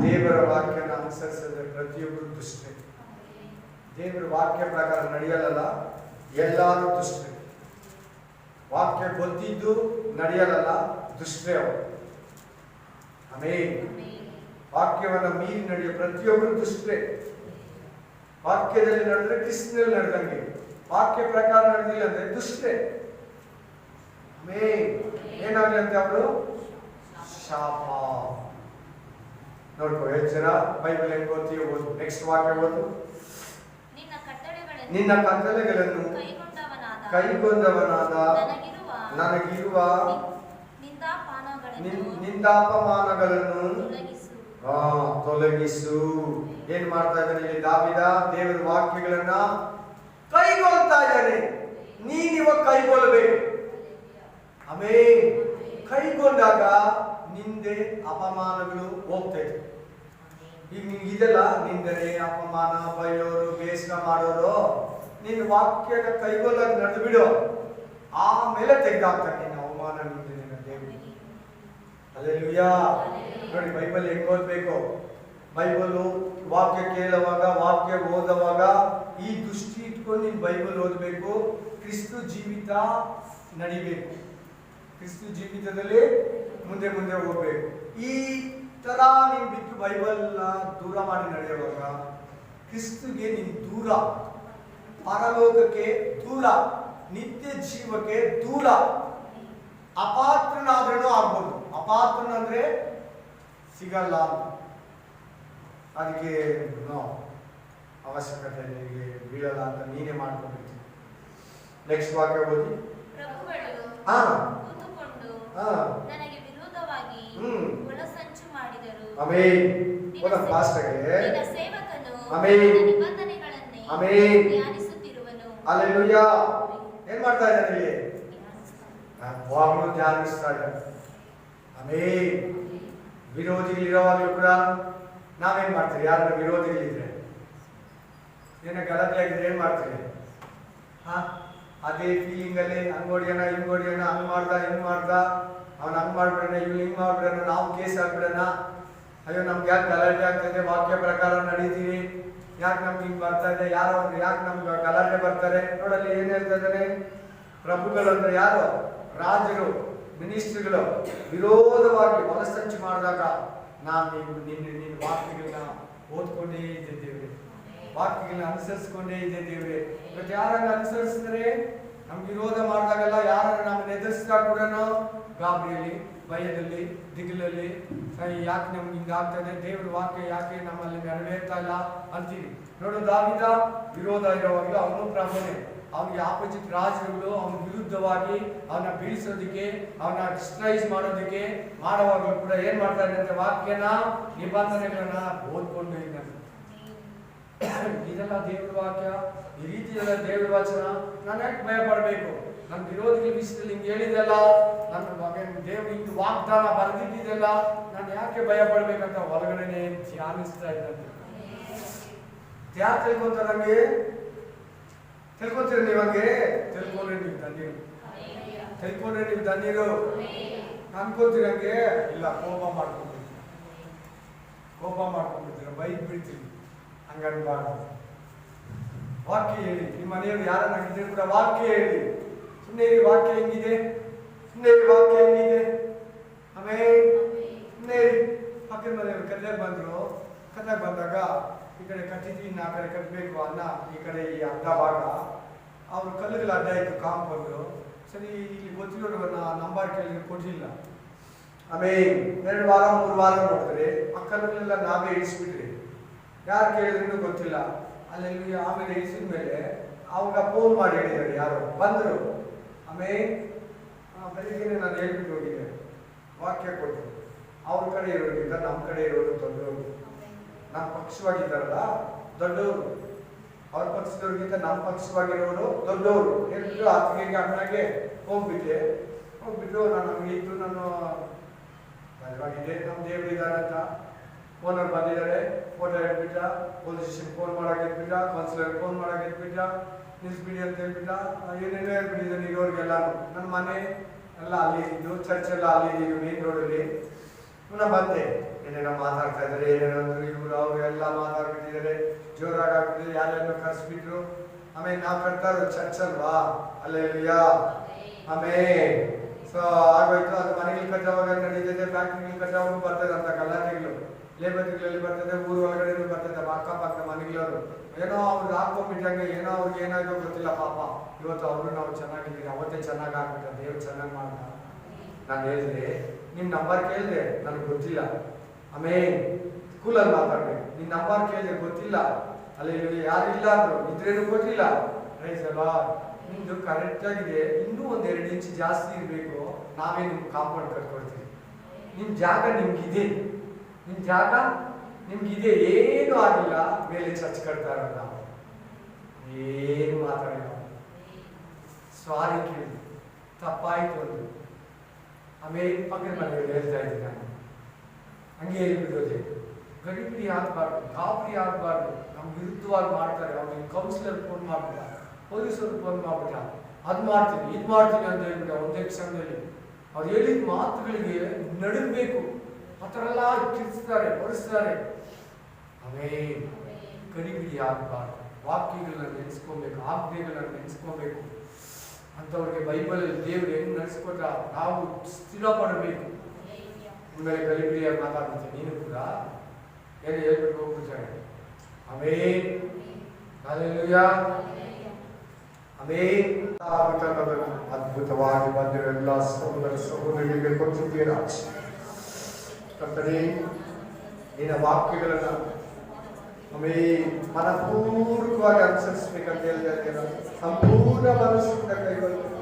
ದೇವರ ವಾಕ್ಯನ ಅನುಸರಿಸಿದ್ರೆ ಪ್ರತಿಯೊಬ್ಬರು ದುಷ್ಟೇ. ದೇವರ ವಾಕ್ಯ ಪ್ರಕಾರ ನಡೆಯಲ್ಲ, ಎಲ್ಲರೂ ದುಷ್ಟೇ. ವಾಕ್ಯ ಗೊತ್ತಿದ್ದು ನಡೆಯಲ್ಲ, ದುಷ್ಟೇ ಅವರು. ಆಮೇಲೆ ವಾಕ್ಯವನ್ನು ಮೀರಿ ನಡೆಯೋ ಪ್ರತಿಯೊಬ್ಬರು ದುಷ್ಟೇ. ವಾಕ್ಯದಲ್ಲಿ ನಡೆದ್ರೆ ಕ್ರಿಸ್ತನಲ್ಲಿ ನಡೆದಂಗೆ, ವಾಕ್ಯ ಪ್ರಕಾರ ನಡೆದಿಲ್ಲ ಅಂದ್ರೆ ದುಷ್ಟೇ. ಏನಾಗ್ಲಿ ಅಂತ ಅವರು ಶಾಪ. ನೋಡ್ಕೋ, ಎಷ್ಟು ಜನ ಬೈಬಲ್ ಹೆಂಗ್ ಓದ್ತೀವಿ ಓದು. ನೆಕ್ಸ್ಟ್ ವಾಕ್ಯ ಓದು. ನಿನ್ನ ಕಟ್ಟಳೆಗಳನ್ನು ಕೈಗೊಂಡವನಾದ ನನಗಿರುವ ನಿಂದಾಪಮಾನಗಳನ್ನು ತೊಲಗಿಸು. ಏನ್ ಮಾಡ್ತಾ ಇದ್ದಾನೆ ಇಲ್ಲಿ ದಾವೀದ? ದೇವರ ವಾಕ್ಯಗಳನ್ನ ಕೈಗೊಳ್ತಾ ಇದ್ದಾನೆ. ನೀನಿವಾಗ ಕೈಗೊಳ್ಳಬೇಕು. ಆಮೇಲೆ ಕೈಗೊಂಡಾಗ ನಿಂದೆ ಅಪಮಾನಗಳು ಹೋಗ್ತೈತೆ. ಈಗ ನಿನ್ಗಿದೆಲ್ಲ ನಿಂದನೆ, ಅಪಮಾನ, ಬೈಯೋರು, ಬೇಸರ ಮಾಡೋರು, ನಿನ್ನ ವಾಕ್ಯನ ಕೈಗೊಳ್ಳಾಗ ನಡೆದು ಬಿಡು. ಆಮೇಲೆ ತೆಗೆದಾಕ್ತಾನೆ ನಿನ್ನ ಅವಮಾನ, ನಿಂದೆ ನಿನ್ನ ದೇವರು. ಹಲ್ಲೆಲೂಯಾ. ನೋಡಿ ಬೈಬಲ್ ಹೆಂಗ್ ಓದ್ಬೇಕು. ಬೈಬಲ್ ವಾಕ್ಯ ಕೇಳುವಾಗ, ವಾಕ್ಯ ಓದುವಾಗ ಈ ದೃಷ್ಟಿ ಇಟ್ಕೊಂಡು ನೀನು ಬೈಬಲ್ ಓದಬೇಕು. ಕ್ರಿಸ್ತು ಜೀವಿತ ನಡಿಬೇಕು. ಕ್ರಿಸ್ತು ಜೀವಿತದಲ್ಲಿ ಮುಂದೆ ಮುಂದೆ ಹೋಗ್ಬೇಕು. ಈ ತರ ನೀನು ಬಿಟ್ಟು ಬೈಬಲ್ನ ದೂರ ಮಾಡಿ ನಡೆಯುವಾಗ ಕ್ರಿಸ್ತುಗೆ ನೀನು ದೂರ, ಪರಲೋಕಕ್ಕೆ ದೂರ, ನಿತ್ಯ ಜೀವಕ್ಕೆ ದೂರ, ಅಪಾತ್ರನಾದ್ರೂ ಆಗ್ಬೋದು. ಅಪಾತ್ರನಂದ್ರೆ ಸಿಗಲ್ಲ ಅಂತ. ಅದಕ್ಕೆ ಅವಶ್ಯಕತೆ ನಿನಗೆ ಬೀಳಲ್ಲ ಅಂತ ನೀನೇ ಮಾಡ್ಕೊಂಡಿರ್ತೀನಿ. ನೆಕ್ಸ್ಟ್ ವಾಕ್ಯ ಓದಿ. ನನಗೆ ವಿರೋಧವಾಗಿ ಒಳಸಂಚು ಮಾಡಿದರು. ಆಮೆನ್. ಓದ ಫಾಸ್ಟ್ ಆಗಿ. ನಿನ್ನ ಸೇವಕನು ಆಮೆನ್. ನಿಬಂಧನೆಗಳನ್ನೇ ಆಮೆನ್ ಧ್ಯಾನಿಸುತ್ತಿರುವನು. ಹಲ್ಲೆಲೂಯಾ. ಏನ್ ಮಾಡ್ತಾ ಇದ್ದಾನೆ ಇಲ್ಲಿ? ಯಾವಾಗಲೂ ಧ್ಯಾನಿಸ್ತಾ ಇದ್ದಾನೆ. ಆಮೆನ್. ವಿರೋಧಿಗಳಿರೋವಾಗಲೂ ಕೂಡ ನಾವೇನ್ ಮಾಡ್ತೀವಿ? ಯಾರನ್ನ ವಿರೋಧಿಗಳಿದ್ರೆ ಏನೋ ಗಲಾಟೆ ಆಗಿದ್ರೆ ಏನ್ ಮಾಡ್ತೀವಿ? ಅದೇ ಫೀಲಿಂಗ್ ಅಲ್ಲಿ ಹಂಗೋಡಿಯೋಣ, ಹಿಂಗೋಡಿಯೋಣ, ಹಂಗ್ ಮಾಡ್ದ, ಹಿಂಗ್ ಮಾಡ್ದ, ಅವ್ನು ಹಂಗ್ ಮಾಡ್ಬಿಡೋಣ, ಇವ್ನು ಹಿಂಗ್ ಮಾಡ್ಬಿಡೋಣ, ನಾವು ಕೇಸ್ ಹಾಕ್ಬಿಡೋಣ. ಅಯ್ಯೋ ನಮ್ಗೆ ಯಾಕೆ ಗಲಾಟೆ ಆಗ್ತದೆ? ವಾಕ್ಯ ಪ್ರಕಾರ ನಡೀತೀವಿ, ಯಾಕೆ ನಮ್ಗೆ ಹಿಂಗ್ ಬರ್ತಾ ಇದೆ? ಯಾರೋ ಯಾಕೆ ನಮ್ಗೆ ಗಲಾಟೆ ಬರ್ತಾರೆ? ನೋಡಲ್ಲಿ ಏನ್ ಹೇಳ್ತಾ ಇದ್ದಾನೆ? ಪ್ರಭುಗಳು ಅಂದ್ರೆ ಯಾರು? ರಾಜರು, ಮಿನಿಸ್ಟ್ರಿಗಳು ವಿರೋಧವಾಗಿ ಒಳಸಂಚು ಮಾಡಿದಾಗ ನಾನು ನಿನ್ನ ವಾಕ್ಯಗಳನ್ನ ಓದ್ಕೊಂಡೇ ಇದ್ದೇವೆ, ವಾಕ್ಯಗಳನ್ನ ಅನುಸರಿಸ್ಕೊಂಡೇ ಇದ್ದೇವೆ. ಇವತ್ತು ಯಾರನ್ನ ಅನುಸರಿಸಿದ್ರೆ ನಮ್ಗೆ ವಿರೋಧ ಮಾಡಿದಾಗೆಲ್ಲ, ಯಾರನ್ನ ನಮ್ಮನ್ನ ಎದುರಿಸಿದಾಗ ಕೂಡ ಗಾಬರಿಯಲ್ಲಿ, ಭಯದಲ್ಲಿ, ದಿಗಿಲಲ್ಲಿ, ಯಾಕೆ ನಮ್ಗೆ ಹಿಂಗಾಗ್ತದೆ? ದೇವ್ರ ವಾಕ್ಯ ಯಾಕೆ ನಮ್ಮಲ್ಲಿ ನೆರವೇರ್ತಾ ಇಲ್ಲ ಅಂತೀವಿ. ನೋಡು, ದಾವೀದ ವಿರೋಧ ಇರೋವಾಗಲೂ ಅವನು ಪ್ರಭುನೇ. ಅವನಿಗೆ ಆಪೋಸಿಟ್ ರಾಜರುಗಳು ಅವನ ವಿರುದ್ಧವಾಗಿ ಅವನ ಬೀಳಿಸೋದಕ್ಕೆ, ಅವನ ಡಿಸ್ಟ್ರೈಸ್ ಮಾಡೋದಕ್ಕೆ ಮಾಡುವಾಗಲೂ ಕೂಡ ಏನ್ ಮಾಡ್ತಾ ಇದ್ದಂತೆ? ವಾಕ್ಯನ ನಿಬಂಧನೆಗಳನ್ನ ಓದ್ಕೊಂಡು ಇದ್ದಂತೆ. ಇದೆಲ್ಲ ದೇವ್ರ ವಾಕ್ಯ, ಈ ರೀತಿ ಎಲ್ಲ ದೇವ್ರ ವಚನ. ನಾನು ಯಾಕೆ ಭಯ ಪಡಬೇಕು? ನನ್ನ ವಿರೋಧಿಗಳ ವಿಷಯದಲ್ಲಿ ಹಿಂಗೆ ಹೇಳಿದೆಲ್ಲ, ನನ್ನ ದೇವ್ರು ಹಿಂಗೆ ವಾಗ್ದಾನ ಬರೆದಿದ್ದೆಲ್ಲ, ನಾನು ಯಾಕೆ ಭಯ ಪಡ್ಬೇಕಂತ ಹೊರಗಡೆನೆ ಧ್ಯಾನಿಸ್ತಾ ಇದ್ದಂತೆ. ಯಾರು ತಿಳ್ಕೊಂತಾರ? ನಂಗೆ ತಿಳ್ಕೊತೀರಿ ನೀವಂಗೆ? ತಿಳ್ಕೊಂಡ್ರೆ ನೀವು ಧನ್ಯರು, ತಿಳ್ಕೊಂಡ್ರೆ ನೀವು ಧನ್ಯರು. ಅನ್ಕೋತೀರಿ ಹಂಗೆ? ಇಲ್ಲ, ಕೋಪ ಮಾಡ್ಕೊಂಡು ಕೋಪ ಮಾಡ್ಕೊಂಡ್ಬಿಡ್ತೀರ, ಬೈದು ಬಿಡ್ತೀರಿ. ಹಂಗನ್ಬಾರ್ದು. ವಾಕ್ಯ ಹೇಳಿ. ನಿಮ್ಮ ಮನೆಯವರು ಯಾರನ್ನಾಗಿದ್ದರೆ ಕೂಡ ವಾಕ್ಯ ಹೇಳಿ. ಸುಮ್ಮನೆ ವಾಕ್ಯ ಹೆಂಗಿದೆ, ಸುಮ್ಮನೆ ವಾಕ್ಯ ಹೆಂಗಿದೆ. ಆಮೇಲೆ ಸುಮ್ಮನೆ ಪಕ್ಕದ ಮನೆಯವರು ಕಲ್ಯಾಣ ಬಂದರು. ಕಲ್ಯಾಣ ಬಂದಾಗ ಈ ಕಡೆ ಕಟ್ಟಿದ್ವಿ, ಇನ್ನು ಆ ಕಡೆ ಕಟ್ಟಬೇಕು ಅನ್ನ, ಈ ಕಡೆ ಈ ಅರ್ಧ ಭಾಗ ಅವರು ಕಲ್ಲುಗಳ ಅಡ್ಡ ಇತ್ತು ಕಾಂಪೌಂಡು. ಸರಿ, ಇಲ್ಲಿ ಗೊತ್ತಿರೋರನ್ನ ನಂಬರ್ ಕೇಳಿದ್ರೆ ಕೊಡಲಿಲ್ಲ. ಆಮೇಲೆ 2 ವಾರ 3 ವಾರ ನೋಡಿದ್ರೆ ಆ ಕಲ್ಲುಗಳೆಲ್ಲ ನಾವೇ ಇಳಿಸ್ಬಿಟ್ರಿ. ಯಾರು ಕೇಳಿದ್ರೂ ಗೊತ್ತಿಲ್ಲ. ಅಲ್ಲಿ ಆಮೇಲೆ ಇಳಿಸಿದ ಮೇಲೆ ಅವಾಗ ಫೋನ್ ಮಾಡಿ ಹೇಳಿದ್ದಾರೆ, ಯಾರು ಬಂದರು. ಆಮೇಲೆ ಬೆಳಿಗ್ಗೆ ನಾನು ಹೇಳ್ಬಿಟ್ಟು ಹೋಗಿದ್ದೆ, ವಾಕ್ಯ ಕೊಟ್ಟರು. ಅವ್ರ ಕಡೆ ಇರೋರಿಗಿಂತ ನಮ್ಮ ಕಡೆ ಇರೋರು ದೊಡ್ಡವರು. ನಮ್ಮ ಪಕ್ಷವಾಗಿದ್ದಾರಲ್ಲ ದೊಡ್ಡವರು, ಅವ್ರ ಪಕ್ಷದವ್ರಿಗಿಂತ ನಮ್ಮ ಪಕ್ಷವಾಗಿರೋರು ದೊಡ್ಡವರು. ಎಷ್ಟು ಆತ್ಮೀಯ ಅಣ್ಣಗೆ ಹೋಗ್ಬಿಟ್ಟೆ. ಹೋಗ್ಬಿಟ್ಟು ನಾನು ಇತ್ತು, ನಾನು ಬಲವಾಗಿದೆ, ನಮ್ಮ ದೇವರಿದ್ದಾರೆ ಅಂತ ಫೋನಲ್ಲಿ ಬಂದಿದ್ದಾರೆ. ಫೋಟೋ ಹೇಳ್ಬಿಟ್ಟ, ಪೊಲೀಸ್ ಸ್ಟೇಷನ್ ಫೋನ್ ಮಾಡಕ್ಕೆ ಎತ್ಬಿಟ್ಟ, ಕೌನ್ಸಿಲರ್ ಫೋನ್ ಮಾಡಕ್ಕೆ ಎತ್ಬಿಟ್ಟ, ನಿಲ್ಲಿಸ್ಬಿಡಿ ಅಂತ ಹೇಳ್ಬಿಟ್ಟ. ಏನೇನೋ ಹೇಳ್ಬಿಟ್ಟಿದ್ದಾನೆ ಇರೋರಿಗೆಲ್ಲ. ನನ್ನ ಮನೆ ಎಲ್ಲ ಅಲ್ಲಿ ಇದ್ದು, ಚರ್ಚ್ ಎಲ್ಲ ಅಲ್ಲಿ ಇದ್ದು ಮೇನ್ ರೋಡಲ್ಲಿ. ಪುನಃ ಬಂದೆ, ಏನೇನೋ ಮಾತಾಡ್ತಾ ಇದ್ದಾರೆ, ಏನೇನೋ ಇವರು ಅವರು ಎಲ್ಲ ಮಾತಾಡ್ಬಿಟ್ಟಿದ್ದಾರೆ, ಜೋರಾಗಿ ಆಗ್ಬಿಟ್ಟಿದೆ, ಯಾರ್ಯಾರು ಕರ್ಸ್ಬಿಟ್ರು. ಆಮೇಲೆ ನಾವು ಕಟ್ತಾ ಇರೋ ಚರ್ಚ್ ಅಲ್ವಾ, ಅಲ್ಲೆಲ್ಲಾ. ಆಮೇಲೆ ಸೊ ಆಗೋಯ್ತು. ಅದು ಮನೆಗಳು ಕಟ್ಟೋವಾಗ ನಡೀತದೆ, ಫ್ಯಾಕ್ಟ್ರಿಗಳು ಕಟ್ಟೋವಾಗ ಬರ್ತದೆ ಅಂತ ಗಲಾಟೆಗಳು, ಲೇಬರ್ಗಳಲ್ಲಿ ಬರ್ತದೆ, ಊರು ಒಳಗಡೆ ಬರ್ತದೆ. ಅಕ್ಕಪಕ್ಕ ಮನೆಗಳವರು ಏನೋ ಅವ್ರಿಗೆ ಹಾಕೊಂಡ್ಬಿಟ್ಟಂಗೆ, ಏನೋ ಅವ್ರಿಗೆ ಏನಾಗೋ ಗೊತ್ತಿಲ್ಲ ಪಾಪ. ಇವತ್ತು ಅವರು ನಾವು ಚೆನ್ನಾಗಿದ್ದೀವಿ, ಅವತ್ತೇ ಚೆನ್ನಾಗಿ ಆಗ್ಬಿಟ್ಟ, ದೇವ್ರು ಚೆನ್ನಾಗಿ ಮಾಡ್ದ. ನಾನು ಹೇಳಿದೆ, ನಿಮ್ಮ ನಂಬರ್ ಕೇಳಿದೆ, ನನಗೆ ಗೊತ್ತಿಲ್ಲ. ಆಮೇಲೆ ಸ್ಕೂಲಲ್ಲಿ ಮಾತಾಡ್ಬೇಕು, ನಿನ್ನ ನಂಬರ್ ಕೇಳಿದೆ ಗೊತ್ತಿಲ್ಲ, ಅಲ್ಲಿ ಯಾರಿಲ್ಲ ಅಂದರು, ಇದ್ರೇನು ಗೊತ್ತಿಲ್ಲ. ರೈಸ್ ಅಲ್ವಾ, ನಿಮ್ಮದು ಕರೆಕ್ಟಾಗಿದೆ, ಇನ್ನೂ 1-2 ಇಂಚ್ ಜಾಸ್ತಿ ಇರಬೇಕು, ನಾವೇ ನಿಮ್ಗೆ ಕಾಂಪೌಂಡ್ ಕಟ್ಕೊಡ್ತೀವಿ. ನಿಮ್ಮ ಜಾಗ ನಿಮ್ಗಿದೆ, ನಿಮ್ಮ ಜಾಗ ನಿಮ್ಗಿದೆ, ಏನು ಆಗಿಲ್ಲ. ಮೇಲೆ ಚರ್ಚ್ ಕಟ್ತಾ ಇರೋದು ನಾವು, ಏನು ಮಾತಾಡಿಲ್ಲ. ಸಾರಿ ಕೇಳಿ, ತಪ್ಪಾಯಿತು ಒಂದು. ಆಮೇಲೆ ಪಕ್ಕದ ಮನೆಯಲ್ಲಿ ಹೇಳ್ತಾ ಇದ್ದೀನಿ ನಾನು, ಹಂಗೆ ಹೇಳ್ಬಿಡೋದೆ, ಗಡಿಬಿಡಿ ಆಗಬಾರ್ದು, ಗಾಬರಿ ಆಗಬಾರ್ದು. ನಮ್ಮ ವಿರುದ್ಧವಾಗಿ ಮಾಡ್ತಾರೆ. ಅವ್ರಿಗೆ ಕೌನ್ಸಿಲರ್ ಫೋನ್ ಮಾಡ್ಬಿಟ್ಟ, ಪೊಲೀಸರು ಫೋನ್ ಮಾಡ್ಬಿಟ್ಟ, ಅದು ಮಾಡ್ತೀನಿ ಇದು ಮಾಡ್ತೀನಿ ಅಂತ ಹೇಳ್ಬಿಟ್ಟ. ಒಂದೇ ಕ್ಷಣದಲ್ಲಿ ಅವ್ರು ಹೇಳಿದ ಮಾತುಗಳಿಗೆ ನಡಗಬೇಕು. ಆ ಥರ ಎಲ್ಲ ಕಿರ್ಸ್ತಾರೆ, ಬರೆಸ್ತಾರೆ. ಆಮೇಲೆ ಗಡಿಬಿಡಿ ಆಗಬಾರ್ದು. ವಾಕ್ಯಗಳನ್ನ ನೆನೆಸ್ಕೋಬೇಕು, ಆಜ್ಞೆಗಳನ್ನ ನೆನೆಸ್ಕೋಬೇಕು. ಅಂಥವ್ರಿಗೆ ಬೈಬಲಲ್ಲಿ ದೇವರು ಹೆಂಗೆ ನಡೆಸ್ಕೊಟ್ಟ ನಾವು ಸ್ಥಿರಪಡಬೇಕು. ಆಮೇಲೆ ಗಡಿಬಿಡಿಯಾಗಿ ಮಾತಾಡ್ಬಿಡ್ತೀನಿ, ನೀನು ಕೂಡ ಏನು ಹೇಳ್ಬಿಟ್ಟು ಹೋಗ್ಬಿಡ್ತಾರೆ. ಆಮೇಲೆ ಹಲ್ಲೆಲೂಯಾ, ಆಮೇಲೆ ಅದ್ಭುತವಾಗಿ ಬಂದಿರೋ ಎಲ್ಲ ಸಹೋದರ ಸಹೋದರಿಗೆ ಕೊಟ್ಟಿದ್ದೀರಾ. ಕರ್ತನೇ, ನಿನ್ನ ವಾಕ್ಯಗಳನ್ನ ಆಮೇಲೆ ಮನಪೂರ್ವಕವಾಗಿ ಅನುಸರಿಸಬೇಕಂತ ಹೇಳ್ತಾ ಸಂಪೂರ್ಣ ಮನಸ್ಸಿಂದ ಕೈಗೊಳ್ಳಬೇಕು.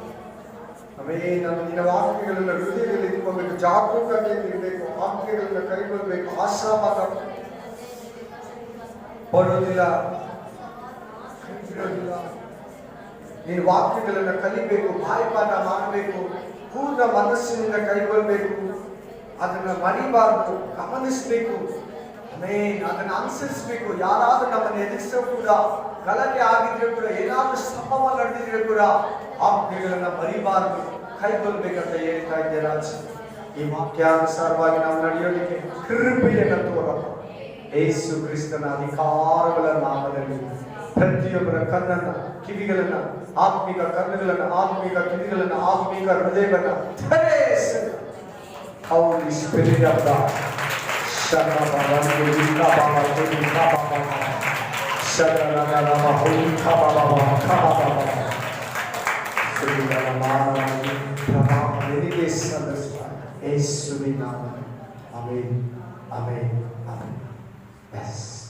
ಆಮೇಲೆ ನಾವು ನಿನ್ನ ವಾಕ್ಯಗಳನ್ನ ಹೃದಯದಲ್ಲಿ ಇಟ್ಕೊಳ್ಬೇಕು, ಜಾಗರೂಕತೆಯಿಂದ ಇರಬೇಕು, ವಾಕ್ಯಗಳನ್ನ ಕೈಗೊಳ್ಳಬೇಕು. ಆಶಾವಾದ ಪಡೋದಿಲ್ಲ, ಬಿಡೋದಿಲ್ಲ. ನೀನು ವಾಕ್ಯಗಳನ್ನ ಕಲಿಬೇಕು, ಬಾಯಿಪಾಠ ಮಾಡಬೇಕು, ಪೂರ್ಣ ಮನಸ್ಸಿನಿಂದ ಕೈಗೊಳ್ಳಬೇಕು. ಅದನ್ನ ಮರಿಬಾರ್ದು, ಗಮನಿಸಬೇಕು. ಆಮೇಲೆ ಅದನ್ನು ಅನುಸರಿಸಬೇಕು. ಯಾರಾದ್ರೂ ನಮ್ಮನ್ನು ಎದುರಿಸೋ ಕೂಡ, ಗಲಾಟೆ ಆಗಿದ್ರೆ ಕೂಡ, ಏನಾದ್ರೂ ಸಂಭವ ನಡೆದಿದ್ರೆ ಕೂಡ ಆಜ್ಞೆಗಳನ್ನ ಮರಿಬಾರ್ದು, ಕೈಗೊಳ್ಬೇಕಂತ ಹೇಳ್ತಾ ಇದ್ದೆ ರಾಜ. ಈ ವಾಕ್ಯಾನುಸಾರವಾಗಿ ನಾವು ನಡೆಯೋದಕ್ಕೆ ಕೃಪೆಯನ್ನು ತೋರಪ್ಪ. ಯೇಸು ಕ್ರಿಸ್ತನ ಅಧಿಕಾರಗಳ ನಾಮದಲ್ಲಿ ಪ್ರತಿಯೊಬ್ಬರ ಕಣ್ಣನ್ನ, ಕಿವಿಗಳನ್ನ, ಆತ್ಮಿಕ ಕಣ್ಣುಗಳನ್ನ, ಆತ್ಮಿಕ ಕಿವಿಗಳನ್ನ, ಆತ್ಮಿಕ ಹೃದಯವನ್ನ ಧರಿಸಿ. Holy Spirit of God, Amen. Amen. Amen. Yes.